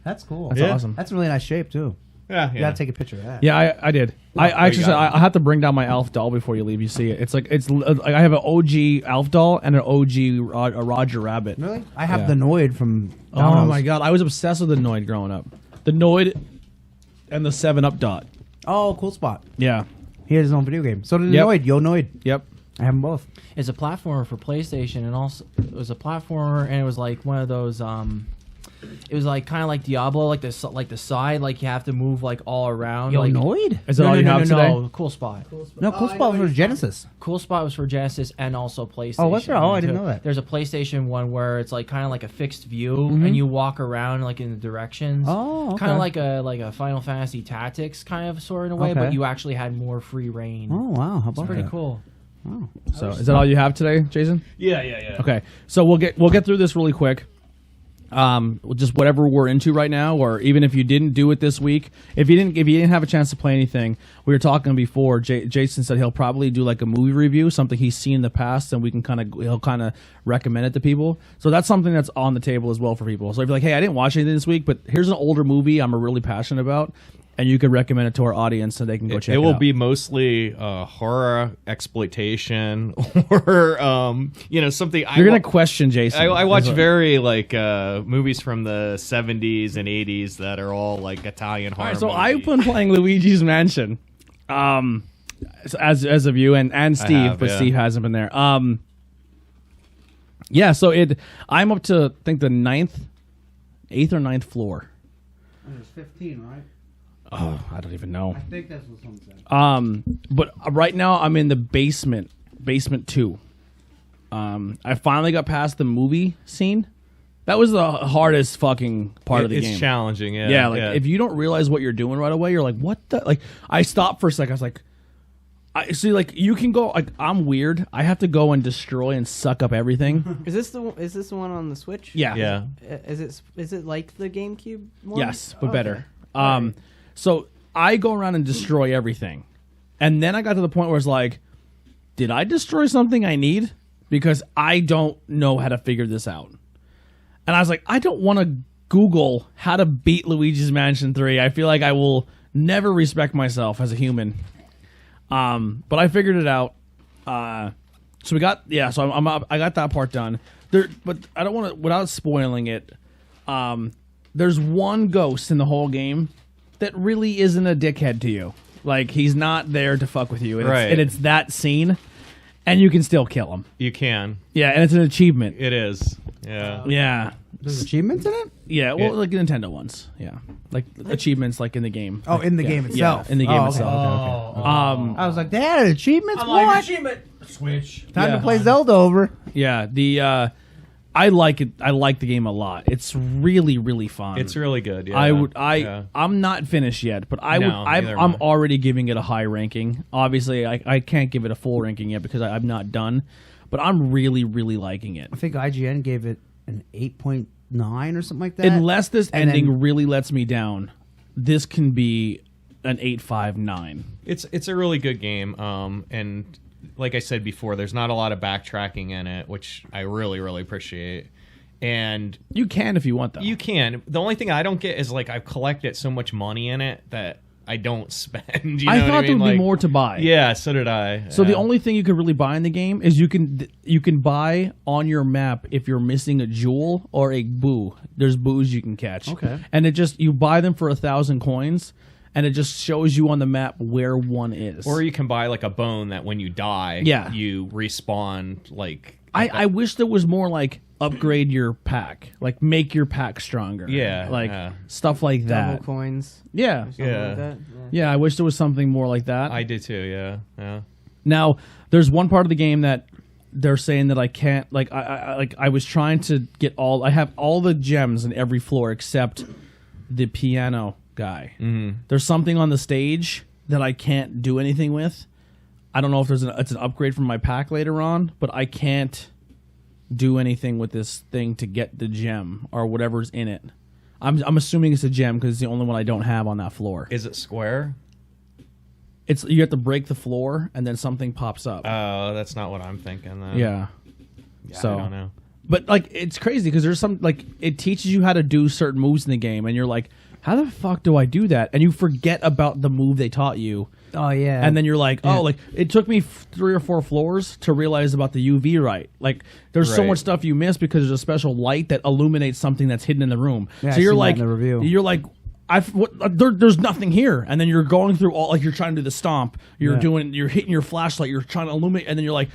That's cool. That's Yeah. awesome. That's a really nice shape, too. Yeah, You yeah. gotta take a picture of that. Yeah, I did. I actually you said got it. I have to bring down my Alf doll before you leave. You see it. It's like I have an OG Alf doll and an OG a Roger Rabbit. Really? I have Yeah. the Noid from Oh Domino's. my god, I was obsessed with the Noid growing up. The Noid and the 7-Up dot. Oh, cool spot. Yeah. He had his own video game. So did Yep. Noid. Yo Noid. Yep. I have them both. It's a platformer for PlayStation, and also it was a platformer, and it was like one of those. It was like kind of like Diablo, like the side, like you have to move like all around. Yo like, Noid? Is that all you have today? No, Cool Spot. No, cool spot for Genesis. Cool Spot was for Genesis and also PlayStation. Oh, what's that? Oh, I didn't too. know that. There's a PlayStation one where it's like kind of like a fixed view, and you walk around like in the directions. Oh, okay. Kind of like a Final Fantasy Tactics kind of sort in a way, Okay. but you actually had more free reign. Oh, wow. How It's about pretty that? cool. So is that all you have today, Jason? Yeah. Okay. So we'll get through this really quick. Just whatever we're into right now, or even if you didn't do it this week, if you didn't have a chance to play anything, we were talking before. Jason said he'll probably do like a movie review, something he's seen in the past, and he'll kind of recommend it to people. So that's something that's on the table as well for people. So if you're like, hey, I didn't watch anything this week, but here's an older movie I'm really passionate about, and you could recommend it to our audience so they can go check it out. It will be mostly horror exploitation or something. You're gonna question Jason. I watch very like movies from the 70s and 80s that are all like Italian horror. All right, so movies. I've been playing Luigi's Mansion, as of you and Steve, have, but yeah. Steve hasn't been there. Yeah, so I'm up to I think the 8th or 9th floor. There's 15, right? Oh, I don't even know. I think that's what someone said. But right now I'm in the basement 2. I finally got past the movie scene. That was the hardest fucking part of the it's game. challenging. Yeah, Yeah, like if you don't realize what you're doing right away, you're like, what the? Like, I stopped for a second. I was like, I see, like, you can go, like, I'm weird. I have to go and destroy and suck up everything. Is this the one on the Switch? Yeah. yeah. Is it like the GameCube one? Yes, but Okay. better. Alright. So I go around and destroy everything. And then I got to the point where it's like, did I destroy something I need? Because I don't know how to figure this out. And I was like, I don't want to Google how to beat Luigi's Mansion 3. I feel like I will never respect myself as a human. But I figured it out. So we got, yeah, so I'm up, I got that part done. But I don't want to, without spoiling it, there's one ghost in the whole game that really isn't a dickhead to you. Like, he's not there to fuck with you. And Right. it's that scene, and you can still kill him. You can. Yeah, and it's an achievement. It is. Yeah. Yeah. There's achievements in it? Yeah, well, like Nintendo ones. Yeah, like achievements, like in the game. Oh, in the Yeah. game itself. Yeah, in the game okay, itself. okay. I I was like, they had achievements? I'm like, What? achievement. Switch. Time Yeah. to play Zelda over. Yeah, I like it. I like the game a lot. It's really, really fun. It's really good. Yeah. Yeah. I'm not finished yet, but No, neither am I'm I. already giving it a high ranking. Obviously, I can't give it a full ranking yet because I'm not done, but I'm really, really liking it. I think IGN gave it an 8.9 or something like that. Unless this And ending then- really lets me down, this can be an 8.59. It's a really good game. And like I said before, there's not a lot of backtracking in it, which I really, really appreciate. And You can if you want, though. you can. The only thing I don't get is like I've collected so much money in it that I don't spend. You know I what thought I there mean? would be Like, more to buy. Yeah, so did I. So the Yeah. only thing you could really buy in the game is you can buy on your map if you're missing a jewel or a boo. There's boos you can catch. Okay. And it just you buy them for 1,000 coins, and it just shows you on the map where one is. Or you can buy like a bone that when you die, Yeah. you respawn like. I wish there was more like upgrade your pack, like make your pack stronger. Yeah, like yeah. stuff like Double that. coins. Yeah. Something Yeah. like that. Yeah, I wish there was something more like that. I did too. Yeah, yeah. Now, there's one part of the game that they're saying that I can't like. I was trying to get all. I have all the gems in every floor except the piano guy. Mm-hmm. There's something on the stage that I can't do anything with. I don't know if it's an upgrade from my pack later on, but I can't do anything with this thing to get the gem or whatever's in it. I'm assuming it's a gem because it's the only one I don't have on that floor. Is it square? It's you have to break the floor and then something pops up. Oh, that's not what I'm thinking. Then. Yeah. So I don't know. But like it's crazy because there's some like it teaches you how to do certain moves in the game and you're like, how the fuck do I do that? And you forget about the move they taught you. Oh, yeah. And then you're like, oh, like it took me 3 or 4 floors to realize about the UV light. Like there's so Right. much stuff you miss because there's a special light that illuminates something that's hidden in the room. Yeah, so I you're seen that like, in the review. you're like, there's nothing here, and then you're going through all like you're trying to do the stomp. You're hitting your flashlight. You're trying to illuminate, and then you're like,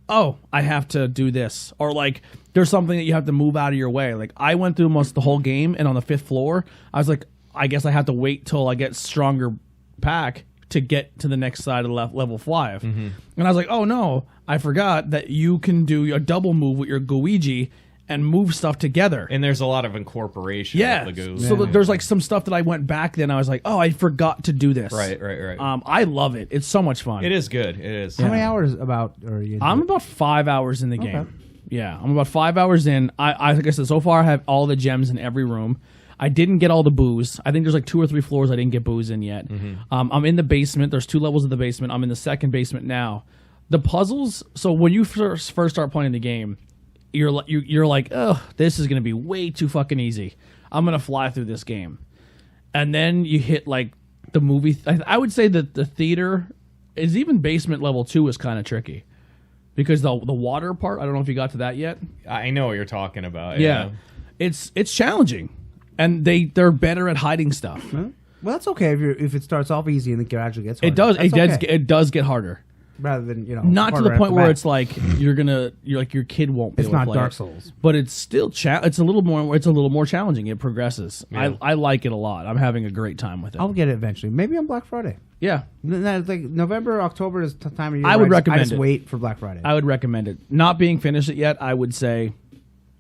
oh, I have to do this, or like there's something that you have to move out of your way. Like I went through almost the whole game, and on the 5th floor, I was like, I guess I have to wait till I get stronger pack to get to the next side of level 5. And I was like, oh no, I forgot that you can do a double move with your Guiji and move stuff together. And there's a lot of incorporation. Yeah. With the goo. So there's like some stuff that I went back then I was like, oh, I forgot to do this. Right. I love it. It's so much fun. It is good. It is. How many hours about are you into I'm it? about 5 hours in the game. Yeah, I'm about 5 hours in. I like I said, so far I have all the gems in every room. I didn't get all the booze. I think there's like 2 or 3 floors I didn't get booze in yet. I'm in the basement. There's 2 levels of the basement. I'm in the second basement now. The puzzles. So when you first start playing the game, you're like, oh, this is gonna be way too fucking easy. I'm gonna fly through this game, and then you hit like the movie. I would say that the theater is even basement level 2 is kind of tricky because the water part. I don't know if you got to that yet. I know what you're talking about. Yeah, it's challenging, and they're better at hiding stuff. Well, that's okay if it starts off easy and it gradually gets harder. It does. That's okay. It does get harder. Rather than, Not to harder the at point where bat. it's like you're like your kid won't be It's able to not play Dark it. Souls. But it's still it's a little more challenging. It progresses. I like it a lot. I'm having a great time with it. I'll get it eventually. Maybe on Black Friday. Yeah, Like November, October is the time of year. I where would recommend I just it. wait for Black Friday. I would recommend it. Not being finished it yet, I would say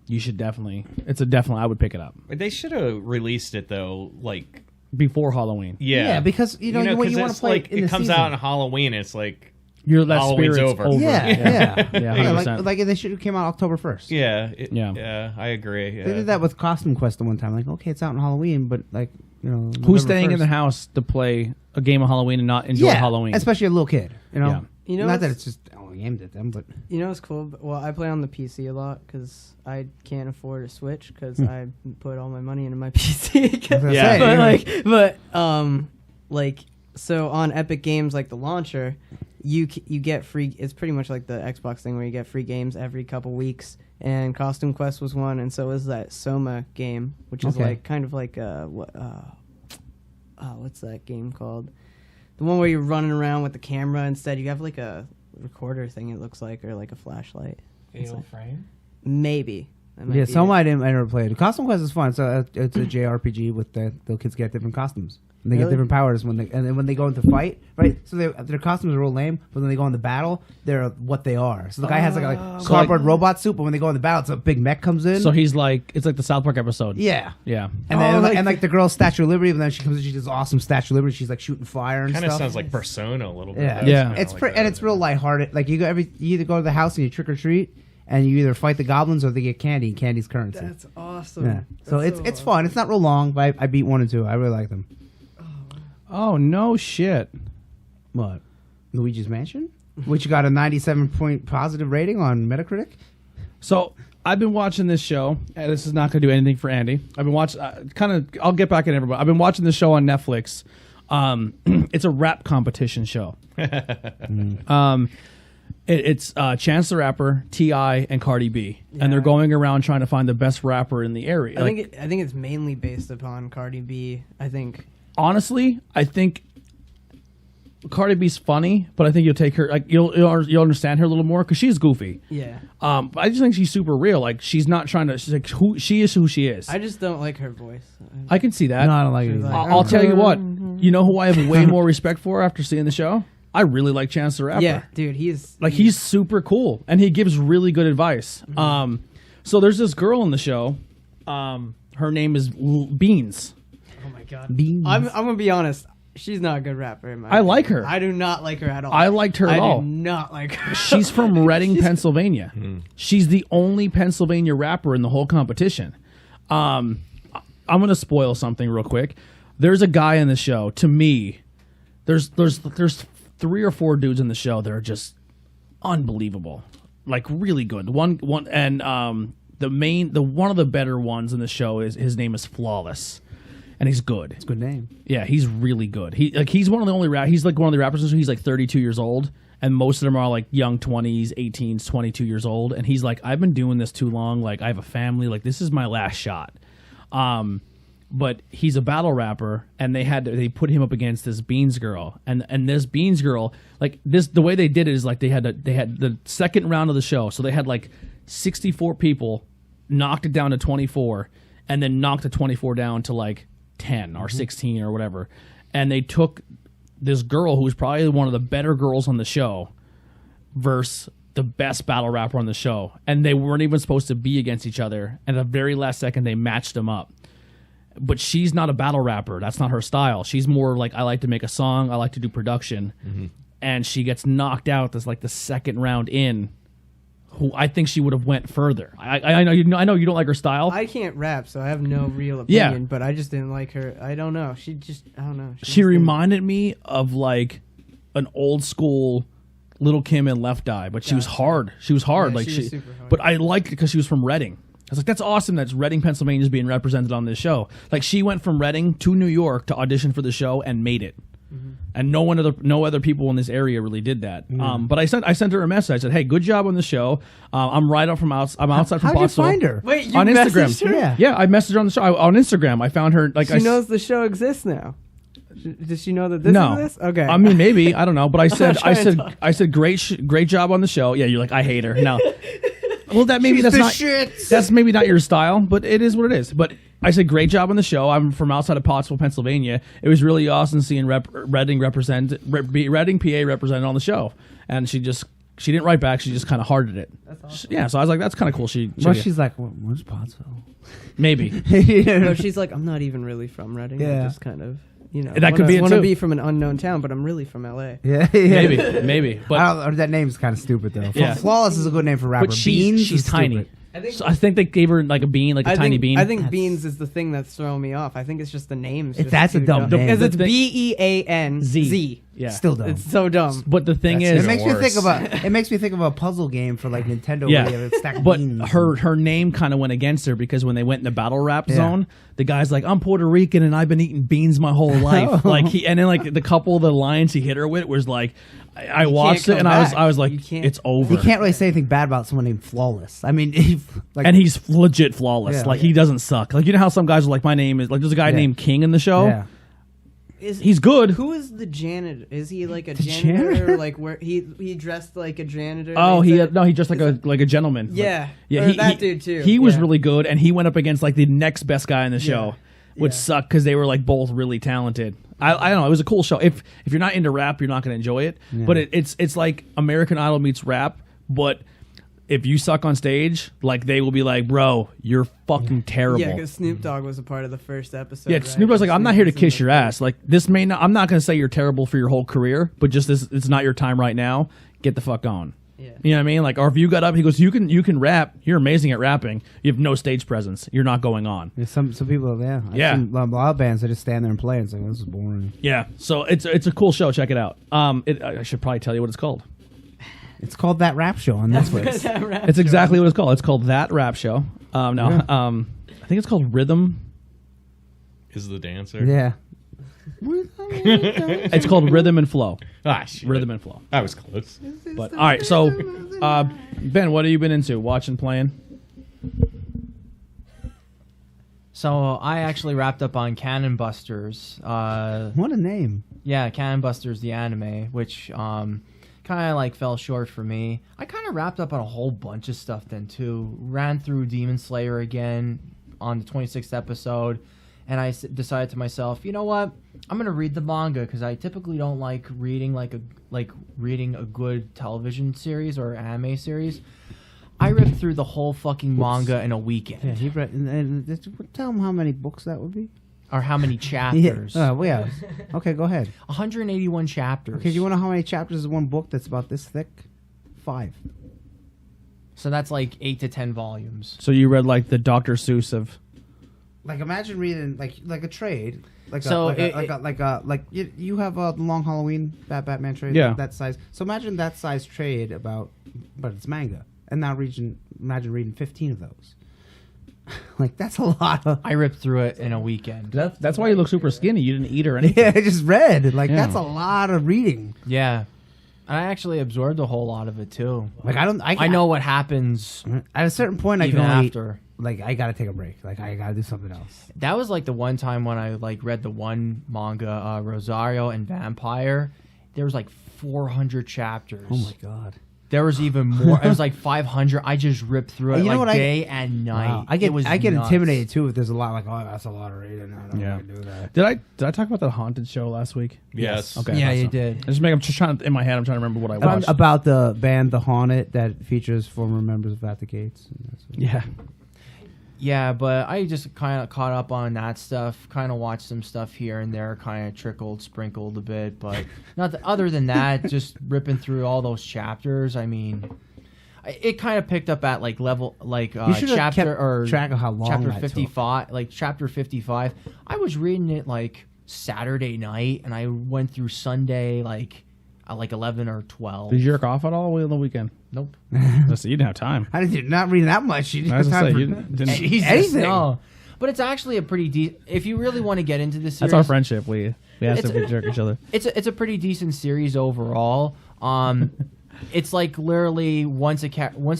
you should definitely. I would pick it up They should have released it though, like before Halloween. yeah, because you want to 'cause play it's it in the comes season. out on Halloween. It's like That Halloween's spirit's over. Yeah. Yeah, 100%. like they should have came out October 1st. Yeah. I agree. Yeah. They did that with Costume Quest the one time. Like, okay, it's out on Halloween, but like, November Who's staying in 1st. the house to play a game of Halloween and not enjoy Halloween? especially a little kid. Yeah. You know not that what's- it's just aimed at them, but You know what's cool? Well, I play on the PC a lot because I can't afford a Switch because I put all my money into my PC. I was gonna Yeah. say, but so on Epic Games, like the launcher, you get free. It's pretty much like the Xbox thing where you get free games every couple weeks. And Costume Quest was one, and so was that Soma game, which is Okay. like kind of like what's that game called? The one where you're running around with the camera instead. You have like a recorder thing. It looks like, or like a flashlight. It's Fatal like- Frame. Maybe. Yeah, some I never played. Costume Quest is fun. So it's a JRPG with the kids get different costumes. And they get different powers and then when they go into fight, right? So their costumes are real lame, but when they go into battle, they're what they are. So the guy has like a cardboard robot suit, but when they go into battle, it's a big mech comes in. So he's like, it's like the South Park episode. Yeah. Yeah. And then the girl's Statue of Liberty, but then she comes in, she does awesome Statue of Liberty. She's like shooting fire and stuff. Kind of sounds like Persona a little bit. Yeah. Yeah. It's real lighthearted. Like you either go to the house and you trick or treat, and you either fight the goblins or they get candy. And candy's currency. That's awesome. Yeah. So it's fun. It's not real long, but I beat 1 and 2. I really like them. Oh, no shit. What? Luigi's Mansion? Which got a 97-point positive rating on Metacritic? So I've been watching this show. And this is not going to do anything for Andy. I've been watching, I'll get back at everybody. I've been watching this show on Netflix. It's a rap competition show. It's Chance the Rapper, T.I., and Cardi B. Yeah. And they're going around trying to find the best rapper in the area. I think it's mainly based upon Cardi B. Honestly, I think Cardi B's funny, but I think you'll take her, like you'll understand her a little more because she's goofy. Yeah. But I just think she's super real. Like she's not trying to. She's like who she is. I just don't like her voice. I can see that. No, I don't like it. I'll tell you what. You know who I have way more respect for after seeing the show? I really like Chance the Rapper. Yeah, dude, he's super cool and he gives really good advice. Mm-hmm. So there's this girl in the show. Her name is Beans. Oh my god, Beans. I'm gonna be honest. She's not a good rapper. I like her. I do not like her at all. I liked her at all. I do not like her. She's from Reading, Pennsylvania. She's the only Pennsylvania rapper in the whole competition. I'm going to spoil something real quick. There's a guy in the show. To me, there's 3 or 4 dudes in the show that are just unbelievable, like really good. One and one of the better ones in the show is his name is Flawless. And he's good. It's a good name. Yeah, he's really good. He's one of the only he's like one of the rappers. He's like 32 years old, and most of them are like young 20s, 18s, 22 years old. And he's like, I've been doing this too long. Like I have a family. Like this is my last shot. But he's a battle rapper, and they put him up against this Beans girl, and this Beans girl, like this, the way they did it is like they had the second round of the show, so they had like 64 people, knocked it down to 24, and then knocked the 24 down to like 10 or 16 or whatever, and they took this girl who was probably one of the better girls on the show versus the best battle rapper on the show, and they weren't even supposed to be against each other, and at the very last second they matched them up. But she's not a battle rapper. That's not her style. She's more like, I like to make a song, I like to do production. And she gets knocked out this like the second round in, who I think she would have went further. I know you don't like her style. I can't rap, so I have no real opinion, but I just didn't like her. I don't know. I don't know. She reminded me of like an old school Little Kim and Left Eye, but she was hard. She was hard. Yeah, like she was super hard. But I liked it because she was from Reading. I was like, that's awesome that Reading, Pennsylvania is being represented on this show. Like she went from Reading to New York to audition for the show and made it. And no other people in this area really did that. But I sent her a message. I said, "Hey, good job on the show. I'm outside from Pottsville." How'd you find her? Wait, you on Instagram? messaged her? Yeah, I messaged her on the show on Instagram. I found her. Like she knows the show exists now. Does she know that this no. is this? Okay. I mean, maybe I don't know. But I said, trying I said, great job on the show. Yeah, you're like, I hate her. No. Well, that's maybe not your style, but it is what it is. But I said, great job on the show. I'm from outside of Pottsville, Pennsylvania. It was really awesome seeing Reading, PA represented on the show. And she didn't write back. She just kind of hearted it. That's awesome. Yeah, so I was like, that's kind of cool. She's like, where's Pottsville? Maybe. No, she's like, I'm not even really from Reading. Yeah. I just kind of, that could be it want to too. be from an unknown town, but I'm really from LA. Yeah. Maybe. But that name's kind of stupid though. Yeah. Flawless is a good name for rapper. But Beans she's is tiny. stupid. I think they gave her like a bean, like a tiny bean. I think Beans is the thing that's throwing me off. I think it's just the names. That's a dumb name. Because it's The thing- BEANZ. Yeah. Still dumb. It's so dumb. But the thing is, It makes me think of a puzzle game for like Nintendo. yeah. Where you have a stack of But beans. her name kind of went against her because when they went in the battle rap zone, the guy's like, I'm Puerto Rican and I've been eating beans my whole life. And then like the couple of the lines he hit her with was like, I watched it and I was like, it's over. You can't really say anything bad about someone named Flawless. I mean, and he's legit flawless. Yeah. Like he doesn't suck. Like you know how some guys are like, my name is like, there's a guy named King in the show. Yeah. He's good. Who is the janitor? Is he like a The janitor? janitor? Like where he dressed like a janitor? Oh, Is he that- just like a gentleman. Yeah, Yeah, or that dude too. He was Yeah. really good, and he went up against like the next best guy in the show, which Yeah. sucked because they were like both really talented. I don't know. It was a cool show. If you're not into rap, you're not going to enjoy it. Yeah. But it's like American Idol meets rap. But if you suck on stage, like they will be like, bro, you're fucking terrible. Yeah, because Snoop Dogg was a part of the first episode. Yeah, right? Snoop Dogg's like, I'm not here to Snoop was kiss in your the ass. Like this may not. I'm not going to say you're terrible for your whole career, but just this, it's not your time right now. Get the fuck on. Yeah. You know what I mean? Like, or if you got up, he goes, you can rap. You're amazing at rapping. You have no stage presence. You're not going on. Yeah, some people, yeah. I've Yeah. seen a lot of bands that just stand there and play. And it's like, this is boring. Yeah. So it's a cool show. Check it out. I should probably tell you what it's called. It's called That Rap Show on Netflix. That rap It's show. exactly what it's called. It's called That Rap Show. No. I think it's called Rhythm. Is the dancer? Yeah. It's called Rhythm and Flow. Ah, shit. Rhythm and Flow. I was close. But all right. So, Ben, what have you been into? Watching, playing? So I actually wrapped up on Cannon Busters. What a name. Yeah, Cannon Busters, the anime, which kind of like fell short for me. I kind of wrapped up on a whole bunch of stuff then too. Ran through Demon Slayer again on the 26th episode, and I decided to myself, you know what? I'm gonna read the manga because I typically don't like reading reading a good television series or anime series. I ripped through the whole fucking manga in a weekend. Yeah, he read. And tell him how many books that would be. Or how many chapters? Yeah. Well, yeah. Okay, go ahead. 181 chapters. Okay, do you want to know how many chapters is one book that's about this thick? 5. So that's like 8 to 10 volumes. So you read like the Dr. Seuss of. Like imagine reading like a trade. So you have the Long Halloween Batman trade. Yeah. That size. So imagine that size trade but it's manga. And now imagine reading 15 of those. Like that's a lot of. I ripped through it in a weekend. That's why you look super skinny. You didn't eat or anything. Yeah, I just read. Like Yeah. that's a lot of reading. Yeah. I actually absorbed a whole lot of it too. Like I know what happens At a certain point, I even can only after. like I gotta take a break. Like I gotta do something else. That was like the one time when I like read the one manga, Rosario and Vampire. There was like 400 chapters. Oh my god. There was even more. It was like 500. I just ripped through it You know like what day and night. Wow. I It was get nuts. intimidated too if there's a lot like that's a lot of reading. I don't Yeah. want to do that. Did I talk about the haunted show last week? Yes. Okay. Yeah, I thought you so. did. I'm just trying to, in my head. I'm trying to remember what I watched. About the band The Haunted that features former members of At the Gates. And that's what- Yeah. Yeah, but I just kind of caught up on that stuff. Kind of watched some stuff here and there, kind of sprinkled a bit, but not other than that. Just ripping through all those chapters. I mean, it kind of picked up at like level, like You should have chapter kept or track of how long chapter that took. 55, like chapter 55. I was reading it like Saturday night, and I went through Sunday like 11 or 12. Did you jerk off at all on the weekend? Nope. Listen, you didn't have time. I didn't not reading that much. You I was didn't gonna have say, time you for- didn't. Jesus, Anything. no. But it's actually a pretty if you really want to get into this series. That's our friendship. We asked It's- if we jerk each other. It's a pretty decent series overall. It's like literally once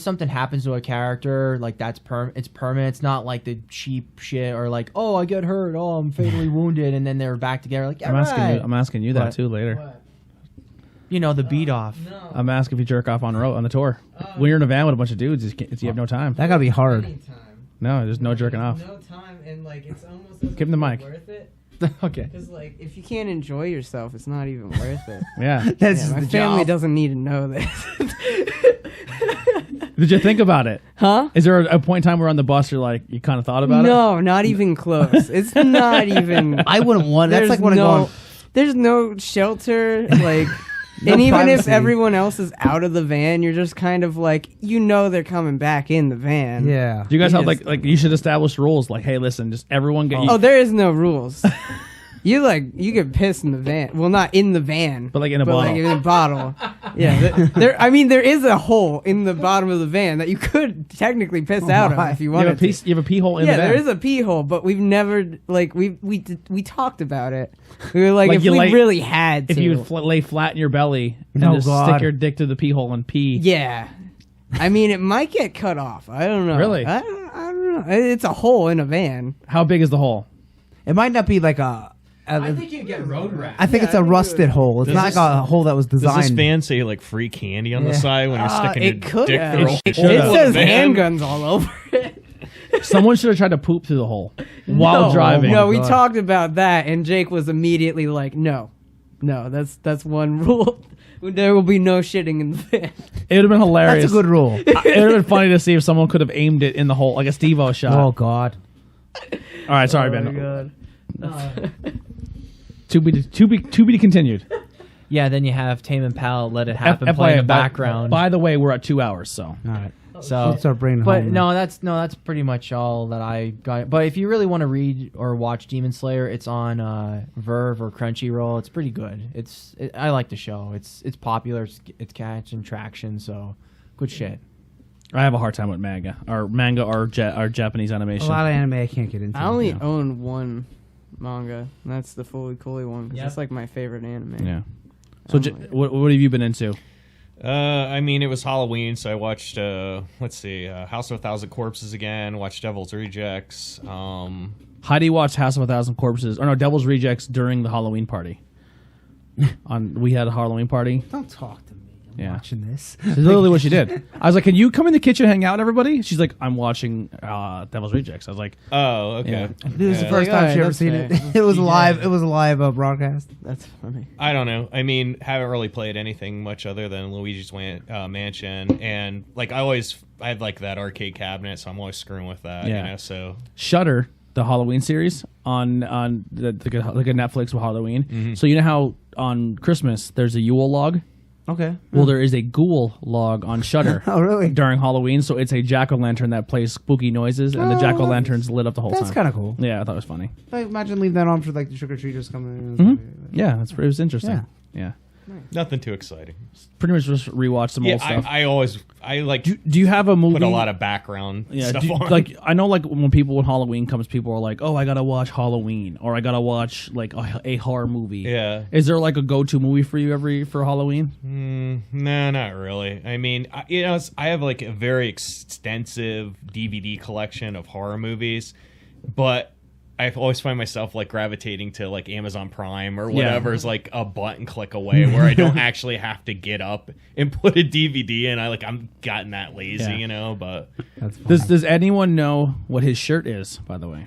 something happens to a character, like that's it's permanent. It's not like the cheap shit or like, oh, I get hurt, oh, I'm fatally wounded, and then they're back together. Like, yeah, I'm asking you that What? too later. What? you know, the beat off. No. I'm asking if you jerk off on the tour. When you're in a van with a bunch of dudes, you have no time. That gotta be hard. Anytime. No, there's no jerking off. No time, and like it's almost doesn't Give him the feel mic. worth it. Okay. Because like if you can't enjoy yourself, it's not even worth it. Yeah. That's Yeah, just my the family job. doesn't need to know this. Did you think about it? Huh? Is there a point in time where on the bus you're like you kind of thought about it? No, not even close. It's not even. I wouldn't want. That's There's like when I go on. There's no shelter, like, and even if privacy. everyone else is out of the van, you're just kind of like, they're coming back in the van. Yeah. Do you guys have Yes. like you should establish rules like, hey, listen, just everyone get. Oh, there is no rules. You get pissed in the van. Well, not in the van, But, like, in a Like bottle. in a bottle. Yeah. There is a hole in the bottom of the van that you could technically piss out my. of if you you wanted have a to. you have a pee hole in Yeah, the van. there is a pee hole, but we've never we talked about it. We were like, Like if you we lay- really had to. If you would lay flat in your belly and Oh, just God. stick your dick to the pee hole and pee. Yeah. I mean, it might get cut off. I don't know. Really? I don't know. It's a hole in a van. How big is the hole? It might not be like a I think you get road rash. I think it's a rusted hole. It's not like a hole that was Does this designed. fan say like free candy on the side when you're sticking It your could dick have. through a It hole in the says van? handguns all over it. Someone should have tried to poop through the hole while driving. No, we God. talked about that, and Jake was immediately like, "No, that's one rule. There will be no shitting in the van." It would have been hilarious. That's a good rule. It would have been funny to see if someone could have aimed it in the hole, like a Steve-O shot. Oh God. All right, sorry, Oh my Ben. God. To be continued. Yeah, then you have Tame Impala, Let It Happen, play in the background. By the way, we're at 2 hours, so. All right. So Let's start bringing But home. that's pretty much all that I got. But if you really want to read or watch Demon Slayer, it's on Verve or Crunchyroll. It's pretty good. I like the show. It's popular. It's catching traction. So good shit. I have a hard time with manga or Japanese A animation. lot of anime I can't get into. I only own one manga, and that's the Fully Cooley one because Yep. it's like my favorite anime. Yeah. So, what have you been into? I mean, it was Halloween, so I watched, House of a Thousand Corpses again, watched Devil's Rejects. Heidi watched House of a Thousand Corpses, or no, Devil's Rejects during the Halloween party. We had a Halloween party. Don't talk to me. I'm Yeah. watching this. That's literally what she did. I was like, "Can you come in the kitchen and hang out, everybody?" She's like, "I'm watching Devil's Rejects." I was like, Oh, okay. Yeah. This was the Yeah. first Like, time she ever that's seen it. fair. It was live. It was a live broadcast. That's funny. I don't know. I mean, haven't really played anything much other than Luigi's Mansion, and like I have like that arcade cabinet, so I'm always screwing with that. Yeah. You know, so Shudder, the Halloween series on like a Netflix with Halloween. So you know how on Christmas there's a Yule log. Okay. Well, there is a ghoul log on Shudder. Oh, really? During Halloween, so it's a jack-o'-lantern that plays spooky noises, and the Oh, jack-o'-lantern's lit up the whole time. That's kind of cool. Yeah, I thought it was funny. Like, imagine leaving that on for like the trick or treaters coming in. Mm-hmm. Yeah, it was interesting. Yeah. nothing too exciting. Pretty much just rewatch some Yeah, old stuff. I like Do you have a movie? put a lot of background stuff on. Like I know, like when Halloween comes, people are like, "Oh, I gotta watch Halloween," or "I gotta watch like a horror movie." Yeah. Is there like a go-to movie for you for Halloween? No, not really. I mean, I have like a very extensive DVD collection of horror movies, but I always find myself like gravitating to like Amazon Prime or whatever's like a button click away where I don't actually have to get up and put a DVD in. I'm gotten that lazy, Yeah. you know, but That's fine. Does anyone know what his shirt is? By the way,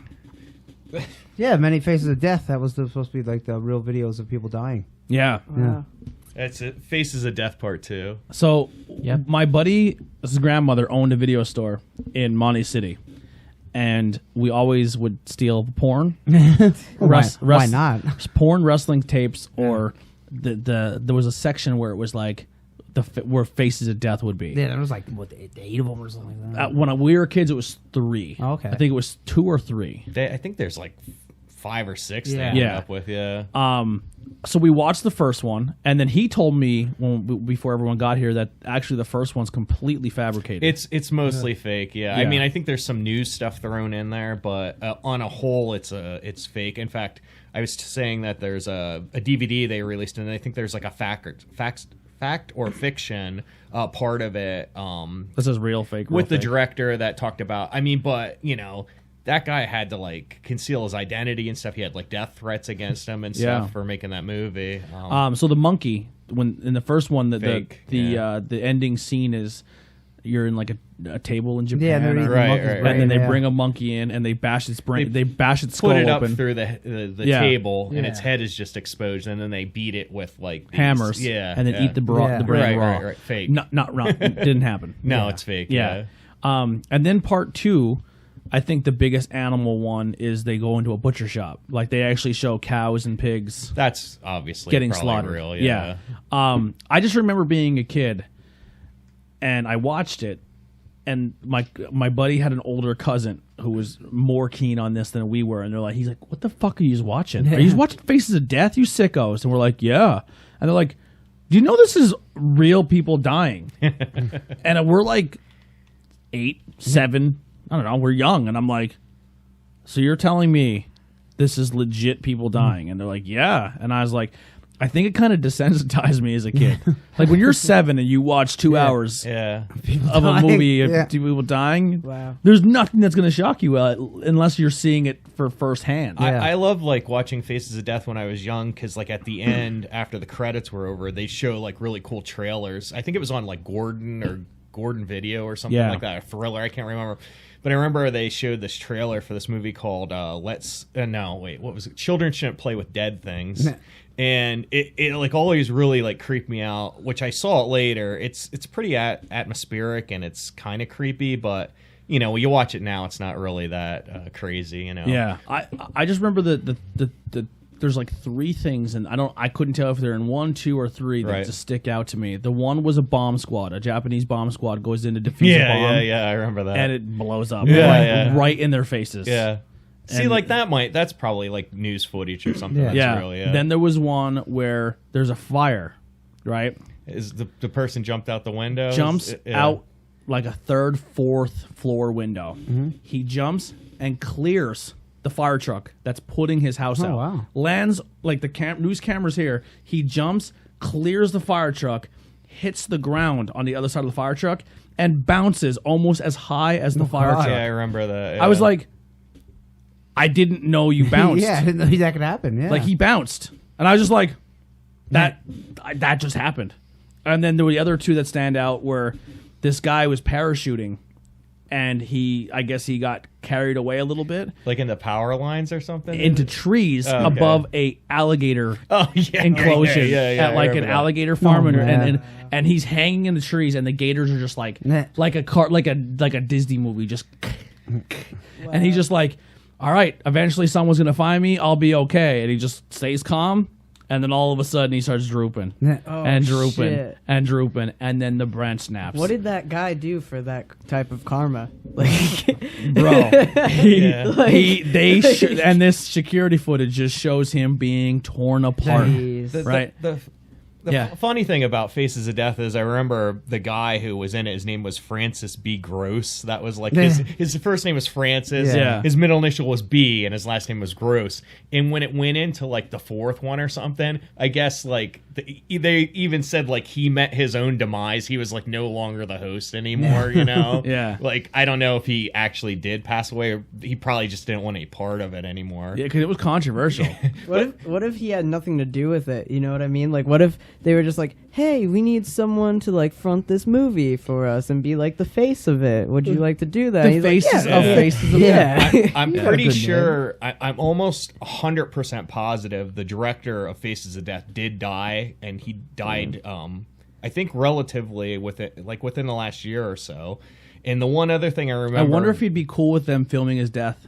Yeah, Many Faces of Death. That was supposed to be like the real videos of people dying. yeah. Yeah. that's it. Faces of Death Part 2. So Yep. my buddy's grandmother owned a video store in Monty City. And we always would steal porn, Why not? porn, wrestling tapes, or there was a section where it was like where Faces of Death would be. Yeah, there was like what 8 of them or something like that. When we were kids, it was 3. Oh, okay. I think it was 2 or 3. I think there's like 5 or 6 they Yeah. ended Yeah. up with, yeah. So we watched the first one, and then he told me before everyone got here that actually the first one's completely fabricated. It's mostly fake, yeah. I Yeah. mean, I think there's some news stuff thrown in there, but on a whole, it's fake. In fact, I was saying that there's a DVD they released, and I think there's like a fact or fiction part of it. This is real fake. With the fake. director that talked about. I mean, but you know. That guy had to like conceal his identity and stuff. He had like death threats against him and stuff Yeah. for making that movie. So the monkey, when in the first one, the yeah. ending scene is you're in like a table in Japan, Yeah, they're eating Right, monkey's right, right. brain, and then they yeah. bring a monkey in and they bash its brain, they bash its skull put it up open, through the Yeah. table, and Yeah. its head is just exposed, and then they beat it with like these- hammers, yeah, and then yeah. eat the brain Right, raw. right, right. Fake. Not raw. It didn't happen. No, it's fake. Yeah. And then part 2, I think the biggest animal one is they go into a butcher shop. Like they actually show cows and pigs That's obviously getting probably slaughtered. real. Yeah. I just remember being a kid, and I watched it, and my buddy had an older cousin who was more keen on this than we were, and he's like, "What the fuck are you watching? Are you watching Faces of Death, you sickos?" And we're like, "Yeah," and they're like, "Do you know this is real people dying?" And we're like 8, 7. I don't know. We're young, and I'm like, "So you're telling me this is legit people dying?" And they're like, "Yeah." And I was like, I think it kind of desensitized me as a kid. Like when you're 7 and you watch 2 hours of a movie of people dying, there's nothing that's going to shock you unless you're seeing it for firsthand. I love like watching Faces of Death when I was young because like at the end, after the credits were over, they show like really cool trailers. I think it was on like Gordon Video or something like that, a Thriller. I can't remember. But I remember they showed this trailer for this movie called what was it? Children Shouldn't Play with Dead Things. And it like always really like creeped me out, which I saw it later. It's pretty atmospheric and it's kind of creepy, but you know, you watch it now, it's not really that crazy, you know. Yeah, I just remember the there's like 3 things, and I couldn't tell if they're in 1, 2, or 3 that just stick out to me. The one was a bomb squad, a Japanese bomb squad goes in to defuse a bomb. Yeah, I remember that, and it blows up, right in their faces. Yeah. See, like that's probably like news footage or something. Then there was one where there's a fire, right? Is the person jumped out the window? Jumps out like a 3rd, 4th floor window. He jumps and clears the fire truck that's putting his house out. Wow. Lands like the news cameras here. He jumps, clears the fire truck, hits the ground on the other side of the fire truck, and bounces almost as high as the fire truck. Yeah, I remember that. Yeah. I was like, I didn't know you bounced. I didn't know that could happen. Yeah, like he bounced, and I was just like, that just happened. And then there were the other 2 that stand out where this guy was parachuting, and I guess he got carried away a little bit, like in the power lines or something, into trees above a alligator enclosure at like an alligator farm, and he's hanging in the trees, and the gators are just like a Disney movie, just, and he's just like, all right, eventually someone's gonna find me, I'll be okay, and he just stays calm. And then all of a sudden he starts drooping and drooping and drooping, and then the branch snaps. What did that guy do for that type of karma? Like, bro, and this security footage just shows him being torn apart. Right. The funny thing about Faces of Death is I remember the guy who was in it, his name was Francis B. Gross. That was like his first name was Francis. Yeah. His middle initial was B and his last name was Gross. And when it went into like the 4th one or something, I guess like they even said like he met his own demise. He was like no longer the host anymore, you know? Yeah. Like I don't know if he actually did pass away or he probably just didn't want any part of it anymore. Yeah, because it was controversial. What if he had nothing to do with it? You know what I mean? Like what if they were just like, hey, we need someone to like front this movie for us and be like the face of it. Would you like to do that? The faces of Faces of Death. I'm pretty sure, I'm almost 100% positive the director of Faces of Death did die, and he died, I think relatively within the last year or so. And the one other thing I remember, I wonder if he'd be cool with them filming his death.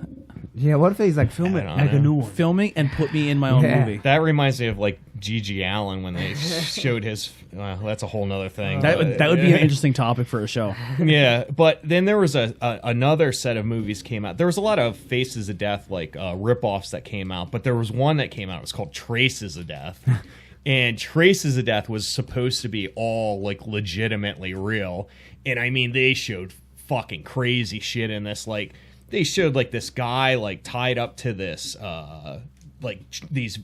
Yeah, what if he's like filming like a new one? Filming and put me in my own movie. That reminds me of like G.G. Allen when they showed his. That's a whole nother thing. That would be an interesting topic for a show. Yeah, but then there was another set of movies came out. There was a lot of Faces of Death like ripoffs that came out, but there was one that came out. It was called Traces of Death. And Traces of Death was supposed to be all like legitimately real. And I mean, they showed fucking crazy shit in this. Like, they showed like this guy like tied up to this these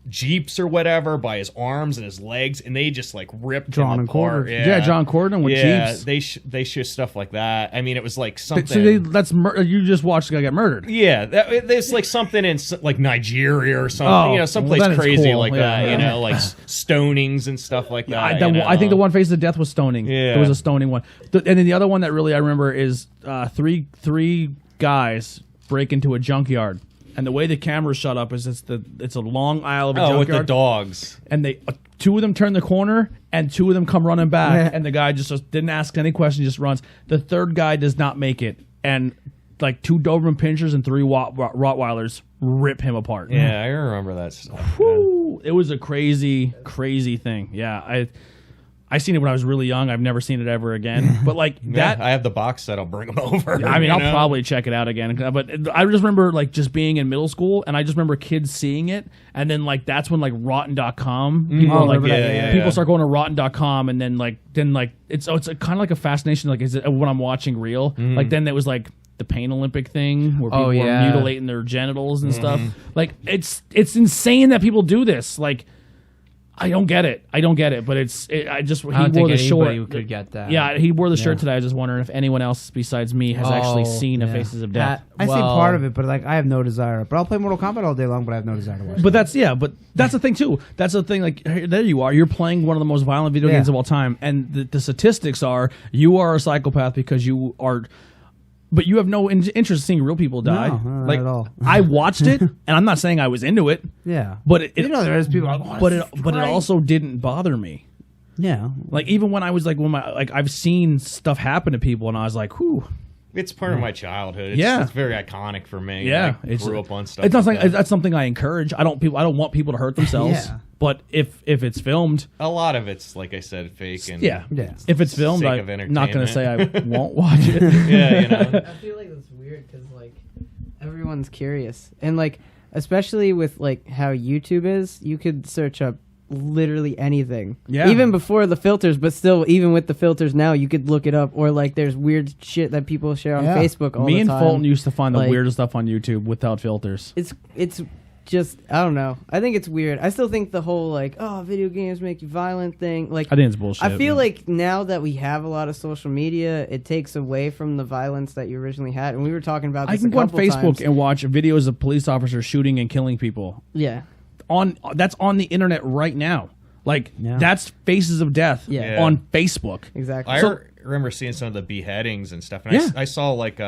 Jeeps or whatever by his arms and his legs, and they just like ripped him apart. John Corden with Jeeps. They show stuff like that. I mean, it was like something. So you just watched the guy get murdered. Yeah, there's like something in like Nigeria or something. Someplace crazy like that. You know, like stonings and stuff like that. I think the one Face of Death was stoning. Yeah, there was a stoning one, and then the other one that really I remember is three guys break into a junkyard. And the way the camera's shot up is it's a long aisle of a junkyard. With the dogs. And they 2 of them turn the corner, and 2 of them come running back, and the guy just didn't ask any questions, just runs. The 3rd guy does not make it, and like 2 Doberman Pinschers and 3 Rottweilers rip him apart. Yeah, I remember that stuff. Whew, it was a crazy, crazy thing. Yeah, I seen it when I was really young. I've never seen it ever again. But like that, I have the box set. I'll bring them over. I mean, I'll probably check it out again. But I just remember like just being in middle school, and I just remember kids seeing it, and then like that's when like Rotten.com people start going to Rotten.com, and then it's kind of like a fascination. Like, is it when I'm watching real? Like then there was like the Pain Olympic thing where people were mutilating their genitals and stuff. Like it's insane that people do this. Like. I don't get it. But he I don't wore think the anybody short. could get that. Yeah, he wore the shirt today. I was just wondering if anyone else besides me has actually seen yeah. Faces of Death. I see part of it, but like I have no desire. But I'll play Mortal Kombat all day long, but I have no desire to watch. But that's the thing too. That's the thing. Like there you are. You're playing one of the most violent video games of all time, and the statistics are you are a psychopath because you are. But you have no interest in seeing real people die. No, not like at all. I watched it, and I'm not saying I was into it. Yeah, But it there's people. Like, oh, but it also didn't bother me. Yeah, Like even when I was like I've seen stuff happen to people, and I was like, whew. It's part of my childhood. It's very iconic for me. Yeah, I grew up on stuff. It's not like something that. that's something I encourage. I don't want people to hurt themselves. Yeah. But if it's filmed, A lot of it's like I said, fake and Yeah. If it's filmed, Sake of I'm not going to say I entertainment. won't watch it. yeah, you know. I feel like that's weird because like everyone's curious, and like especially with like how YouTube is, you could search up literally anything. Yeah. Even before the filters, but still, even with the filters now, you could look it up. Or like, there's weird shit that people share on Facebook all Me the and time. Fulton used to find the Like, weirdest stuff on YouTube without filters. It's just I don't know. I think it's weird. I still think the whole like video games make you violent thing. Like I think it's bullshit. I feel but- like now that we have a lot of social media, it takes away from the violence that you originally had. And we were talking about this I can a go on couple Facebook times. and watch videos of police officers shooting and killing people. Yeah. That's on the internet right now. Like Yeah. that's Faces of Death Yeah. on Facebook. Exactly. I remember seeing some of the beheadings and stuff. And Yeah. I saw like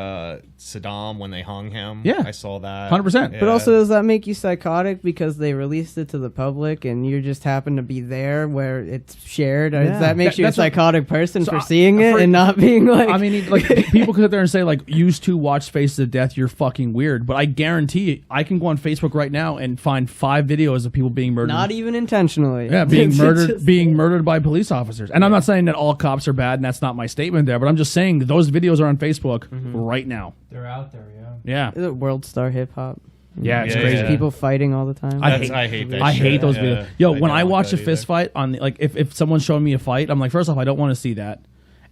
Saddam when they hung him. Yeah. I saw that. 100%. But also, does that make you psychotic because they released it to the public and you just happen to be there where it's shared? Or Yeah. does that make you a That's what- psychotic person for I- seeing it for- and not being like... I mean, like people could sit there and say, like, "Used to watch Faces of Death, you're fucking weird." But I guarantee you, I can go on Facebook right now and find 5 videos of people being murdered. not even intentionally. Yeah, being It's murdered, just- being murdered by police officers. And I'm not saying that all cops are bad, and that's not my statement there. But I'm just saying that those videos are on Facebook right now. They're out there, yeah. Yeah, Is it World Star Hip Hop? yeah, it's Yeah, crazy. yeah. People fighting all the time. I I hate that. I shit. hate those Yeah. videos. Yo, when don't I like watch that a fist either. fight on like if someone's showing me a fight, I'm like, first off, I don't want to see that.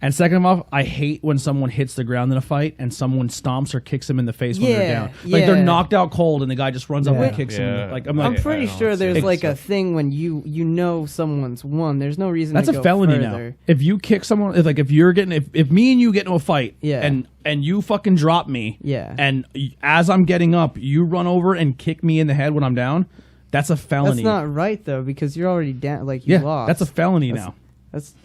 And second off, I hate when someone hits the ground in a fight and someone stomps or kicks them in the face when they're Yeah, down. Like they're yeah. knocked out cold and the guy just runs up Yeah. and kicks him. Yeah. Like I'm I'm like, pretty I don't sure see there's it. like a thing when you know someone's won. There's no reason that's to a go felony further. now. If you kick someone, if you're getting if me and you get into a fight, Yeah. and you fucking drop me, Yeah. and as I'm getting up, you run over and kick me in the head when I'm down, that's a felony. That's not right though, because you're already down. Like you yeah, lost. that's a felony now.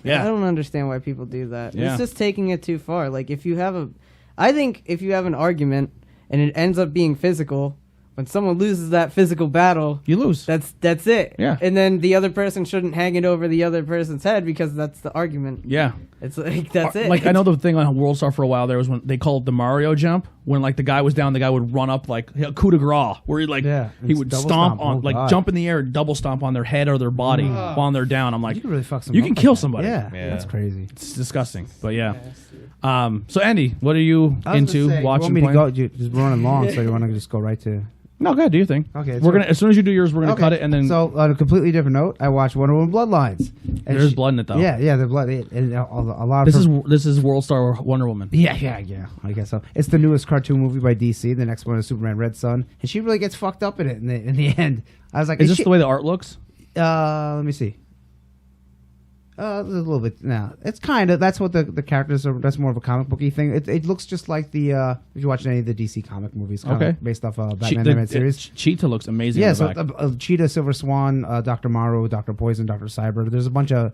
Yeah. I don't understand why people do that. Yeah. It's just taking it too far. Like I think if you have an argument and it ends up being physical, when someone loses that physical battle, You lose. that's it. Yeah. And then the other person shouldn't hang it over the other person's head because that's the argument. yeah. It's like that's it. Like I know the thing on World Star for a while there was when they called it the Mario jump, when like the guy was down, the guy would run up like coup de grace, where he like Yeah, he it's would double stomp stomp. on Oh, like God. jump in the air, and double stomp on their head or their body while they're down. I'm like, You can really fuck you someone. can up kill like that. somebody. Yeah, Yeah. that's crazy. It's disgusting, but yeah. So Andy, what are you I was into gonna say, watching? You want me to playing? go? Just running long, so you want to just go right to? No, go ahead, do your thing. Okay, we're gonna as soon as you do yours, we're gonna cut it and then So on a completely different note, I watched Wonder Woman Bloodlines. And there's blood in it though. Yeah, the blood. And a lot of This is World Star Wonder Woman. Yeah. I guess so. It's the newest cartoon movie by DC. The next one is Superman Red Sun, and she really gets fucked up in it. In the end, I was like, Is this the way the art looks? Let me see. A little bit. No, it's kind of. That's what the characters are. That's more of a comic booky thing. It looks just like the if you watch any of the DC comic movies, kind Okay. of based off Batman The animated series. Cheetah looks amazing. Yeah, in the so back. Cheetah, Silver Swan, Dr. Maru, Dr. Poison, Dr. Cyber. There's a bunch of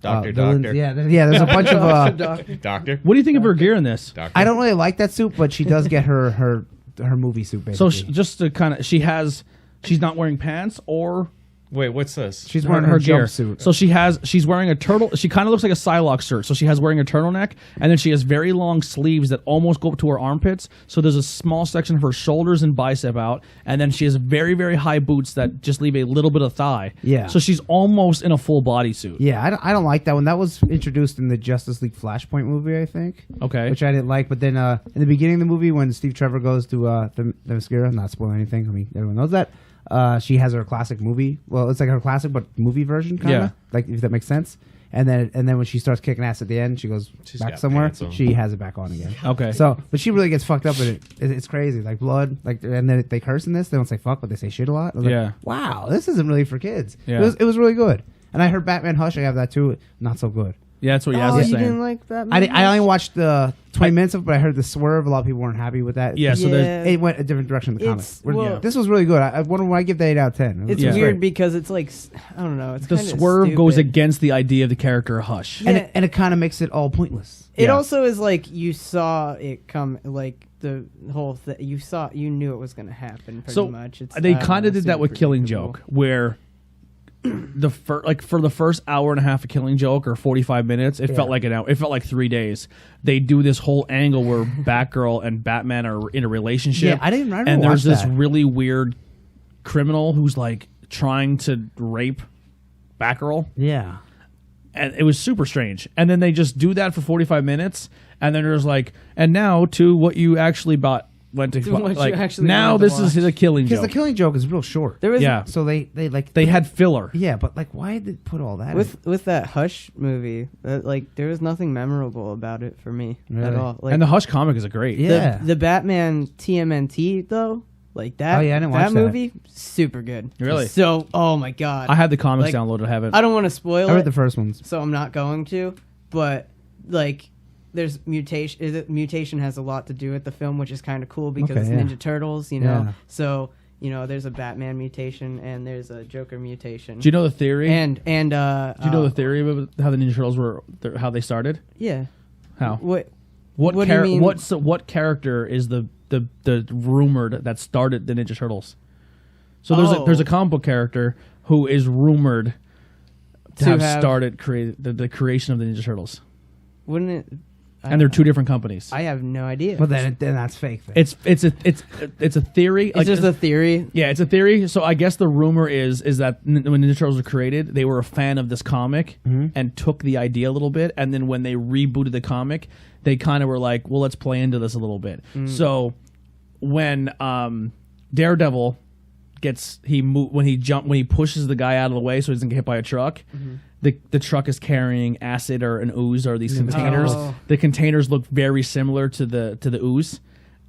Doctor. villains. Yeah, there's a bunch of. Doctor. What do you think of her gear in this? Doctor. I don't really like that suit, but she does get her movie suit So basically. just to kind of, she's not wearing pants or Wait, what's this? She's wearing her gear. jumpsuit. So she's wearing a turtle. She kind of looks like a Psylocke shirt. So she has wearing a turtleneck, and then she has very long sleeves that almost go up to her armpits. So there's a small section of her shoulders and bicep out, and then she has very very high boots that just leave a little bit of thigh. Yeah. So she's almost in a full bodysuit. Yeah, I don't like that one. That was introduced in the Justice League Flashpoint movie, I think. Okay. Which I didn't like. But then in the beginning of the movie, when Steve Trevor goes to the Themyscira, not spoiling anything. I mean, everyone knows that. She has her classic movie. Well, it's like her classic, but movie version, kind of. Yeah. Like, if that makes sense. And then when she starts kicking ass at the end, she goes She's back got somewhere. pants on. She has it back on again. Okay. So, but she really gets fucked up in it. It's crazy, like blood, like, and then they curse in this. They don't say fuck, but they say shit a lot. I was Yeah. like, wow, this isn't really for kids. Yeah. It was really good. And I heard Batman Hush. I have that too. Not so good. Yeah, that's what Yaz Oh, was you saying. didn't like Batman? I only watched the 20 minutes of it, but I heard the swerve. A lot of people weren't happy with that. Yeah, so there's It went a different direction in the It's- comic. well- This was really good. I wonder why I give that 8 out of 10. It's Yeah. weird because it's like I don't know. It's the kinda swerve goes stupid. against the idea of the character Hush. Yeah. And it kind of makes it all pointless. It Yeah. also is like you saw it come, like the whole thing. You knew it was going to happen. Pretty So much. It's, they I don't kind know, of did that super with Killing predictable. Joke, where for the first hour and a half of Killing Joke or 45 minutes, it felt like an hour. It felt like 3 days. They do this whole angle where Batgirl and Batman are in a relationship. Yeah, I didn't and there's watch this that. really weird criminal who's like trying to rape Batgirl. Yeah. And it was super strange. And then they just do that for 45 minutes, and then there's like, and now to what you actually went to what you like actually now wanted to this is watch. the Killing Because Joke. the Killing Joke is real short. There was Yeah. So they like They had filler. Yeah, but like why did they put all that in? with that Hush movie. Like there was nothing memorable about it for me at Really? all. Like And the Hush comic is a great. Yeah. the Batman TMNT though, like that. Oh, yeah, I didn't watch that that. movie. Super good. Really? So oh my god. I had the comics Like, downloaded. I haven't. I don't want to spoil I it. read the first ones. So I'm not going to, but like there's mutation. Mutation has a lot to do with the film, which is kind of cool because Okay, it's yeah. Ninja Turtles, you know. Yeah. So there's a Batman mutation and there's a Joker mutation. Do you know the theory? and Do you know the theory about how the Ninja Turtles how they started? Yeah. How? What What do you mean? what character is the rumored that started the Ninja Turtles? So there's a comic book character who is rumored to have started the creation of the Ninja Turtles, Wouldn't it? and they're two different companies. I have no idea. But then that's fake. Then. It's a theory. it's just a theory. Yeah, it's a theory. So I guess the rumor is that when Ninja Turtles were created, they were a fan of this comic and took the idea a little bit, and then when they rebooted the comic, they kind of were like, well, let's play into this a little bit. So when Daredevil when he pushes the guy out of the way so he doesn't get hit by a truck, the truck is carrying acid or an ooze or these containers. Oh. The containers look very similar to the ooze.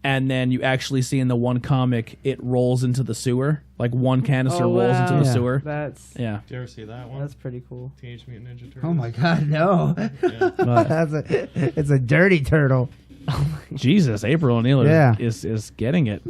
And then you actually see in the one comic, it rolls into the sewer. Like one canister rolls into the Yeah. sewer. That's Yeah. Did you ever see that one? that's pretty cool. Teenage Mutant Ninja Turtles. Oh my god, no! But It's a dirty turtle. Jesus, April O'Neil Yeah. is getting it.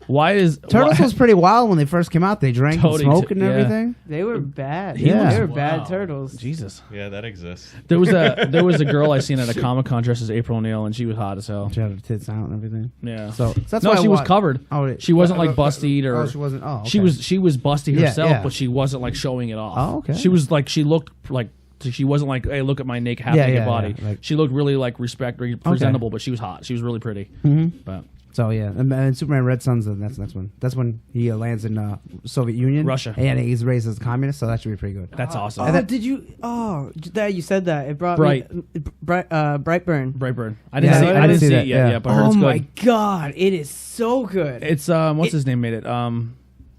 Why is Turtles was pretty wild when they first came out. They drank and Totally smoked and yeah. everything. They were bad. Yeah. They were Wow. bad turtles. Jesus? Yeah, that exists. There was a girl I seen at a Comic Con dressed as April O'Neil, and she was hot as hell. She had her tits out and everything. Yeah. So that's no, why she was covered. Oh, She wasn't like busty or. Oh, she wasn't. Oh, okay. She was busty Yeah, herself, yeah. but she wasn't like showing it off. Oh, okay. She was like she looked like she wasn't like, hey, look at my naked half naked yeah, body. yeah, like- She looked really like presentable, but she was hot. She was really pretty. Mm-hmm. But So yeah, and Superman Red Sun's that's the next one. That's when he lands in Soviet Union, Russia. and he's raised as a communist. So that should be pretty good. that's awesome. Oh, did you? Oh, that you said that. It brought Bright. me Brightburn. Brightburn. I didn't Yeah, see. I I didn't didn't see see that, it yet. yeah. Yeah, but I heard Oh it's my good. god, it is so good. It's what's his name made it?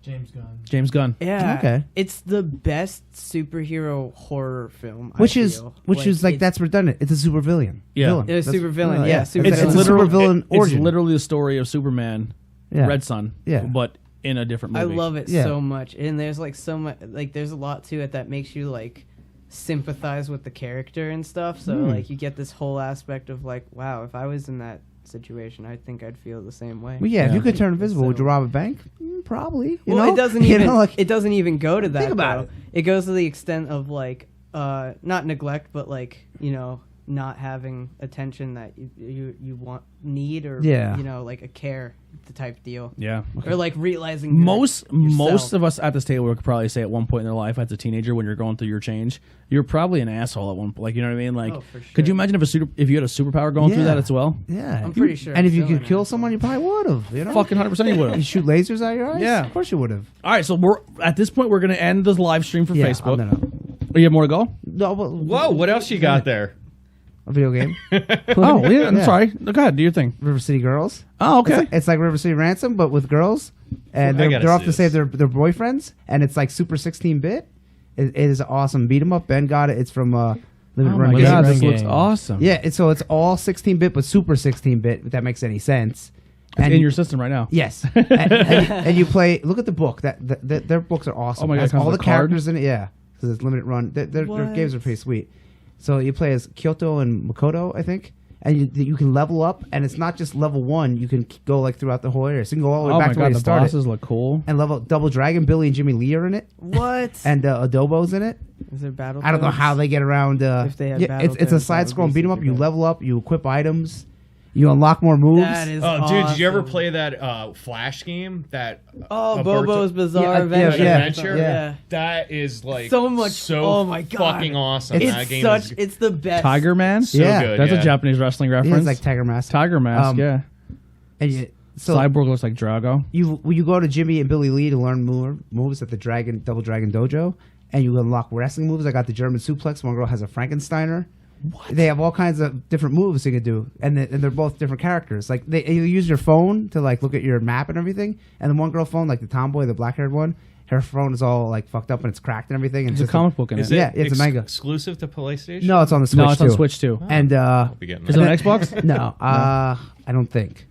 James Gunn. James Gunn. Yeah. Okay. It's the best superhero horror film. Which I is feel. like it's- that's redundant. It's a super villain. Yeah. Villain. It's a That's- super villain, oh, yeah, super It's, villain. it's a super villain It's origin. literally the story of Superman, Yeah. Red Sun. Yeah. But in a different I movie. love it Yeah. so much, and there's like so much. Like there's a lot to it that makes you like sympathize with the character and stuff. So like you get this whole aspect of like, wow, if I was in that situation, I think I'd feel the same way. Well, yeah, if Yeah. you could turn invisible, would So- you rob a bank? Probably. You Well, know? it doesn't You even know, like- it doesn't even go to that. Think about though. It goes to the extent of like not neglect, but like not having attention that you need or Yeah. like a care type deal Yeah. or like realizing Most yourself. of us at this table could probably say at one point in their life as a teenager when you're going through your change, you're probably an asshole at one point. Like, you know what I mean? Like, Oh, for sure. could you imagine if you had a superpower going through Yeah. that as well? Yeah. I'm pretty sure. And I'm if you still could an kill asshole. someone, you probably would have. You know? Fucking 100% you would You have. shoot lasers out your eyes? Yeah. Of course you would have. All right, so we're at this point we're gonna end this live stream for Yeah, Facebook. no. Oh, you have more to go? No, but Whoa, what else you got there? a video game. Oh, yeah. I'm Yeah. sorry. Go ahead, do your thing. River City Girls. Oh, okay. It's like River City Ransom, but with girls, and I they're, gotta they're off see to save this. their boyfriends, and it's like super 16-bit. It is awesome. Beat 'em up. Ben got it. It's from Limited Oh Run my Games. god, this Game. looks awesome. Yeah, so it's all 16-bit, but super 16-bit. If that makes any sense. It's in your system right now. Yes, and you play. Look at the book. Their books are awesome. Oh my God, It has it comes all the with a card? characters in it. Yeah, because it's limited run. Their games are pretty sweet. So you play as Kyoto and Makoto, I think. And you can level up, and it's not just level 1. You can go like throughout the whole area. So you can go all the way back to where you the started. bosses look cool. And level Double Dragon, Billy and Jimmy Lee are in it. What? And Adobo's in it. Is there battle? I don't know how they get around. If they had it's a side scroll beat 'em up. You level up, you equip items, you unlock more moves. That is dude, did you ever awesome. play that Flash game? That Bobo's Bizarre Adventure. Yeah. That is like So much. Oh my god, fucking awesome. That It's game such. is It's the best. Tiger Man. so Yeah. good. That's yeah. a Japanese wrestling Yeah, reference. it's like Tiger Mask. Tiger Mask. Yeah. And so Cyborg looks like Drago. you go to Jimmy and Billy Lee to learn more moves at the Double Dragon Dojo, and you unlock wrestling moves. I got the German suplex. One girl has a Frankensteiner. What? They have all kinds of different moves you can do, and they're both different characters. Like you use your phone to like look at your map and everything, and the one girl phone, like the tomboy, the black-haired one, her phone is all like fucked up and it's cracked and everything. And There's a comic book in Is it. it Yeah, it's a manga. exclusive to PlayStation? No, it's on the Switch No, it's too. on Switch too. And I'll be getting Is that. it on Xbox? no, I don't think.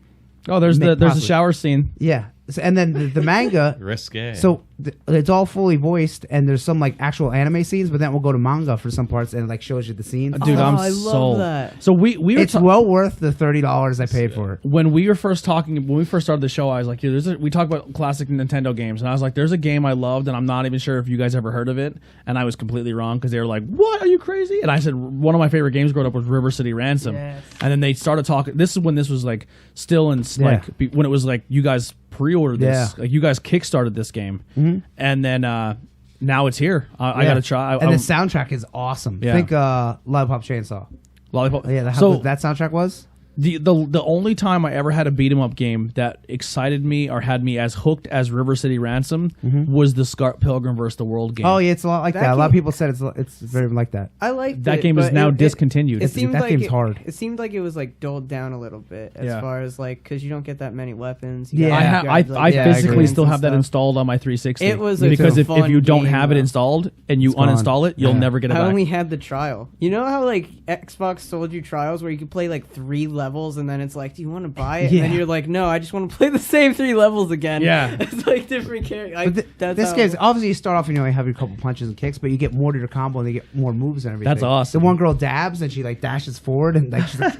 Oh, there's the Possibly. shower scene. Yeah, and then the manga. Risque. So it's all fully voiced, and there's some like actual anime scenes, but then we'll go to manga for some parts, and it like shows you the scenes. Dude, I'm I love sold. that. So we were It's well worth the $30 I paid for it. when we first started the show, I was like, yeah, we talk about classic Nintendo games, and I was like, there's a game I loved, and I'm not even sure if you guys ever heard of it, and I was completely wrong because they were like, what, are you crazy? And I said, one of my favorite games growing up was River City Ransom, Yes. and then they started talking. This is when this was like still in like when it was like you guys pre-ordered this, like you guys kickstarted this game, and then now it's here. I gotta try. And the soundtrack is awesome. Yeah. Think Lollipop Chainsaw. Lollipop. Yeah, so that soundtrack was. The only time I ever had a beat 'em up game that excited me or had me as hooked as River City Ransom was the Scott Pilgrim vs. the World game. Oh yeah, it's a lot like that. A lot of people said it's very like that. I like That game is now discontinued. It seemed That like game's hard. It seemed like it was like doled down a little bit as Yeah. far as like because you don't get that many weapons. Yeah. I I physically agree. still have that stuff. installed on my 360. It was a because if fun you don't game, have it though. installed and you It's gone. uninstall it, you'll Yeah. never get it I back. only had the trial. You know how like Xbox sold you trials where you could play like 3 levels and then it's like, do you want to buy it? And then Yeah. you're like, no, I just want to play the same 3 levels again. Yeah. It's like different characters. But this game's obviously you start off and you only have your couple punches and kicks, but you get more to your combo and you get more moves and everything. That's awesome. The one girl dabs and she like dashes forward and like she's like,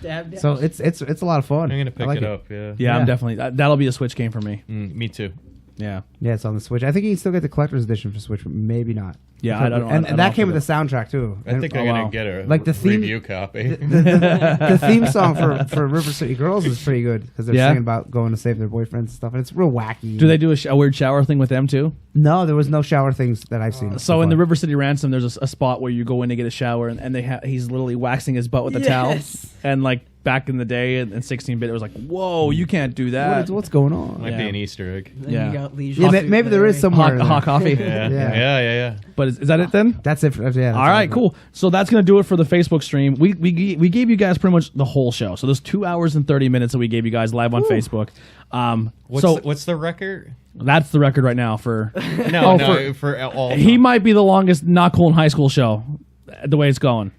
Dab. so it's a lot of fun. I'm gonna pick I like it up. Yeah. yeah, Yeah. I'm definitely that'll be a Switch game for me. Me too. Yeah. Yeah, it's on the Switch. I think you can still get the collector's edition for Switch, but maybe not. Yeah, I don't know. And I don't that know came if with the soundtrack too. I think I'm wow. gonna get a Like the theme- review copy. The theme song for River City Girls is pretty good because they're Yeah? singing about going to save their boyfriends and stuff, and it's real wacky. Do they do a weird shower thing with them too? No, there was no shower things that I've seen. So in far. the River City Ransom, there's a spot where you go in to get a shower, and he's literally waxing his butt with a towel. Yes. And like back in the day in 16-bit, it was like, whoa, you can't do that. what's going on? Might Yeah. be an Easter egg. Then Yeah. you got Leisure Yeah, Suit maybe there is Larry. somewhere. in there. hot coffee. Yeah. Yeah. Yeah. But is that it then? That's it. Yeah. All right, cool. So that's gonna do it for the Facebook stream. We gave you guys pretty much the whole show. So there's 2 hours and 30 minutes that we gave you guys live on Facebook. What's the record? That's the record right now for. No, Oh, for all. He might be the longest not cool in high school show, the way it's going.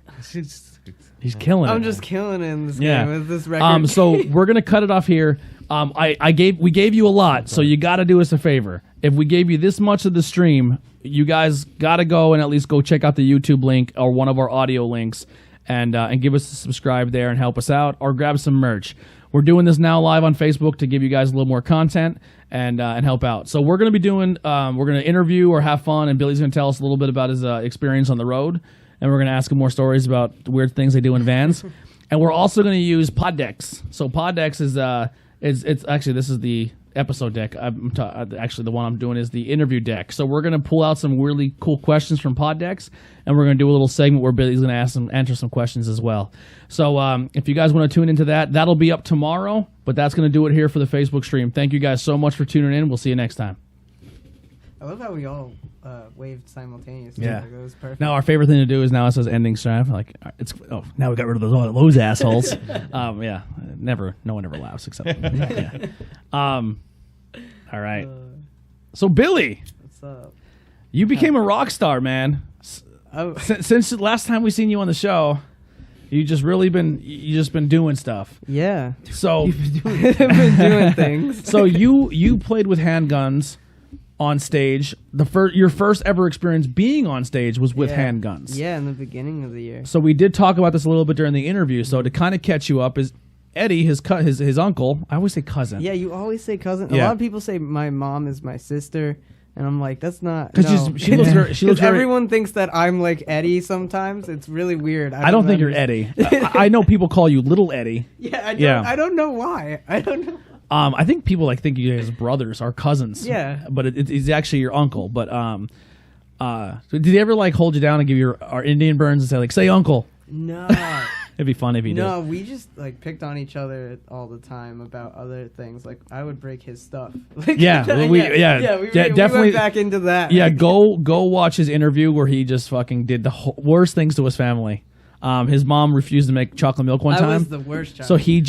He's killing it. I'm just killing it in this Yeah. game with this record. So we're gonna cut it off here. We gave you a lot, so you got to do us a favor. If we gave you this much of the stream, you guys got to go and at least go check out the YouTube link or one of our audio links, and give us a subscribe there and help us out, or grab some merch. We're doing this now live on Facebook to give you guys a little more content and help out. So we're gonna be doing we're gonna interview or have fun, and Billy's gonna tell us a little bit about his experience on the road, and we're gonna ask him more stories about the weird things they do in vans. And we're also going to use Poddex. So Poddex is it's actually, this is the episode deck. Actually, the one I'm doing is the interview deck. So we're going to pull out some really cool questions from Poddex, and we're going to do a little segment where Billy's going to answer some questions as well. So if you guys want to tune into that, that'll be up tomorrow. But that's going to do it here for the Facebook stream. Thank you guys so much for tuning in. We'll see you next time. I love how we all waved simultaneously. Yeah. Like, it was perfect. Now our favorite thing to do is now it says ending stream. Like now we got rid of those assholes. Yeah, no one ever laughs except. Yeah. All right. So Billy, What's up? you became a rock star, man. Oh, Since the last time we seen you on the show, you just been doing stuff. yeah. So I've been doing things. so you played with Handguns on stage. Your first ever experience being on stage was with Handguns. Yeah, in the beginning of the year. So we did talk about this a little bit during the interview. So to kind of catch you up is Eddie, his uncle. I always say cousin. Yeah, you always say cousin. A Yeah. lot of people say my mom is my sister. And I'm like, that's not. Because No. she looks very. Everyone thinks that I'm like Eddie sometimes. It's really weird. I don't think you're Eddie. I know people call you Little Eddie. Yeah, I don't know why. I don't know. I think people think you guys brothers are cousins. Yeah. But it's actually your uncle. But so did he ever hold you down and give you our Indian burns and say uncle? No. It'd be fun if he did. No, we just picked on each other all the time about other things. Like I would break his stuff. We definitely went back into that. Yeah, go watch his interview where he just fucking did the worst things to his family. His mom refused to make chocolate milk one time. I was the worst child. So he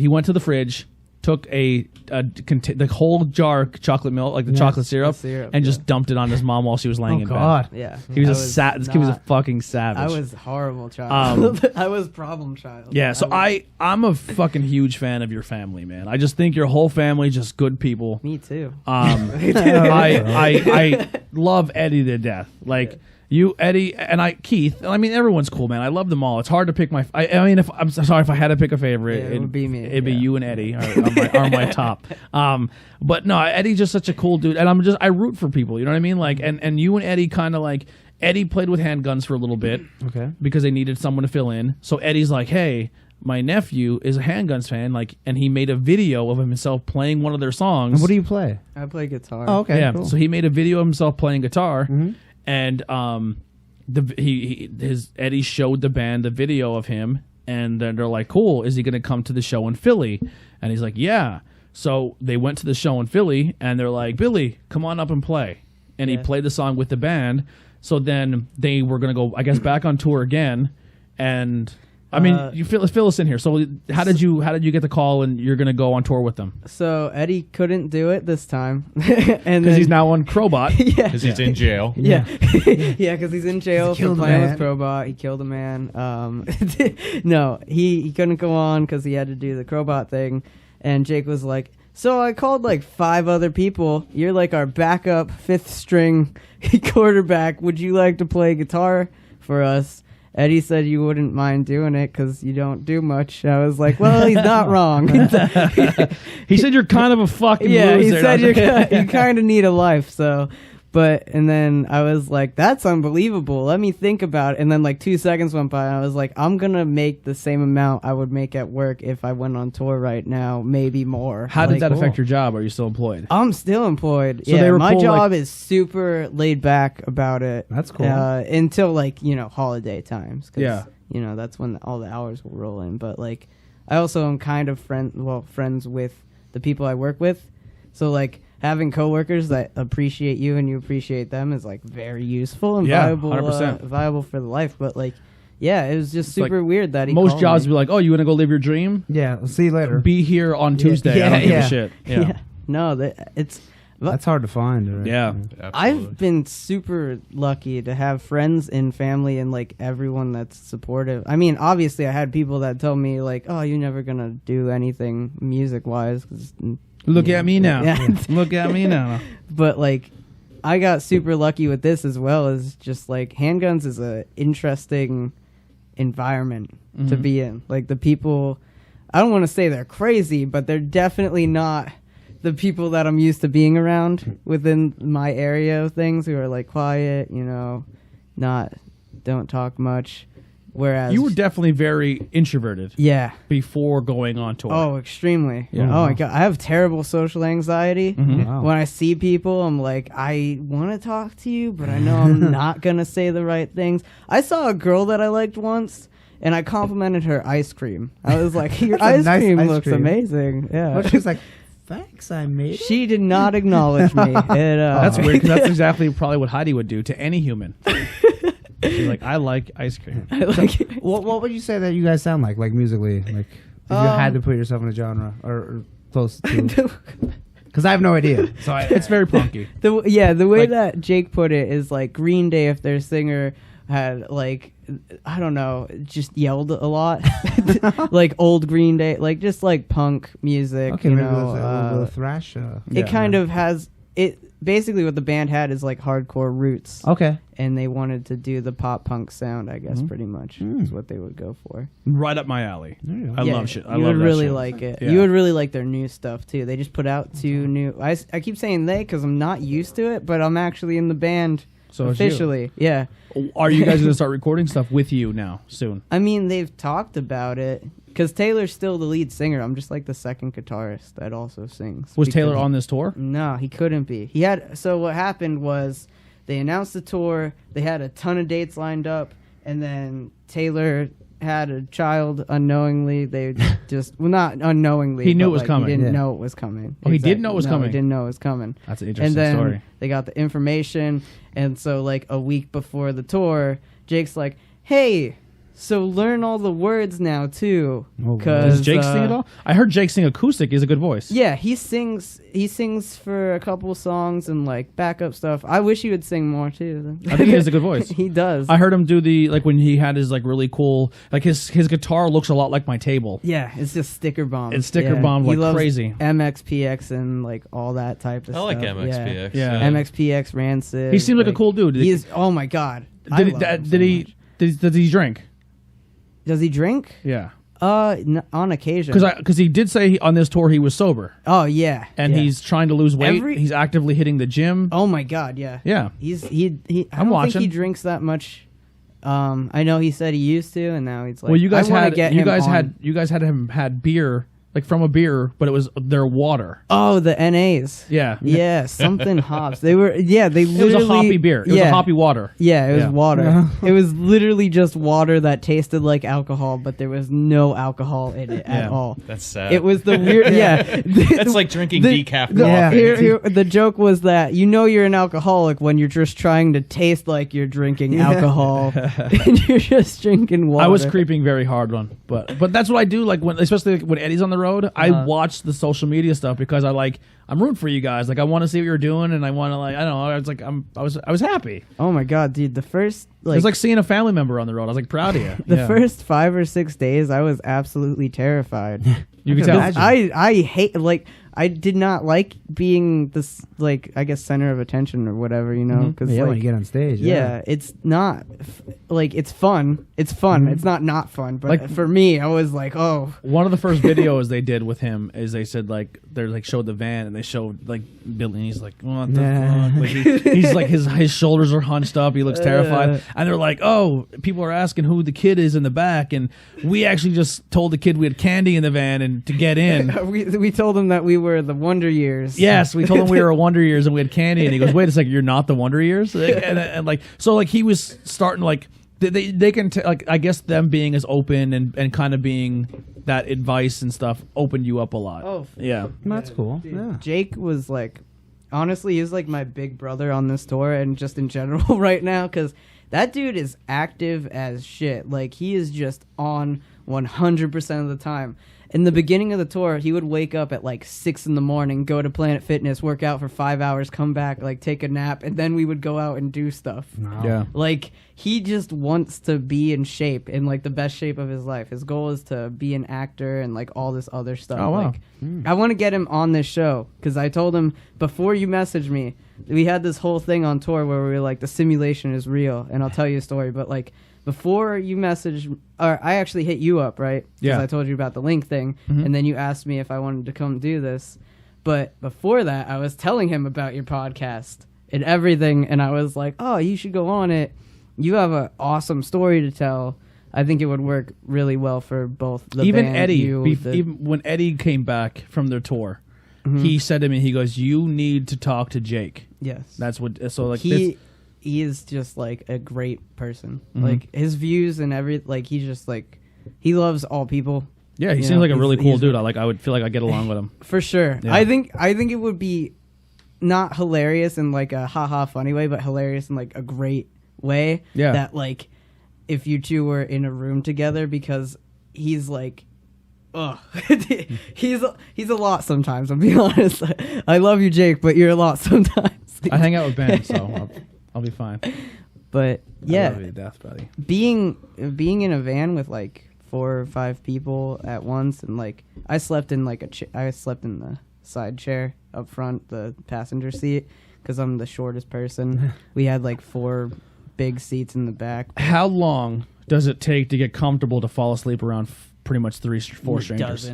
went to the fridge, took the whole jar of chocolate milk, chocolate syrup, and just dumped it on his mom while she was laying in bed. Yeah. He was this kid was a fucking savage. I was a horrible child. I was problem child. Yeah, so I'm a fucking huge fan of your family, man. I just think your whole family just good people. Me too. I love Eddie to death. You, Eddie, and Keith. I mean, everyone's cool, man. I love them all. It's hard to pick my. I mean, if I'm sorry, if I had to pick a favorite, it would be me. It'd be you and Eddie are my top. But no, Eddie's just such a cool dude, and I root for people. You know what I mean? And you and Eddie kind of Eddie played with Handguns for a little bit, okay, because they needed someone to fill in. So Eddie's like, hey, my nephew is a Handguns fan, and he made a video of himself playing one of their songs. And what do you play? I play guitar. Oh, okay. Yeah, cool. so he made a video of himself playing guitar. Mm-hmm. And Eddie showed the band the video of him, and then they're like, cool, is he going to come to the show in Philly? And he's like, yeah. So they went to the show in Philly, and they're like, Billy, come on up and play. And he played the song with the band. So then they were going to go, I guess, back on tour again. And I mean, you fill us in here. So how did you get the call and you're going to go on tour with them? So Eddie couldn't do it this time, and because he's now on Crowbot. Yeah, because he's in jail. Yeah, yeah, because he's in jail for playing with man. Crowbot. He killed a man. No, he couldn't go on because he had to do the Crowbot thing. And Jake was like, so I called 5 other people. You're our backup 5th string quarterback. Would you like to play guitar for us? Eddie said you wouldn't mind doing it because you don't do much. I was like, well, he's not wrong. He said you're kind of a fucking yeah, loser. he said you kind of need a life. And then I was like, that's unbelievable. Let me think about it. And then 2 seconds went by and I was like, I'm going to make the same amount I would make at work if I went on tour right now, maybe more. How did that affect your job? Are you still employed? I'm still employed. So they were my cool, job is super laid back about it. That's cool. Until holiday times. 'Cause, Yeah. That's when all the hours will roll in. But I also am kind of friends with the people I work with. So having coworkers that appreciate you and you appreciate them is very useful and valuable, 100%. valuable for the life. But it was just super weird that he most called jobs me. be like, oh, you want to go live your dream? Yeah, we'll see you later. Be here on Tuesday. I don't give a shit. Yeah. No, it's. That's hard to find. Right? Yeah. I've been super lucky to have friends and family and everyone that's supportive. I mean, obviously, I had people that told me oh, you're never gonna do anything music wise. Look at me now. Yeah. Look at me now. But I got super lucky with this as well. As just Handguns is a interesting environment to be in. The people, I don't want to say they're crazy, but they're definitely not the people that I'm used to being around within my area of things, who are quiet, don't talk much. Whereas You were definitely very introverted yeah. before going on tour. Oh, extremely. Yeah. Oh my god, I have terrible social anxiety. Wow. When I see people, I'm like, I want to talk to you, but I know I'm not gonna say the right things. I saw a girl that I liked once, and I complimented her ice cream. I was like, "Your That's a ice nice cream ice looks cream. amazing." Yeah. But she's like, thanks, I made it. She did not acknowledge me. That's weird, because that's exactly probably what Heidi would do to any human. She's like, I like ice cream. I like it. What would you say that you guys sound like musically? If you had to put yourself in a genre or close to. Because I have no idea. So It's very punky. The way that Jake put it is Green Day, if their singer had I don't know, just yelled a lot, old Green Day, just punk music. okay, you maybe know, a little thrash. it kind of has basically what the band had is like hardcore roots. Okay. And they wanted to do the pop punk sound, I guess, pretty much is what they would go for. Right up my alley. I Yeah, love shit. I you love would that really shit. like it. Yeah. You would really like their new stuff too. They just put out 2 new. I keep saying they because I'm not used to it, but I'm actually in the band So it's you. officially. Yeah. Are you guys going to start recording stuff with you now soon? I mean, they've talked about it because Taylor's still the lead singer. I'm just like the second guitarist that also sings. Was Taylor because- on this tour? No, he couldn't be. He had. So what happened was they announced the tour. They had a ton of dates lined up, and then Taylor had a child unknowingly. They just not unknowingly. He knew but, it was like, coming. He didn't Yeah. know it was coming. Oh, he did know it was No, coming? He didn't know it was coming. That's an interesting And then story. they got the information, and so like a week before the tour, Jake's like, "Hey, so learn all the words now too." Oh, Does Jake sing at all? I heard Jake sing acoustic. He's a good voice. Yeah, he sings. He sings for a couple songs and like backup stuff. I wish he would sing more too. I think he has a good voice. He does. I heard him do when he had his like really cool, like his guitar looks a lot like my table. Yeah, it's just sticker bomb. It's sticker bombed He like loves crazy. MXPX and like all that type of I stuff. like MXPX. Yeah. MXPX, Rancid. He seems like a cool dude. He is. Oh my god. I love him so much. Does he drink? Does he drink? Yeah. On occasion. Because he did say on this tour he was sober Oh yeah. and yeah. he's trying to lose weight. He's actively hitting the gym. Oh my god. Yeah. Yeah. He. I I'm don't watching. think he drinks that much. I know he said he used to, and now he's like. Well, you guys I wanna had get you him guys on- had him had beer like from a beer, but it was their water. Oh, the NAs. Yeah. Yeah, something hops. They were. Yeah, they It literally. was a hoppy beer. It was a hoppy water. Yeah, it was Yeah. water. It was literally just water that tasted like alcohol, but there was no alcohol in it Yeah. at all. That's sad. It was the weird. Yeah, That's like drinking decaf coffee. Yeah. The joke was that you're an alcoholic when you're just trying to taste like you're drinking alcohol, and you're just drinking water. I was creeping very hard on, but that's what I do. Like especially when Eddie's on the road, I watch the social media stuff because I'm rooting for you guys. Like I want to see what you're doing, and I want to I don't know. I was like I was happy. Oh my god, dude! The first It was like seeing a family member on the road. I was like proud of you. the first 5 or 6 days, I was absolutely terrified. You can can tell. imagine. I hate I did not like being this I guess center of attention or whatever, you know, because Yeah, when you get on stage. yeah, it's not it's fun. It's fun. It's not fun. But Like- for me, I was like, oh, One of the first videos they did with him is they said they showed the van and they showed Billy and he's like what the Yeah. fuck? He's like his shoulders are hunched up, he looks terrified, and they're like, oh, people are asking who the kid is in the back, and we actually just told the kid we had candy in the van and to get in. we told him that we were the Wonder Years. Yes, we told him we were a Wonder Years and we had candy, and he goes, "Wait a second, you're not the Wonder Years?" And he was starting they can I guess them being as open and kind of being that advice and stuff opened you up a lot. Oh, yeah. That's cool. Yeah. Jake was honestly, he's like my big brother on this tour and just in general right now, because that dude is active as shit. Like, he is just on 100% of the time. In the beginning of the tour, he would wake up at 6 in the morning, go to Planet Fitness, work out for 5 hours, come back, take a nap, and then we would go out and do stuff. Yeah. He just wants to be in shape, in the best shape of his life. His goal is to be an actor and all this other stuff. Oh, wow. I want to get him on this show because I told him before you messaged me, we had this whole thing on tour where we were like, the simulation is real, and I'll tell you a story. But before you messaged, or I actually hit you up, right? Because Yeah. I told you about the link thing, and then you asked me if I wanted to come do this. But before that, I was telling him about your podcast and everything, and I was like, oh, you should go on it. You have an awesome story to tell. I think it would work really well for both the Even band, Eddie, you, even when Eddie came back from their tour, he said to me, he goes, "You need to talk to Jake." yes. That's what. So he is just a great person. His views and he's just he loves all people. yeah, he You seems know, like a really he's- cool he's- dude. I would feel like I get along with him. For sure. Yeah. I think it would be not hilarious in a haha funny way, but hilarious in a great way. Yeah. That if you two were in a room together, because he's ugh. he's a lot sometimes, I'll be honest. I love you, Jake, but you're a lot sometimes. I hang out with Ben, so I'll be fine. But I yeah, love you to death, buddy. being in a van with 4 or 5 people at once, and I slept in I slept in the side chair up front, the passenger seat, because I'm the shortest person. We had like 4 big seats in the back. How long does it take to get comfortable to fall asleep around pretty much 4 strangers?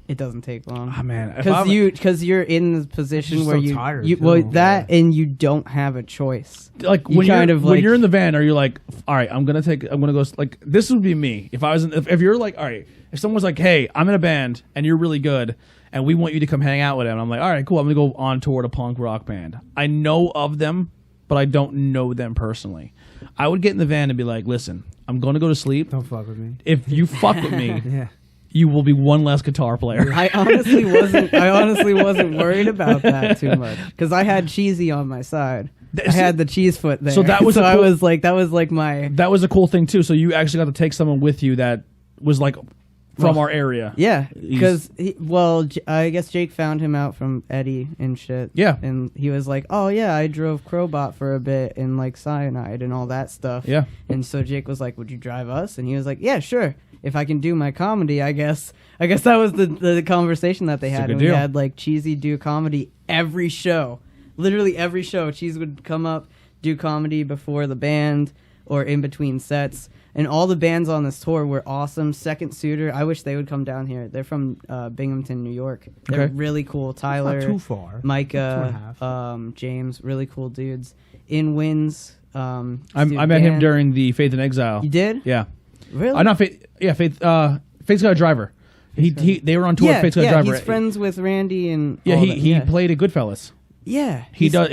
It doesn't take long. Oh man, because you're in the position where so tired, you too. well that and you don't have a choice. like You when when you're in the van, are you like, all right, I'm gonna go like this would be me if I was if you're like, all right, if someone's like, hey, I'm in a band and you're really good and we want you to come hang out with them, I'm like, all right, cool, I'm gonna go on tour with a punk rock band. I know of them, but I don't know them personally. I would get in the van and be like, listen, I'm gonna go to sleep. Don't fuck with me. If you fuck with me, Yeah. you will be one less guitar player. I honestly wasn't worried about that too much because I had Cheesy on my side. I had the cheese foot there. So that was I was like my That was a cool thing too. So you actually got to take someone with you that was like from our area. yeah. Because I guess Jake found him out from Eddie and shit. Yeah. and he was like, oh yeah, I drove Crowbot for a bit and like Cyanide and all that stuff. Yeah. And so Jake was like, would you drive us? And he was like, yeah, sure. If I can do my comedy, I guess that was the conversation that they had. good And deal. we had like Cheesy do comedy every show. Literally every show. Cheese would come up, do comedy before the band or in between sets. And all the bands on this tour were awesome. Second Suitor, I wish they would come down here. They're from Binghamton, New York. They're Okay. really cool. Tyler, Not too far. Micah, 2.5. James, really cool dudes. In Winds. I met him during the Faith in Exile. You did? Yeah. Really? Not Faith. Yeah, Faith. Faith's Got a Driver. They were on tour. with Faith's Got a Driver. He's friends with Randy and Yeah, all he that. played at Goodfellas. Yeah, He does.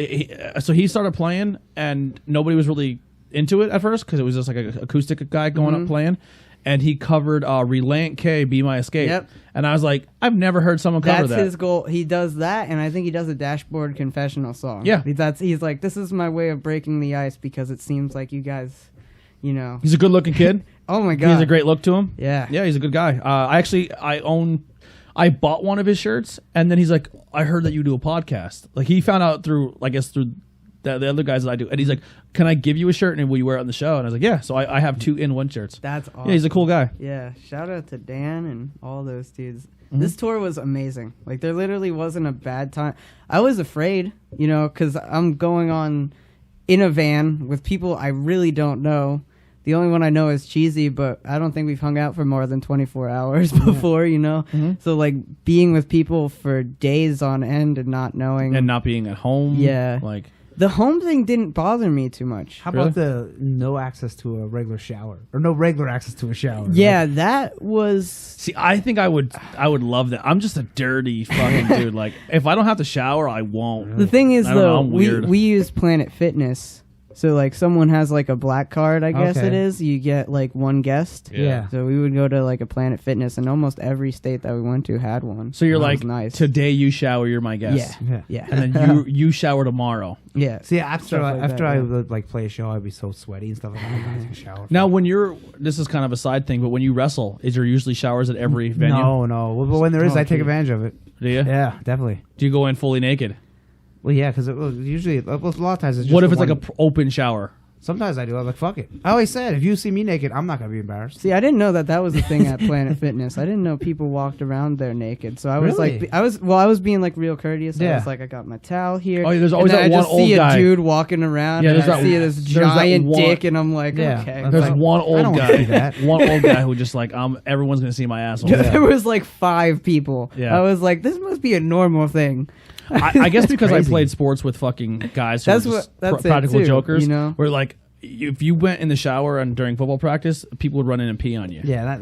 So he started playing, and nobody was really into it at first because it was just like an acoustic guy going up playing, and he covered Relent K, Be My Escape. Yep. And I was like, I've never heard someone cover That's that. his goal. He does that, and I think he does a Dashboard Confessional song. Yeah. He's like, this is my way of breaking the ice because it seems like you guys, He's a good-looking kid. Oh my He god, has a great look to him. Yeah. Yeah, he's a good guy. I bought one of his shirts, and then he's like, I heard that you do a podcast. Like, he found out through the other guys that I do. And he's like, can I give you a shirt, and will you wear it on the show? And I was like, yeah. So I have 2 in-one shirts. That's awesome. Yeah, he's a cool guy. Yeah, shout out to Dan and all those dudes. Mm-hmm. This tour was amazing. Like, there literally wasn't a bad time. I was afraid, because I'm going on in a van with people I really don't know. The only one I know is Cheesy, but I don't think we've hung out for more than 24 hours before, Mm-hmm. So, like, being with people for days on end and not knowing. And not being at home. Yeah. Like, The home thing didn't bother me too much. How about the no access to a regular shower or no regular access to a shower? Yeah, that was... see, I think I would love that. I'm just a dirty fucking dude. Like, if I don't have to shower, I won't. The thing is, I don't know, though, I'm weird. we use Planet Fitness. So, like, someone has, like, a black card, I guess Okay. it is. You get, like, one guest. Yeah. So we would go to, like, a Planet Fitness, and almost every state that we went to had one. So you're That like, was nice. today you shower, you're my guest. Yeah. Yeah. Yeah. And then you shower tomorrow. yeah. See, after Stuff like after that, I yeah. would like play a show, I'd be so sweaty and stuff like that. I can't take a shower. Now, when this is kind of a side thing, but when you wrestle, is there usually showers at every venue? No. Well, but when there is, I take advantage of it. Do you? Yeah, definitely. Do you go in fully naked? Well, yeah, because usually, a lot of times it's just What if the it's like one- an open shower? Sometimes I do. I'm like, fuck it. I always said, if you see me naked, I'm not gonna be embarrassed. See, I didn't know that was a thing at Planet Fitness. I didn't know people walked around there naked. So I was Really? like, I was being like real courteous. I Yeah. was like, I got my towel here. Oh, yeah, there's always and then that I one just old see guy. a dude walking around. Yeah, and there's I that- see this there's that giant one- dick, and I'm like, Yeah, okay. that's There's like, one I old don't wanna guy. see that. One old guy who just like, everyone's gonna see my asshole. There was like 5 people. Yeah. I was like, this must be a normal thing. I guess because crazy. I played sports with fucking guys who That's were just what- that's it, practical too, jokers. Where like, if you went in the shower and during football practice, people would run in and pee on you. Yeah,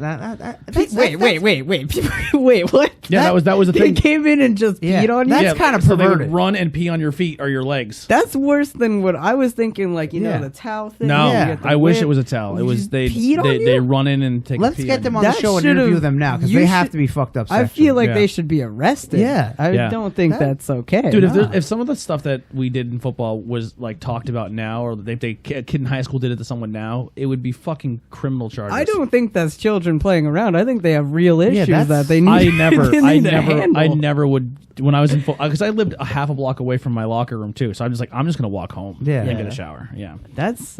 Wait, wait, what? Yeah, that was the They thing. came in and just Yeah, peed on you? that's Yeah, kind of so they would perverted. run and pee on your feet or your legs. That's worse than what I was thinking, like, Yeah. the towel thing. No, you Yeah. get the I wish whip. it was a towel. It You was just they peed on they, you? they run in and take. Let's a pee get on them you. on the That show and should've- interview them now because you they have should- to be fucked up. I section. feel like Yeah. they should be arrested. Yeah. I Yeah. don't think That- that's okay. Dude, Nah. if some of the stuff that we did in football was like talked about now, or if a kid in high school did it to someone now, it would be fucking criminal charges. I don't think that's children playing around. I think they have real issues that's- that they need. I never, they need to handle. I never would. When I was in football, because I lived a half a block away from my locker room too, so I'm just gonna walk home. Yeah. and get Yeah. a shower. Yeah, That's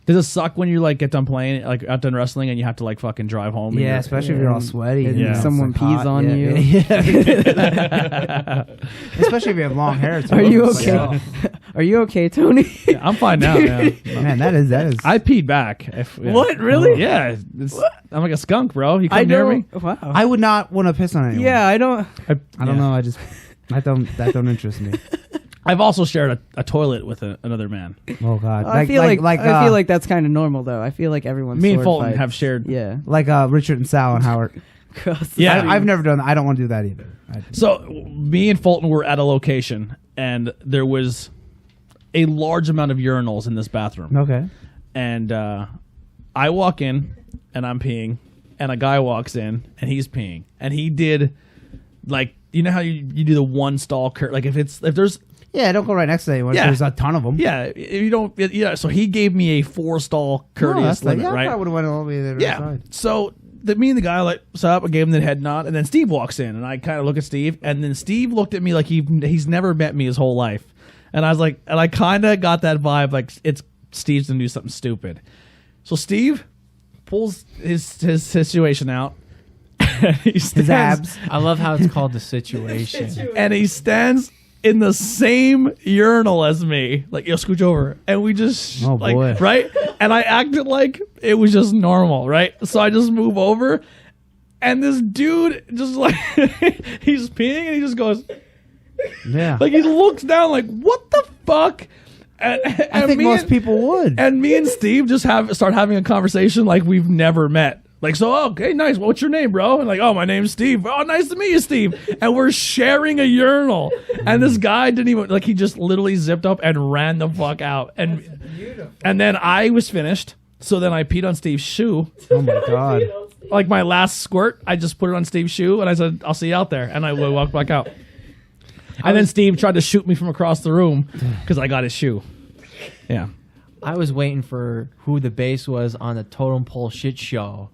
Does it suck when you like get done playing, like out done wrestling, and you have to like fucking drive home? Yeah, especially if you're all sweaty. And Yeah. someone It's, like, pees hot. on you. Especially if you have long hair. Too. Are you It's okay? like, Are you okay, Tony? Yeah, I'm fine now. Yeah. oh, man, that is. I peed back. Yeah. What, really? Yeah, I'm like a skunk, bro. You I come near me. don't. Wow. I would not want to piss on anyone. Yeah, I don't. I don't know. That don't interest me. I've also shared a toilet with another man. Oh God. I feel like that's kind of normal though. I feel like everyone's Me and sword Fulton fights. have shared. Yeah. like Richard and Sal and Howard. Gross. Yeah. I've never done that. I don't want to do that either. So me and Fulton were at a location, and there was a large amount of urinals in this bathroom. Okay. And I walk in, and I'm peeing, and a guy walks in, and he's peeing, and he did like, you know how you do the one stall curve, like if there's Yeah, don't go right next to anyone. Yeah. There's a ton of them. yeah, if you don't, yeah. So he gave me a 4-stall courteous limit, I right? would have went all the way to the other Yeah. side. So me and the guy like up, I gave him the head nod, and then Steve walks in, and I kind of look at Steve, and then Steve looked at me like he's never met me his whole life, and I was like, and I kind of got that vibe like it's Steve's gonna do something stupid. So Steve pulls his situation out. He stands, His abs. I love how it's called the situation. and he stands in the same urinal as me. Like, yo, scooch over. And we just, Oh, like, boy. right? And I acted like it was just normal, right? So I just move over, and this dude just, like, he's peeing, and he just goes, Yeah. like, he looks down, like, what the fuck? And I think me most and- people would. And me and Steve just start having a conversation like we've never met. Like, so, okay, nice. What's your name, bro? And like, oh, my name's Steve. Oh, nice to meet you, Steve. And we're sharing a urinal. And this guy didn't even, like, he just literally zipped up and ran the fuck out. And then I was finished. So then I peed on Steve's shoe. Oh my God. Like my last squirt, I just put it on Steve's shoe. And I said, I'll see you out there. And I walked back out. And then Steve tried to shoot me from across the room because I got his shoe. Yeah. I was waiting for who the bass was on the totem pole shit show.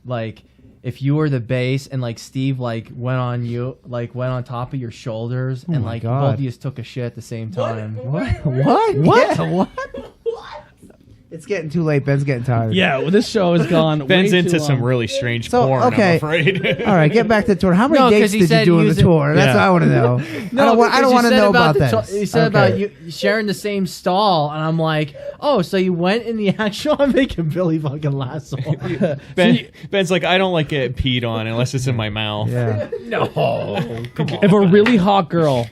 Like, if you were the bass and like Steve like went on top of your shoulders and my like God. both of you took a shit at the same time. What? What? Yeah, what? It's getting too late. Ben's getting tired. Yeah, well, this show has gone Ben's way into too some long. really strange So, porn, okay. I'm afraid. All right, get back to the tour. How many No, 'cause dates he did you said do on the using- tour? That's what I want to know. I don't want to know about that. You said about you sharing the same stall, and I'm like, oh, so you went in the actual. I'm making Billy fucking laugh so hard. Ben's like, I don't like getting peed on unless it's in my mouth. Yeah. No, come on. If a really hot girl,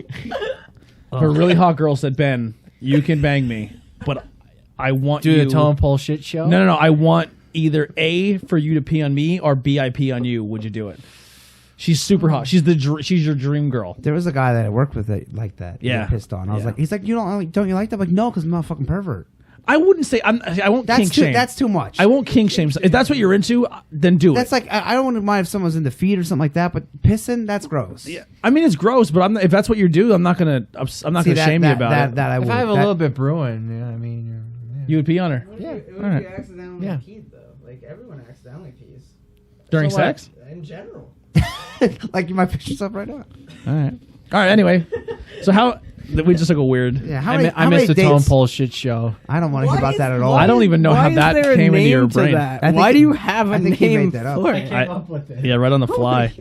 said, Ben, you can bang me, but I want Do you the totem pole shit show. No. I want either A, for you to pee on me, or B, I pee on you. Would you do it? She's super hot. She's your dream girl. There was a guy that I worked with that like that. Yeah. He pissed on. I was Yeah. like, he's like, don't you like that? I'm like, no, because I'm not a fucking pervert. I wouldn't say I won't That's kink too. shame. That's too much. I won't kink shame. If that's what you're into, then do That's it. like I don't want to mind if someone's in the feet or something like that, but pissing, that's gross. Yeah. I mean, it's gross, but if that's what you do, I'm not gonna shame you about it. That I If would. I have a that- little bit brewing, you know what I mean. You would pee on her Yeah. All right. accidentally Yeah. peed though? Like everyone accidentally pees during So what? sex. in general. like my picture's up right now. All right. Anyway, so how we just took a weird. Yeah. How I many? I how many missed the dates? totem pole shit show. I don't want to hear about that at all. I don't even know how that came into your brain. I think Why do you have a I think he name made that up. for it? Yeah, right on the fly.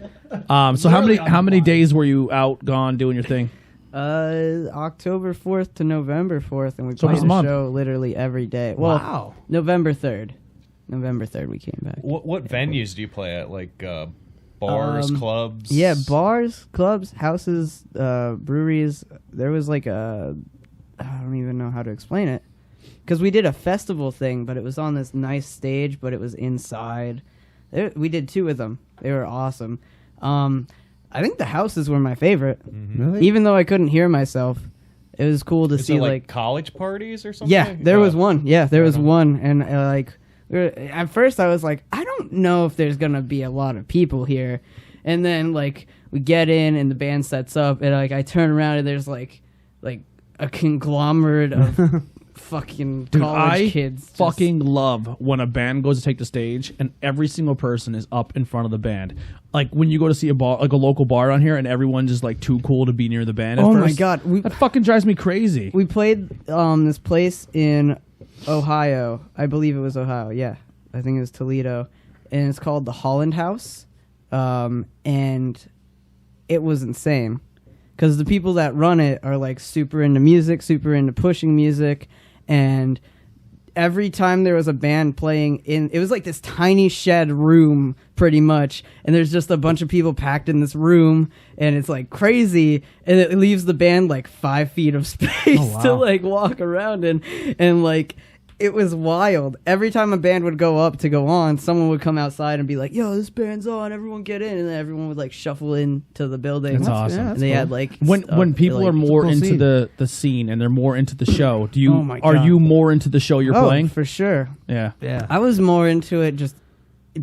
So how many days were you out, gone, doing your thing? October 4th to November 4th, and we So played almost a the month. show literally every day. Well, Wow. November 3rd. November 3rd we came back. What venues do you play at? Like bars, clubs? Yeah, bars, clubs, houses, breweries. There was like I don't even know how to explain it. Because we did a festival thing, but it was on this nice stage, but it was inside. We did 2 of them. They were awesome. I think the houses were my favorite. Really? Even though I couldn't hear myself, it was cool to Is see it like like college parties or something? yeah, there was Oh. one. Yeah, there was one, and like at first I was like, I don't know if there's gonna be a lot of people here, and then like we get in and the band sets up, and like I turn around and there's like a conglomerate of fucking college kids. just- Fucking love when a band goes to take the stage and every single person is up in front of the band. Like when you go to see a bar, like a local bar on here, and everyone's just like too cool to be near the band. At Oh first. my God, that fucking drives me crazy. we played this place in Ohio. I believe it was Ohio. Yeah, I think it was Toledo, and it's called the Holland House, and it was insane because the people that run it are like super into music, super into pushing music, and every time there was a band playing it was like this tiny shed room pretty much, and there's just a bunch of people packed in this room, and it's like crazy, and it leaves the band like 5 feet of space to like walk around in, and like it was wild. Every time a band would go up to go on, someone would come outside and be like, yo, this band's on, everyone get in, and then everyone would like shuffle into the building. That's awesome. Yeah, and they had like when people are more into the scene and they're more into the show, do you are you more into the show you're playing? For sure. Yeah. I was more into it just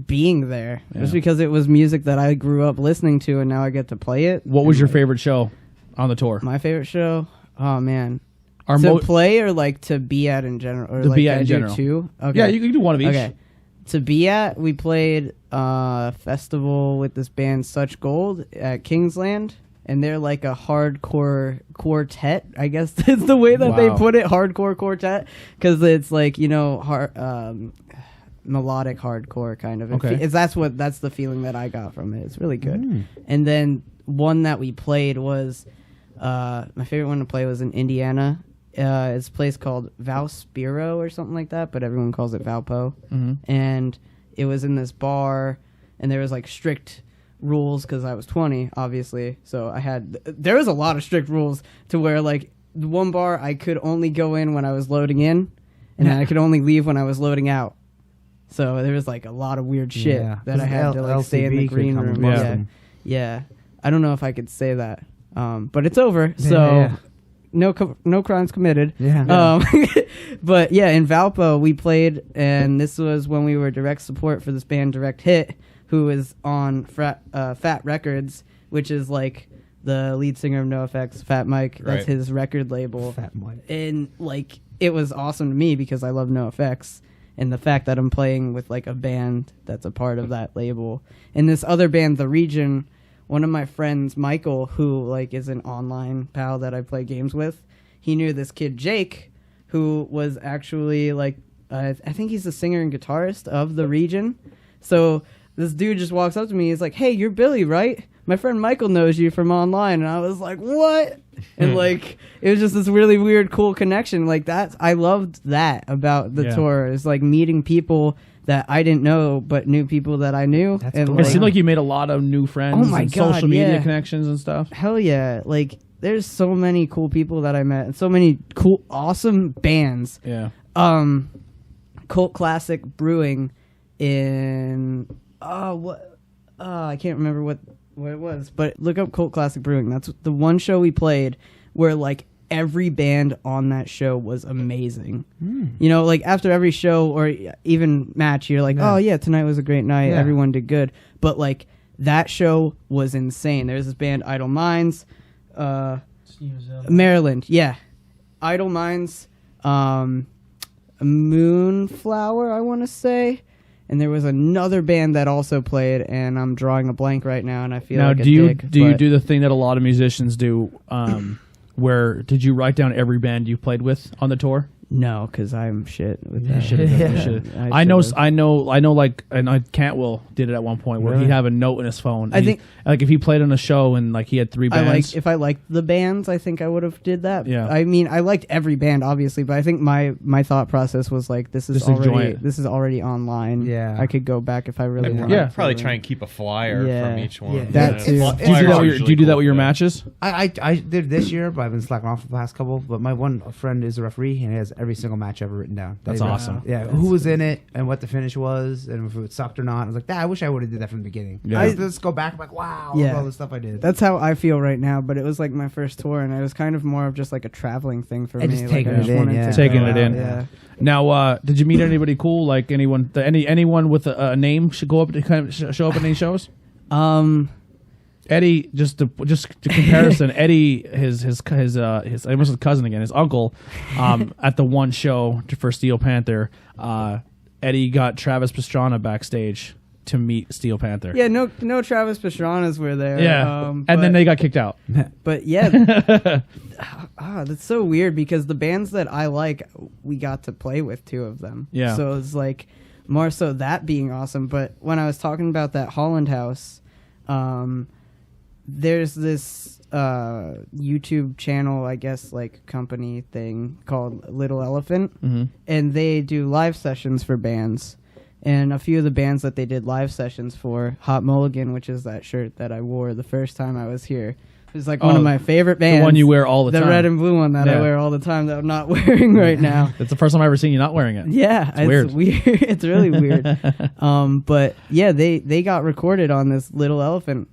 being there, just because it was music that I grew up listening to, and now I get to play it. What was your favorite show on the tour? My favorite show? Oh man. To play or like to be at in general? Or to like be at in general. Two? Okay. Yeah, you can do one of each. Okay. To be at, we played a festival with this band Such Gold at Kingsland, and they're like a hardcore quartet, I guess is the way that they put it, hardcore quartet, because it's like, you know, melodic hardcore kind of. Okay. That's the feeling that I got from it. It's really good. And then one that we played was, my favorite one to play was in Indiana. It's a place called Valspiro or something like that, but everyone calls it Valpo. And it was in this bar, and there was like strict rules because I was 20, obviously. So there was a lot of strict rules to where like the one bar I could only go in when I was loading in, and then I could only leave when I was loading out. So there was like a lot of weird shit that I had to like stay in the green room. Yeah. I don't know if I could say that, but it's over. So. No crimes committed. But yeah, in Valpo we played, and this was when we were direct support for this band Direct Hit, who is on Fat Records, which is like the lead singer of NoFX, Fat Mike. That's his record label. Fat Mike. And like it was awesome to me because I love NoFX, and the fact that I'm playing with like a band that's a part of that label. And this other band, The Region, one of my friends, Michael, who like is an online pal that I play games with, he knew this kid Jake, who was actually like, I think he's the singer and guitarist of The Region. So this dude just walks up to me. He's like, "Hey, you're Billy, right? My friend Michael knows you from online." And I was like, "What?" And like, it was just this really weird, cool connection. Like I loved that about the tour. It's like meeting people that I didn't know, but knew people that I knew. That's and cool. It seemed like you made a lot of new friends. Oh my and God, social media connections and stuff. Hell yeah! Like there's so many cool people that I met, and so many cool, awesome bands. Yeah. Cult Classic Brewing in I can't remember what it was, but look up Cult Classic Brewing. That's the one show we played where like every band on that show was amazing. You know, like after every show or even match, you're like, oh yeah, tonight was a great night. Everyone did good. But like that show was insane. There's this band Idle Minds, Maryland. Yeah. Idle Minds, Moonflower, I want to say. And there was another band that also played, and I'm drawing a blank right now, and I feel like do you do the thing that a lot of musicians do? Where did you write down every band you played with on the tour? No, because I'm shit with that. I know. Like, and Cantwell did it at one point where he'd have a note in his phone. I think, like, if he played on a show and like he had 3 bands. If I liked the bands, I think I would have did that. Yeah. I mean, I liked every band, obviously, but I think my thought process was like, this is already online. Yeah. I could go back if I really wanted. Yeah, probably try and keep a flyer from each one. Yeah. That too. Do you do that with your matches? I did this year, but I've been slacking off the past couple. But my one friend is a referee, and he has every single match ever written down. That's awesome. Yeah, who was in it and what the finish was, and if it sucked or not. I was like, I wish I would have did that from the beginning. Yeah. Let's go back. I'm like, wow, look at all the stuff I did. That's how I feel right now. But it was like my first tour, and it was kind of more of just like a traveling thing for me. Just taking it in. Taking it in. Yeah. Now, did you meet anybody cool? Like anyone with a name should go up to kind of show up at any shows? Eddie, just to comparison, Eddie, his I almost said cousin again, his uncle, at the one show for Steel Panther, Eddie got Travis Pastrana backstage to meet Steel Panther. Yeah, no Travis Pastrana's were there. Yeah, and then they got kicked out. But yeah, that's so weird because the bands that I like, we got to play with 2 of them. Yeah. So it's like more so that being awesome. But when I was talking about that Holland House, there's this YouTube channel, I guess, like company thing called Little Elephant, and they do live sessions for bands. And a few of the bands that they did live sessions for, Hot Mulligan, which is that shirt that I wore the first time I was here. It's like one of my favorite bands. The one you wear all the time. The red and blue one that I wear all the time that I'm not wearing right now. That's the first time I've ever seen you not wearing it. Yeah. It's weird. It's really weird. But yeah, they got recorded on this Little Elephant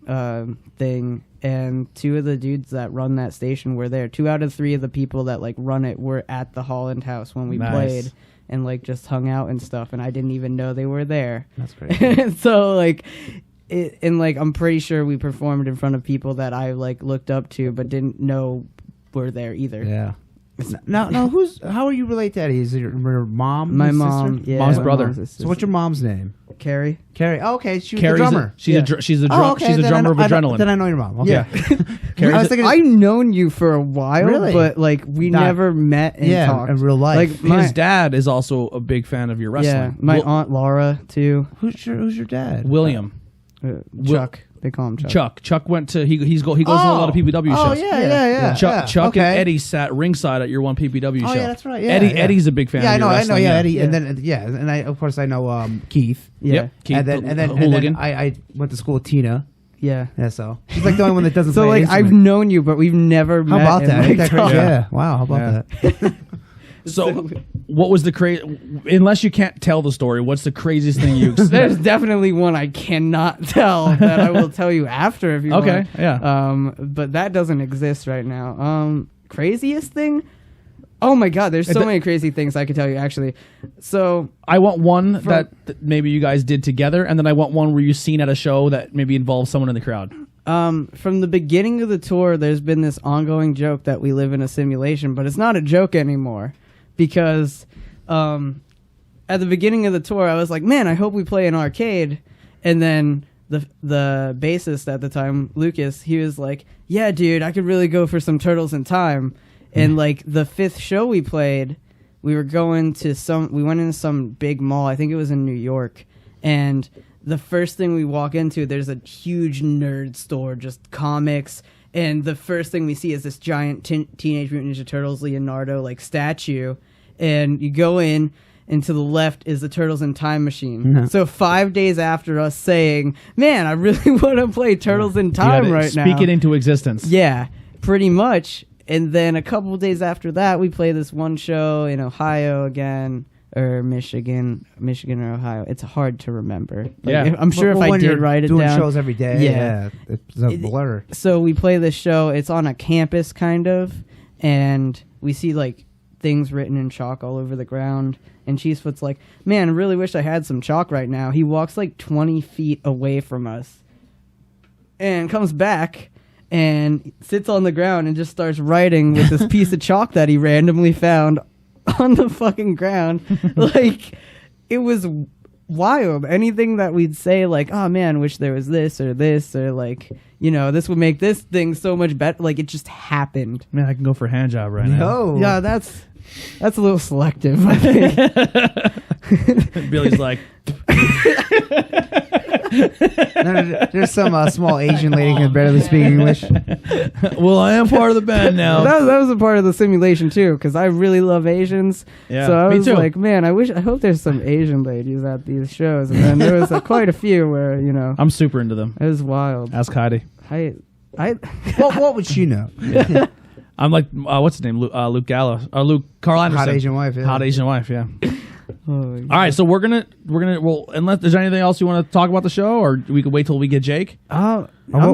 thing. And 2 of the dudes that run that station were there. 2 out of 3 of the people that like run it were at the Holland House when we played. And like just hung out and stuff, and I didn't even know they were there. That's crazy. So like, and like I'm pretty sure we performed in front of people that I like looked up to, but didn't know were there either. Yeah. Now, how are you related to Eddie? Is it your mom? My your mom, sister? yeah, Mom's my brother. mom's So what's your mom's name? Carrie. Carrie. Oh, okay, she was Carrie's the drummer. she's a drummer of Adrenaline. Then I know your mom. Okay. Yeah. I was thinking, I've known you for a while, Really? but like we never met and talked in real life. Like His dad is also a big fan of your wrestling. Yeah, my aunt Laura too. who's your dad? William. Chuck. They call him Chuck. Chuck went to he goes to a lot of PPW shows. Oh yeah. Chuck okay. and Eddie sat ringside at your one PPW show. Oh yeah, that's right. Yeah, Eddie's a big fan. Yeah, of your I know. wrestling, Yeah, Eddie, and then and I of course I know Keith. Yeah. Yep. Keith, And then Hooligan. I went to school with Tina. Yeah. Yeah, so she's like the only one that doesn't. So play like an I've instrument. known you, but we've never How met. about and, that? like, Ain't that crazy? talked. Yeah. Wow. How about that? So, what was the unless you can't tell the story, what's the craziest thing you There's definitely one I cannot tell that I will tell you after if you want. Okay, yeah. But that doesn't exist right now. Craziest thing? Oh my god, there's so many crazy things I could tell you actually. So I want one that maybe you guys did together, and then I want one where you've seen at a show that maybe involves someone in the crowd. From the beginning of the tour, there's been this ongoing joke that we live in a simulation, but it's not a joke anymore. Because at the beginning of the tour, I was like, man, I hope we play an arcade. And then the bassist at the time, Lucas, he was like, yeah, dude, I could really go for some Turtles in Time. And like the 5th show we played, we went into some big mall. I think it was in New York. And the first thing we walk into, there's a huge nerd store, just comics. And the first thing we see is this giant Teenage Mutant Ninja Turtles Leonardo like statue. And you go in, and to the left is the Turtles in Time Machine. Mm-hmm. So 5 days after us saying, man, I really want to play Turtles in Time right now. Speak it into existence. Yeah, pretty much. And then a couple of days after that, we play this one show in Ohio again. Or Michigan or Ohio. It's hard to remember. Like, I'm sure if I did write it down. Doing shows every day. Yeah. It's a blur. So we play this show. It's on a campus, kind of. And we see, like, things written in chalk all over the ground. And Cheesefoot's like, man, I really wish I had some chalk right now. He walks, like, 20 feet away from us. And comes back and sits on the ground and just starts writing with this piece of chalk that he randomly found on the fucking ground. Like, it was wild. Anything that we'd say, like, oh man, wish there was this, or like, you know, this would make this thing so much better. Like, it just happened. Man, I can go for a hand job right now. No. Yeah, that's a little selective, I think. Billy's like, There's some small Asian lady who can barely speak English. well, I am part of the band now. That was a part of the simulation too, because I really love Asians. Yeah, so I me was too. like, man, I hope there's some Asian ladies at these shows. And then there was quite a few where, you know, I'm super into them. it was wild. Ask Heidi. What would she know? I'm like, what's his name? Luke Gallo. Luke Carl Anderson. Hot Asian wife. Yeah. Hot Asian wife, yeah. Oh my God. All right, so we're gonna well, unless there's anything else you want to talk about the show, or we could wait till we get Jake. I'm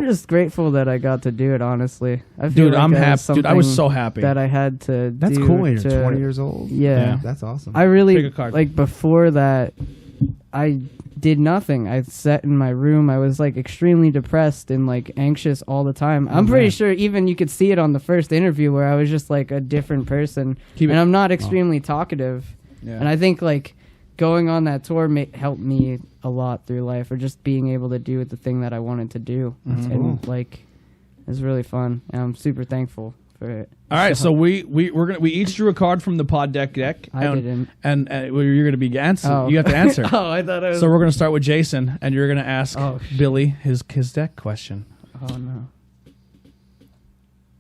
just grateful that I got to do it. Honestly, I feel Dude, like I'm that was happy. Dude, I was something so happy. that I had to. That's do cool when you're to- 20 years old. Yeah. That's awesome. I really Pick a card. like before that. I did nothing. I sat in my room. I was like extremely depressed and like anxious all the time. I'm pretty sure even you could see it on the first interview where I was just like a different person. And I'm not extremely talkative. Yeah. And I think like going on that tour helped me a lot through life, or just being able to do the thing that I wanted to do. And like, it was really fun. And I'm super thankful for it. All right, so we each drew a card from the pod deck. I didn't. And you're gonna be answer. You have to answer. Oh, I thought I was. So we're gonna start with Jason, and you're gonna ask Billy his deck question. Oh no.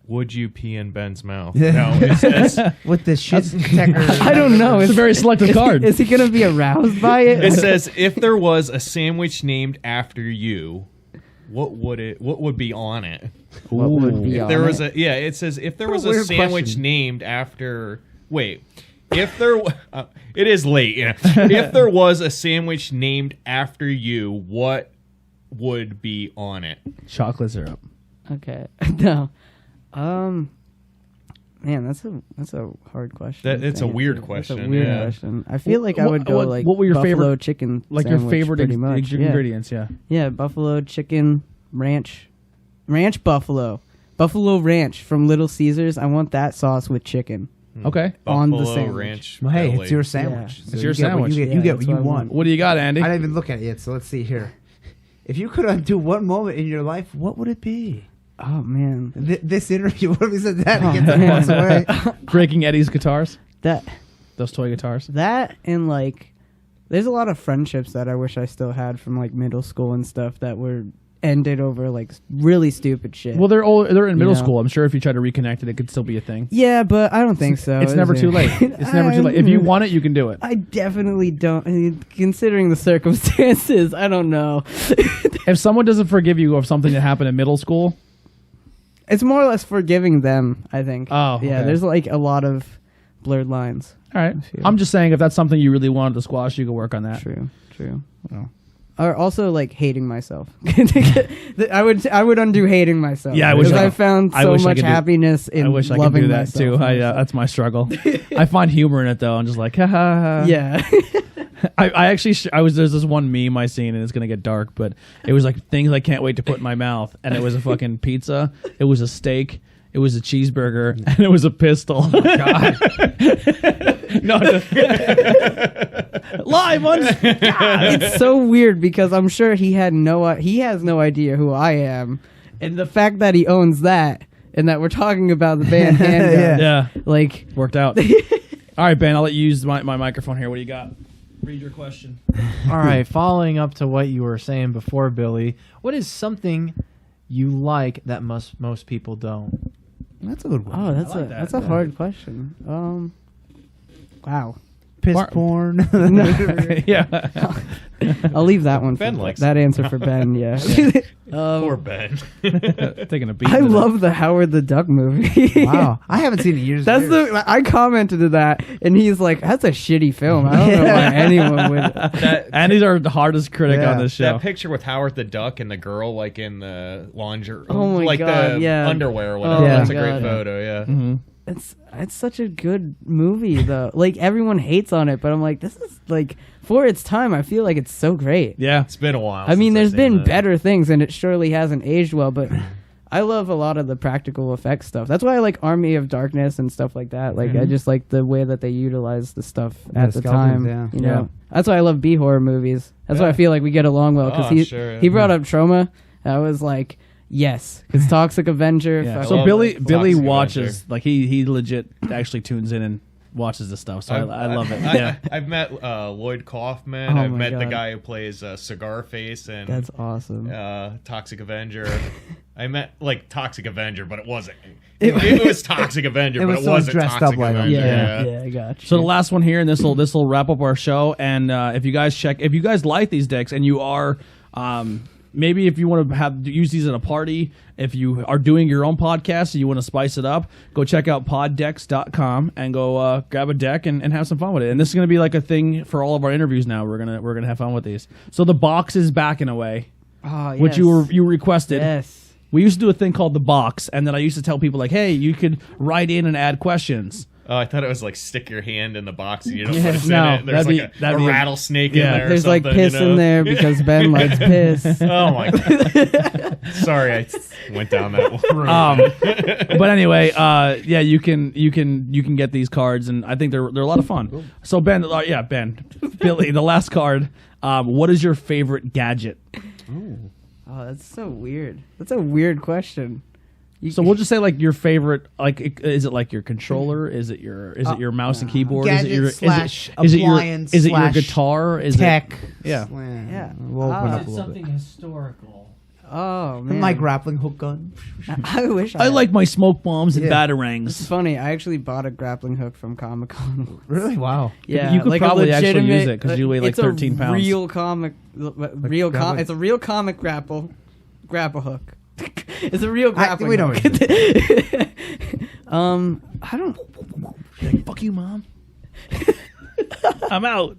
Would you pee in Ben's mouth? No, it says, With the shit detector. I don't know. It's a very selective card. Is he gonna be aroused by it? it says, if there was a sandwich named after you, what would be on it? What would be If on there was it? it says if there was a weird sandwich question. named after. Wait, if there, it is late. Yeah. If there was a sandwich named after you, what would be on it? Chocolate syrup. Okay. No. Man, that's a hard question. It's a weird That's question. a weird yeah. question. I feel like I would go like what were your buffalo favorite chicken, Like your sandwich, favorite pretty much. Yeah. ingredients? Yeah. Yeah, buffalo chicken ranch buffalo ranch from Little Caesars. I want that sauce with chicken. Okay. On the Buffalo sandwich. Ranch. Well, hey, Belly. it's your sandwich. Yeah. So It's your you get what sandwich. You Yeah, get what that's you what I want. What do you got, Andy? I didn't even look at it yet, so let's see here. If you could undo one moment in your life, what would it be? Oh man, This interview, what if we said that to get Oh, the man. fuss away? Breaking Eddie's guitars. that Those toy guitars. and like, there's a lot of friendships that I wish I still had from like middle school and stuff that were ended over like really stupid shit. Well, they're in middle know. school. I'm sure if you try to reconnect it could still be a thing. yeah, but I don't think so. It's is never it? too late. It's never too late. If you want it, you can do it. I definitely don't. I mean, considering the circumstances, I don't know. If someone doesn't forgive you of something that happened in middle school, It's more or less forgiving them, I think. Oh, yeah. okay. There's like a lot of blurred lines. all right. feel- I'm just saying if that's something you really wanted to squash, you could work on that. True. Oh. Or also like hating myself. I would undo hating myself. Yeah, I wish because I I could- found I so wish I much could do- happiness in I wish I could loving do that myself too. and myself. That's my struggle. I find humor in it though. I'm just like, ha ha ha. Yeah. I actually there's this one meme I seen and it's gonna get dark, but it was like things I can't wait to put in my mouth, and it was a fucking pizza, it was a steak, it was a cheeseburger, and it was a pistol. God. No, live on. It's so weird because I'm sure he has no idea who I am, and the fact that he owns that and that we're talking about the band Handguns, Yeah, like worked out. All right, Ben, I'll let you use my microphone here. What do you got? Read your question. All right, following up to what you were saying before, Billy, what is something you like that most people don't? That's a good one. oh, that's I like a that. that's a hard question. Wow. Piss Bar- porn. Yeah. I'll leave that one. Ben for likes that answer for Ben. Yeah. Poor Ben. Taking a beat. I with it. love the Howard the Duck movie. Wow. I haven't seen it in years. That's and years. the I commented to that, and he's like, "That's a shitty film." I don't know why anyone would. Andy's our hardest critic Yeah. on this show. That picture with Howard the Duck and the girl like in the lingerie, Oh my like God, the yeah. underwear or whatever. Oh my That's a God. great photo. Yeah. Mhm. It's such a good movie though. Like everyone hates on it, but I'm like, this is like for its time. I feel like it's so great. Yeah. It's been a while. I mean, since there's I've been seen that. better things, and it surely hasn't aged well. But I love a lot of the practical effects stuff. That's why I like Army of Darkness and stuff like that. Like I just like the way that they utilize the stuff at the skeletons, time. yeah. You know, that's why I love B horror movies. That's why I feel like we get along well because Oh, he sure, yeah. he brought up Trauma. I was like, yes, because Toxic Avenger. Yeah. fucking- So love Billy Toxic Billy Avenger. watches like he legit actually tunes in and watches this stuff. So I love it. Yeah. I've met Lloyd Kaufman. Oh I've my met the God. guy who plays Cigar Face and That's awesome. Toxic Avenger. I met like Toxic Avenger, but it wasn't. It was Toxic Avenger, It but was it someone wasn't dressed up Toxic like him. Avenger. yeah, I got you. So the last one here, and this will wrap up our show. And if you guys like these decks, and you are maybe if you want to use these at a party, if you are doing your own podcast and you want to spice it up, go check out poddecks.com and go grab a deck and have some fun with it. And this is going to be like a thing for all of our interviews now. We're gonna have fun with these. So the box is back in a way, Oh, which yes. you requested. Yes. We used to do a thing called the box, and then I used to tell people like, hey, you could write in and add questions. Oh, I thought it was like stick your hand in the box and you don't Yeah. put it No, in it. There's that'd like be- a that'd be- rattlesnake yeah. in there. Or There's like something, piss in there because Ben likes piss. Oh my god! Sorry, I went down that road. But anyway, yeah, you can get these cards, and I think they're a lot of fun. So Ben, Ben, Billy, the last card. What is your favorite gadget? Oh, that's so weird. That's a weird question. So we'll just say like your favorite. Like, is it like your controller? Is it your mouse and keyboard? Gadget is it your slash is it your appliance is it your slash guitar? Is Tech. Yeah. Yeah. We'll open up a It's little something bit. historical. Oh man, My grappling hook gun. I wish I like my smoke bombs and Yeah. It's batarangs. funny. I actually bought a grappling hook from Comic Con. Really? Wow. Yeah, You could like a probably actually legitimate- use it 'cause you weigh, like, it's a 13 pounds. Real comic, grappling- It's a real comic grapple hook. It's a real I- grappling. we know hook. I don't. Like, fuck you, mom. I'm out.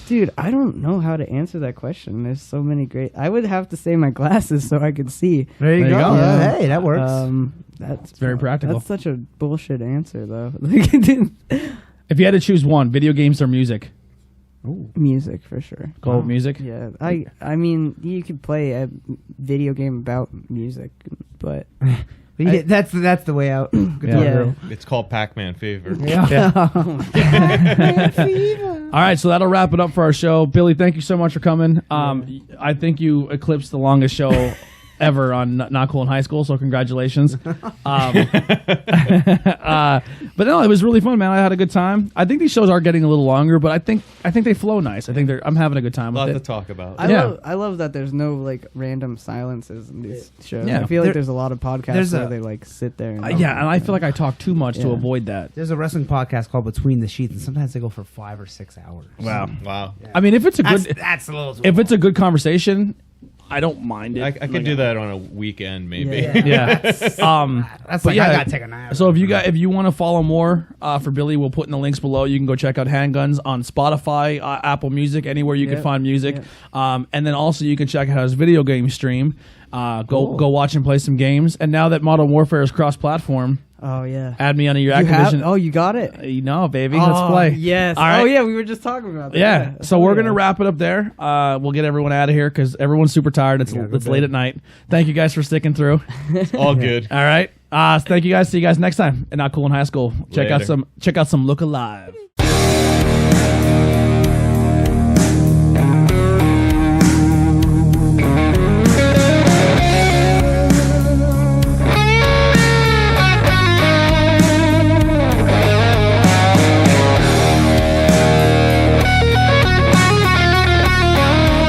Dude, I don't know how to answer that question. There's so many great. I would have to say my glasses so I could see. There you There you go. go. Yeah, hey, that works. That's very practical. That's such a bullshit answer, though. If you had to choose one, video games or music? Music for sure. Go with music. Yeah, I mean, you could play a video game about music, but But yeah, that's the way out. Guitar Yeah. Hero. It's called Pac-Man Fever. All right, so that'll wrap it up for our show. Billy, thank you so much for coming. I think you eclipsed the longest show ever on Not Cool in High School, so congratulations. But no, it was really fun, man. I had a good time. I think these shows are getting a little longer, but I think they flow nice. I think I'm having a good time A lot with to it. talk about. I love that there's no like random silences in these shows. Yeah. I feel like There- there's a lot of podcasts there's where a- they like sit there. And Yeah, and I feel like I talk too much to Yeah. avoid that. There's a wrestling podcast called Between the Sheets, and sometimes they go for 5 or 6 hours. Wow. Wow. I mean, if it's a That's, good that's a little. if it's a good conversation, I don't mind it. I could do that on a weekend, maybe. Yeah. That's but like yeah, I gotta take a nap. So if you want to follow more for Billy, we'll put in the links below. You can go check out Handguns on Spotify, Apple Music, anywhere you can find music. And then also you can check out his video game stream. Go watch and play some games. And now that Modern Warfare is cross-platform, Oh yeah. add me under your You have? Activision. Oh, you got it. You know, baby, let's play. Yes. All right. Oh yeah, we were just talking about that. Yeah. So Oh, we're yeah. gonna wrap it up there. We'll get everyone out of here because everyone's super tired. It's late at night. Thank you guys for sticking through. All good. All right. Thank you guys. See you guys next time. And Not Cool in High School. Check out Later. some Look Alive.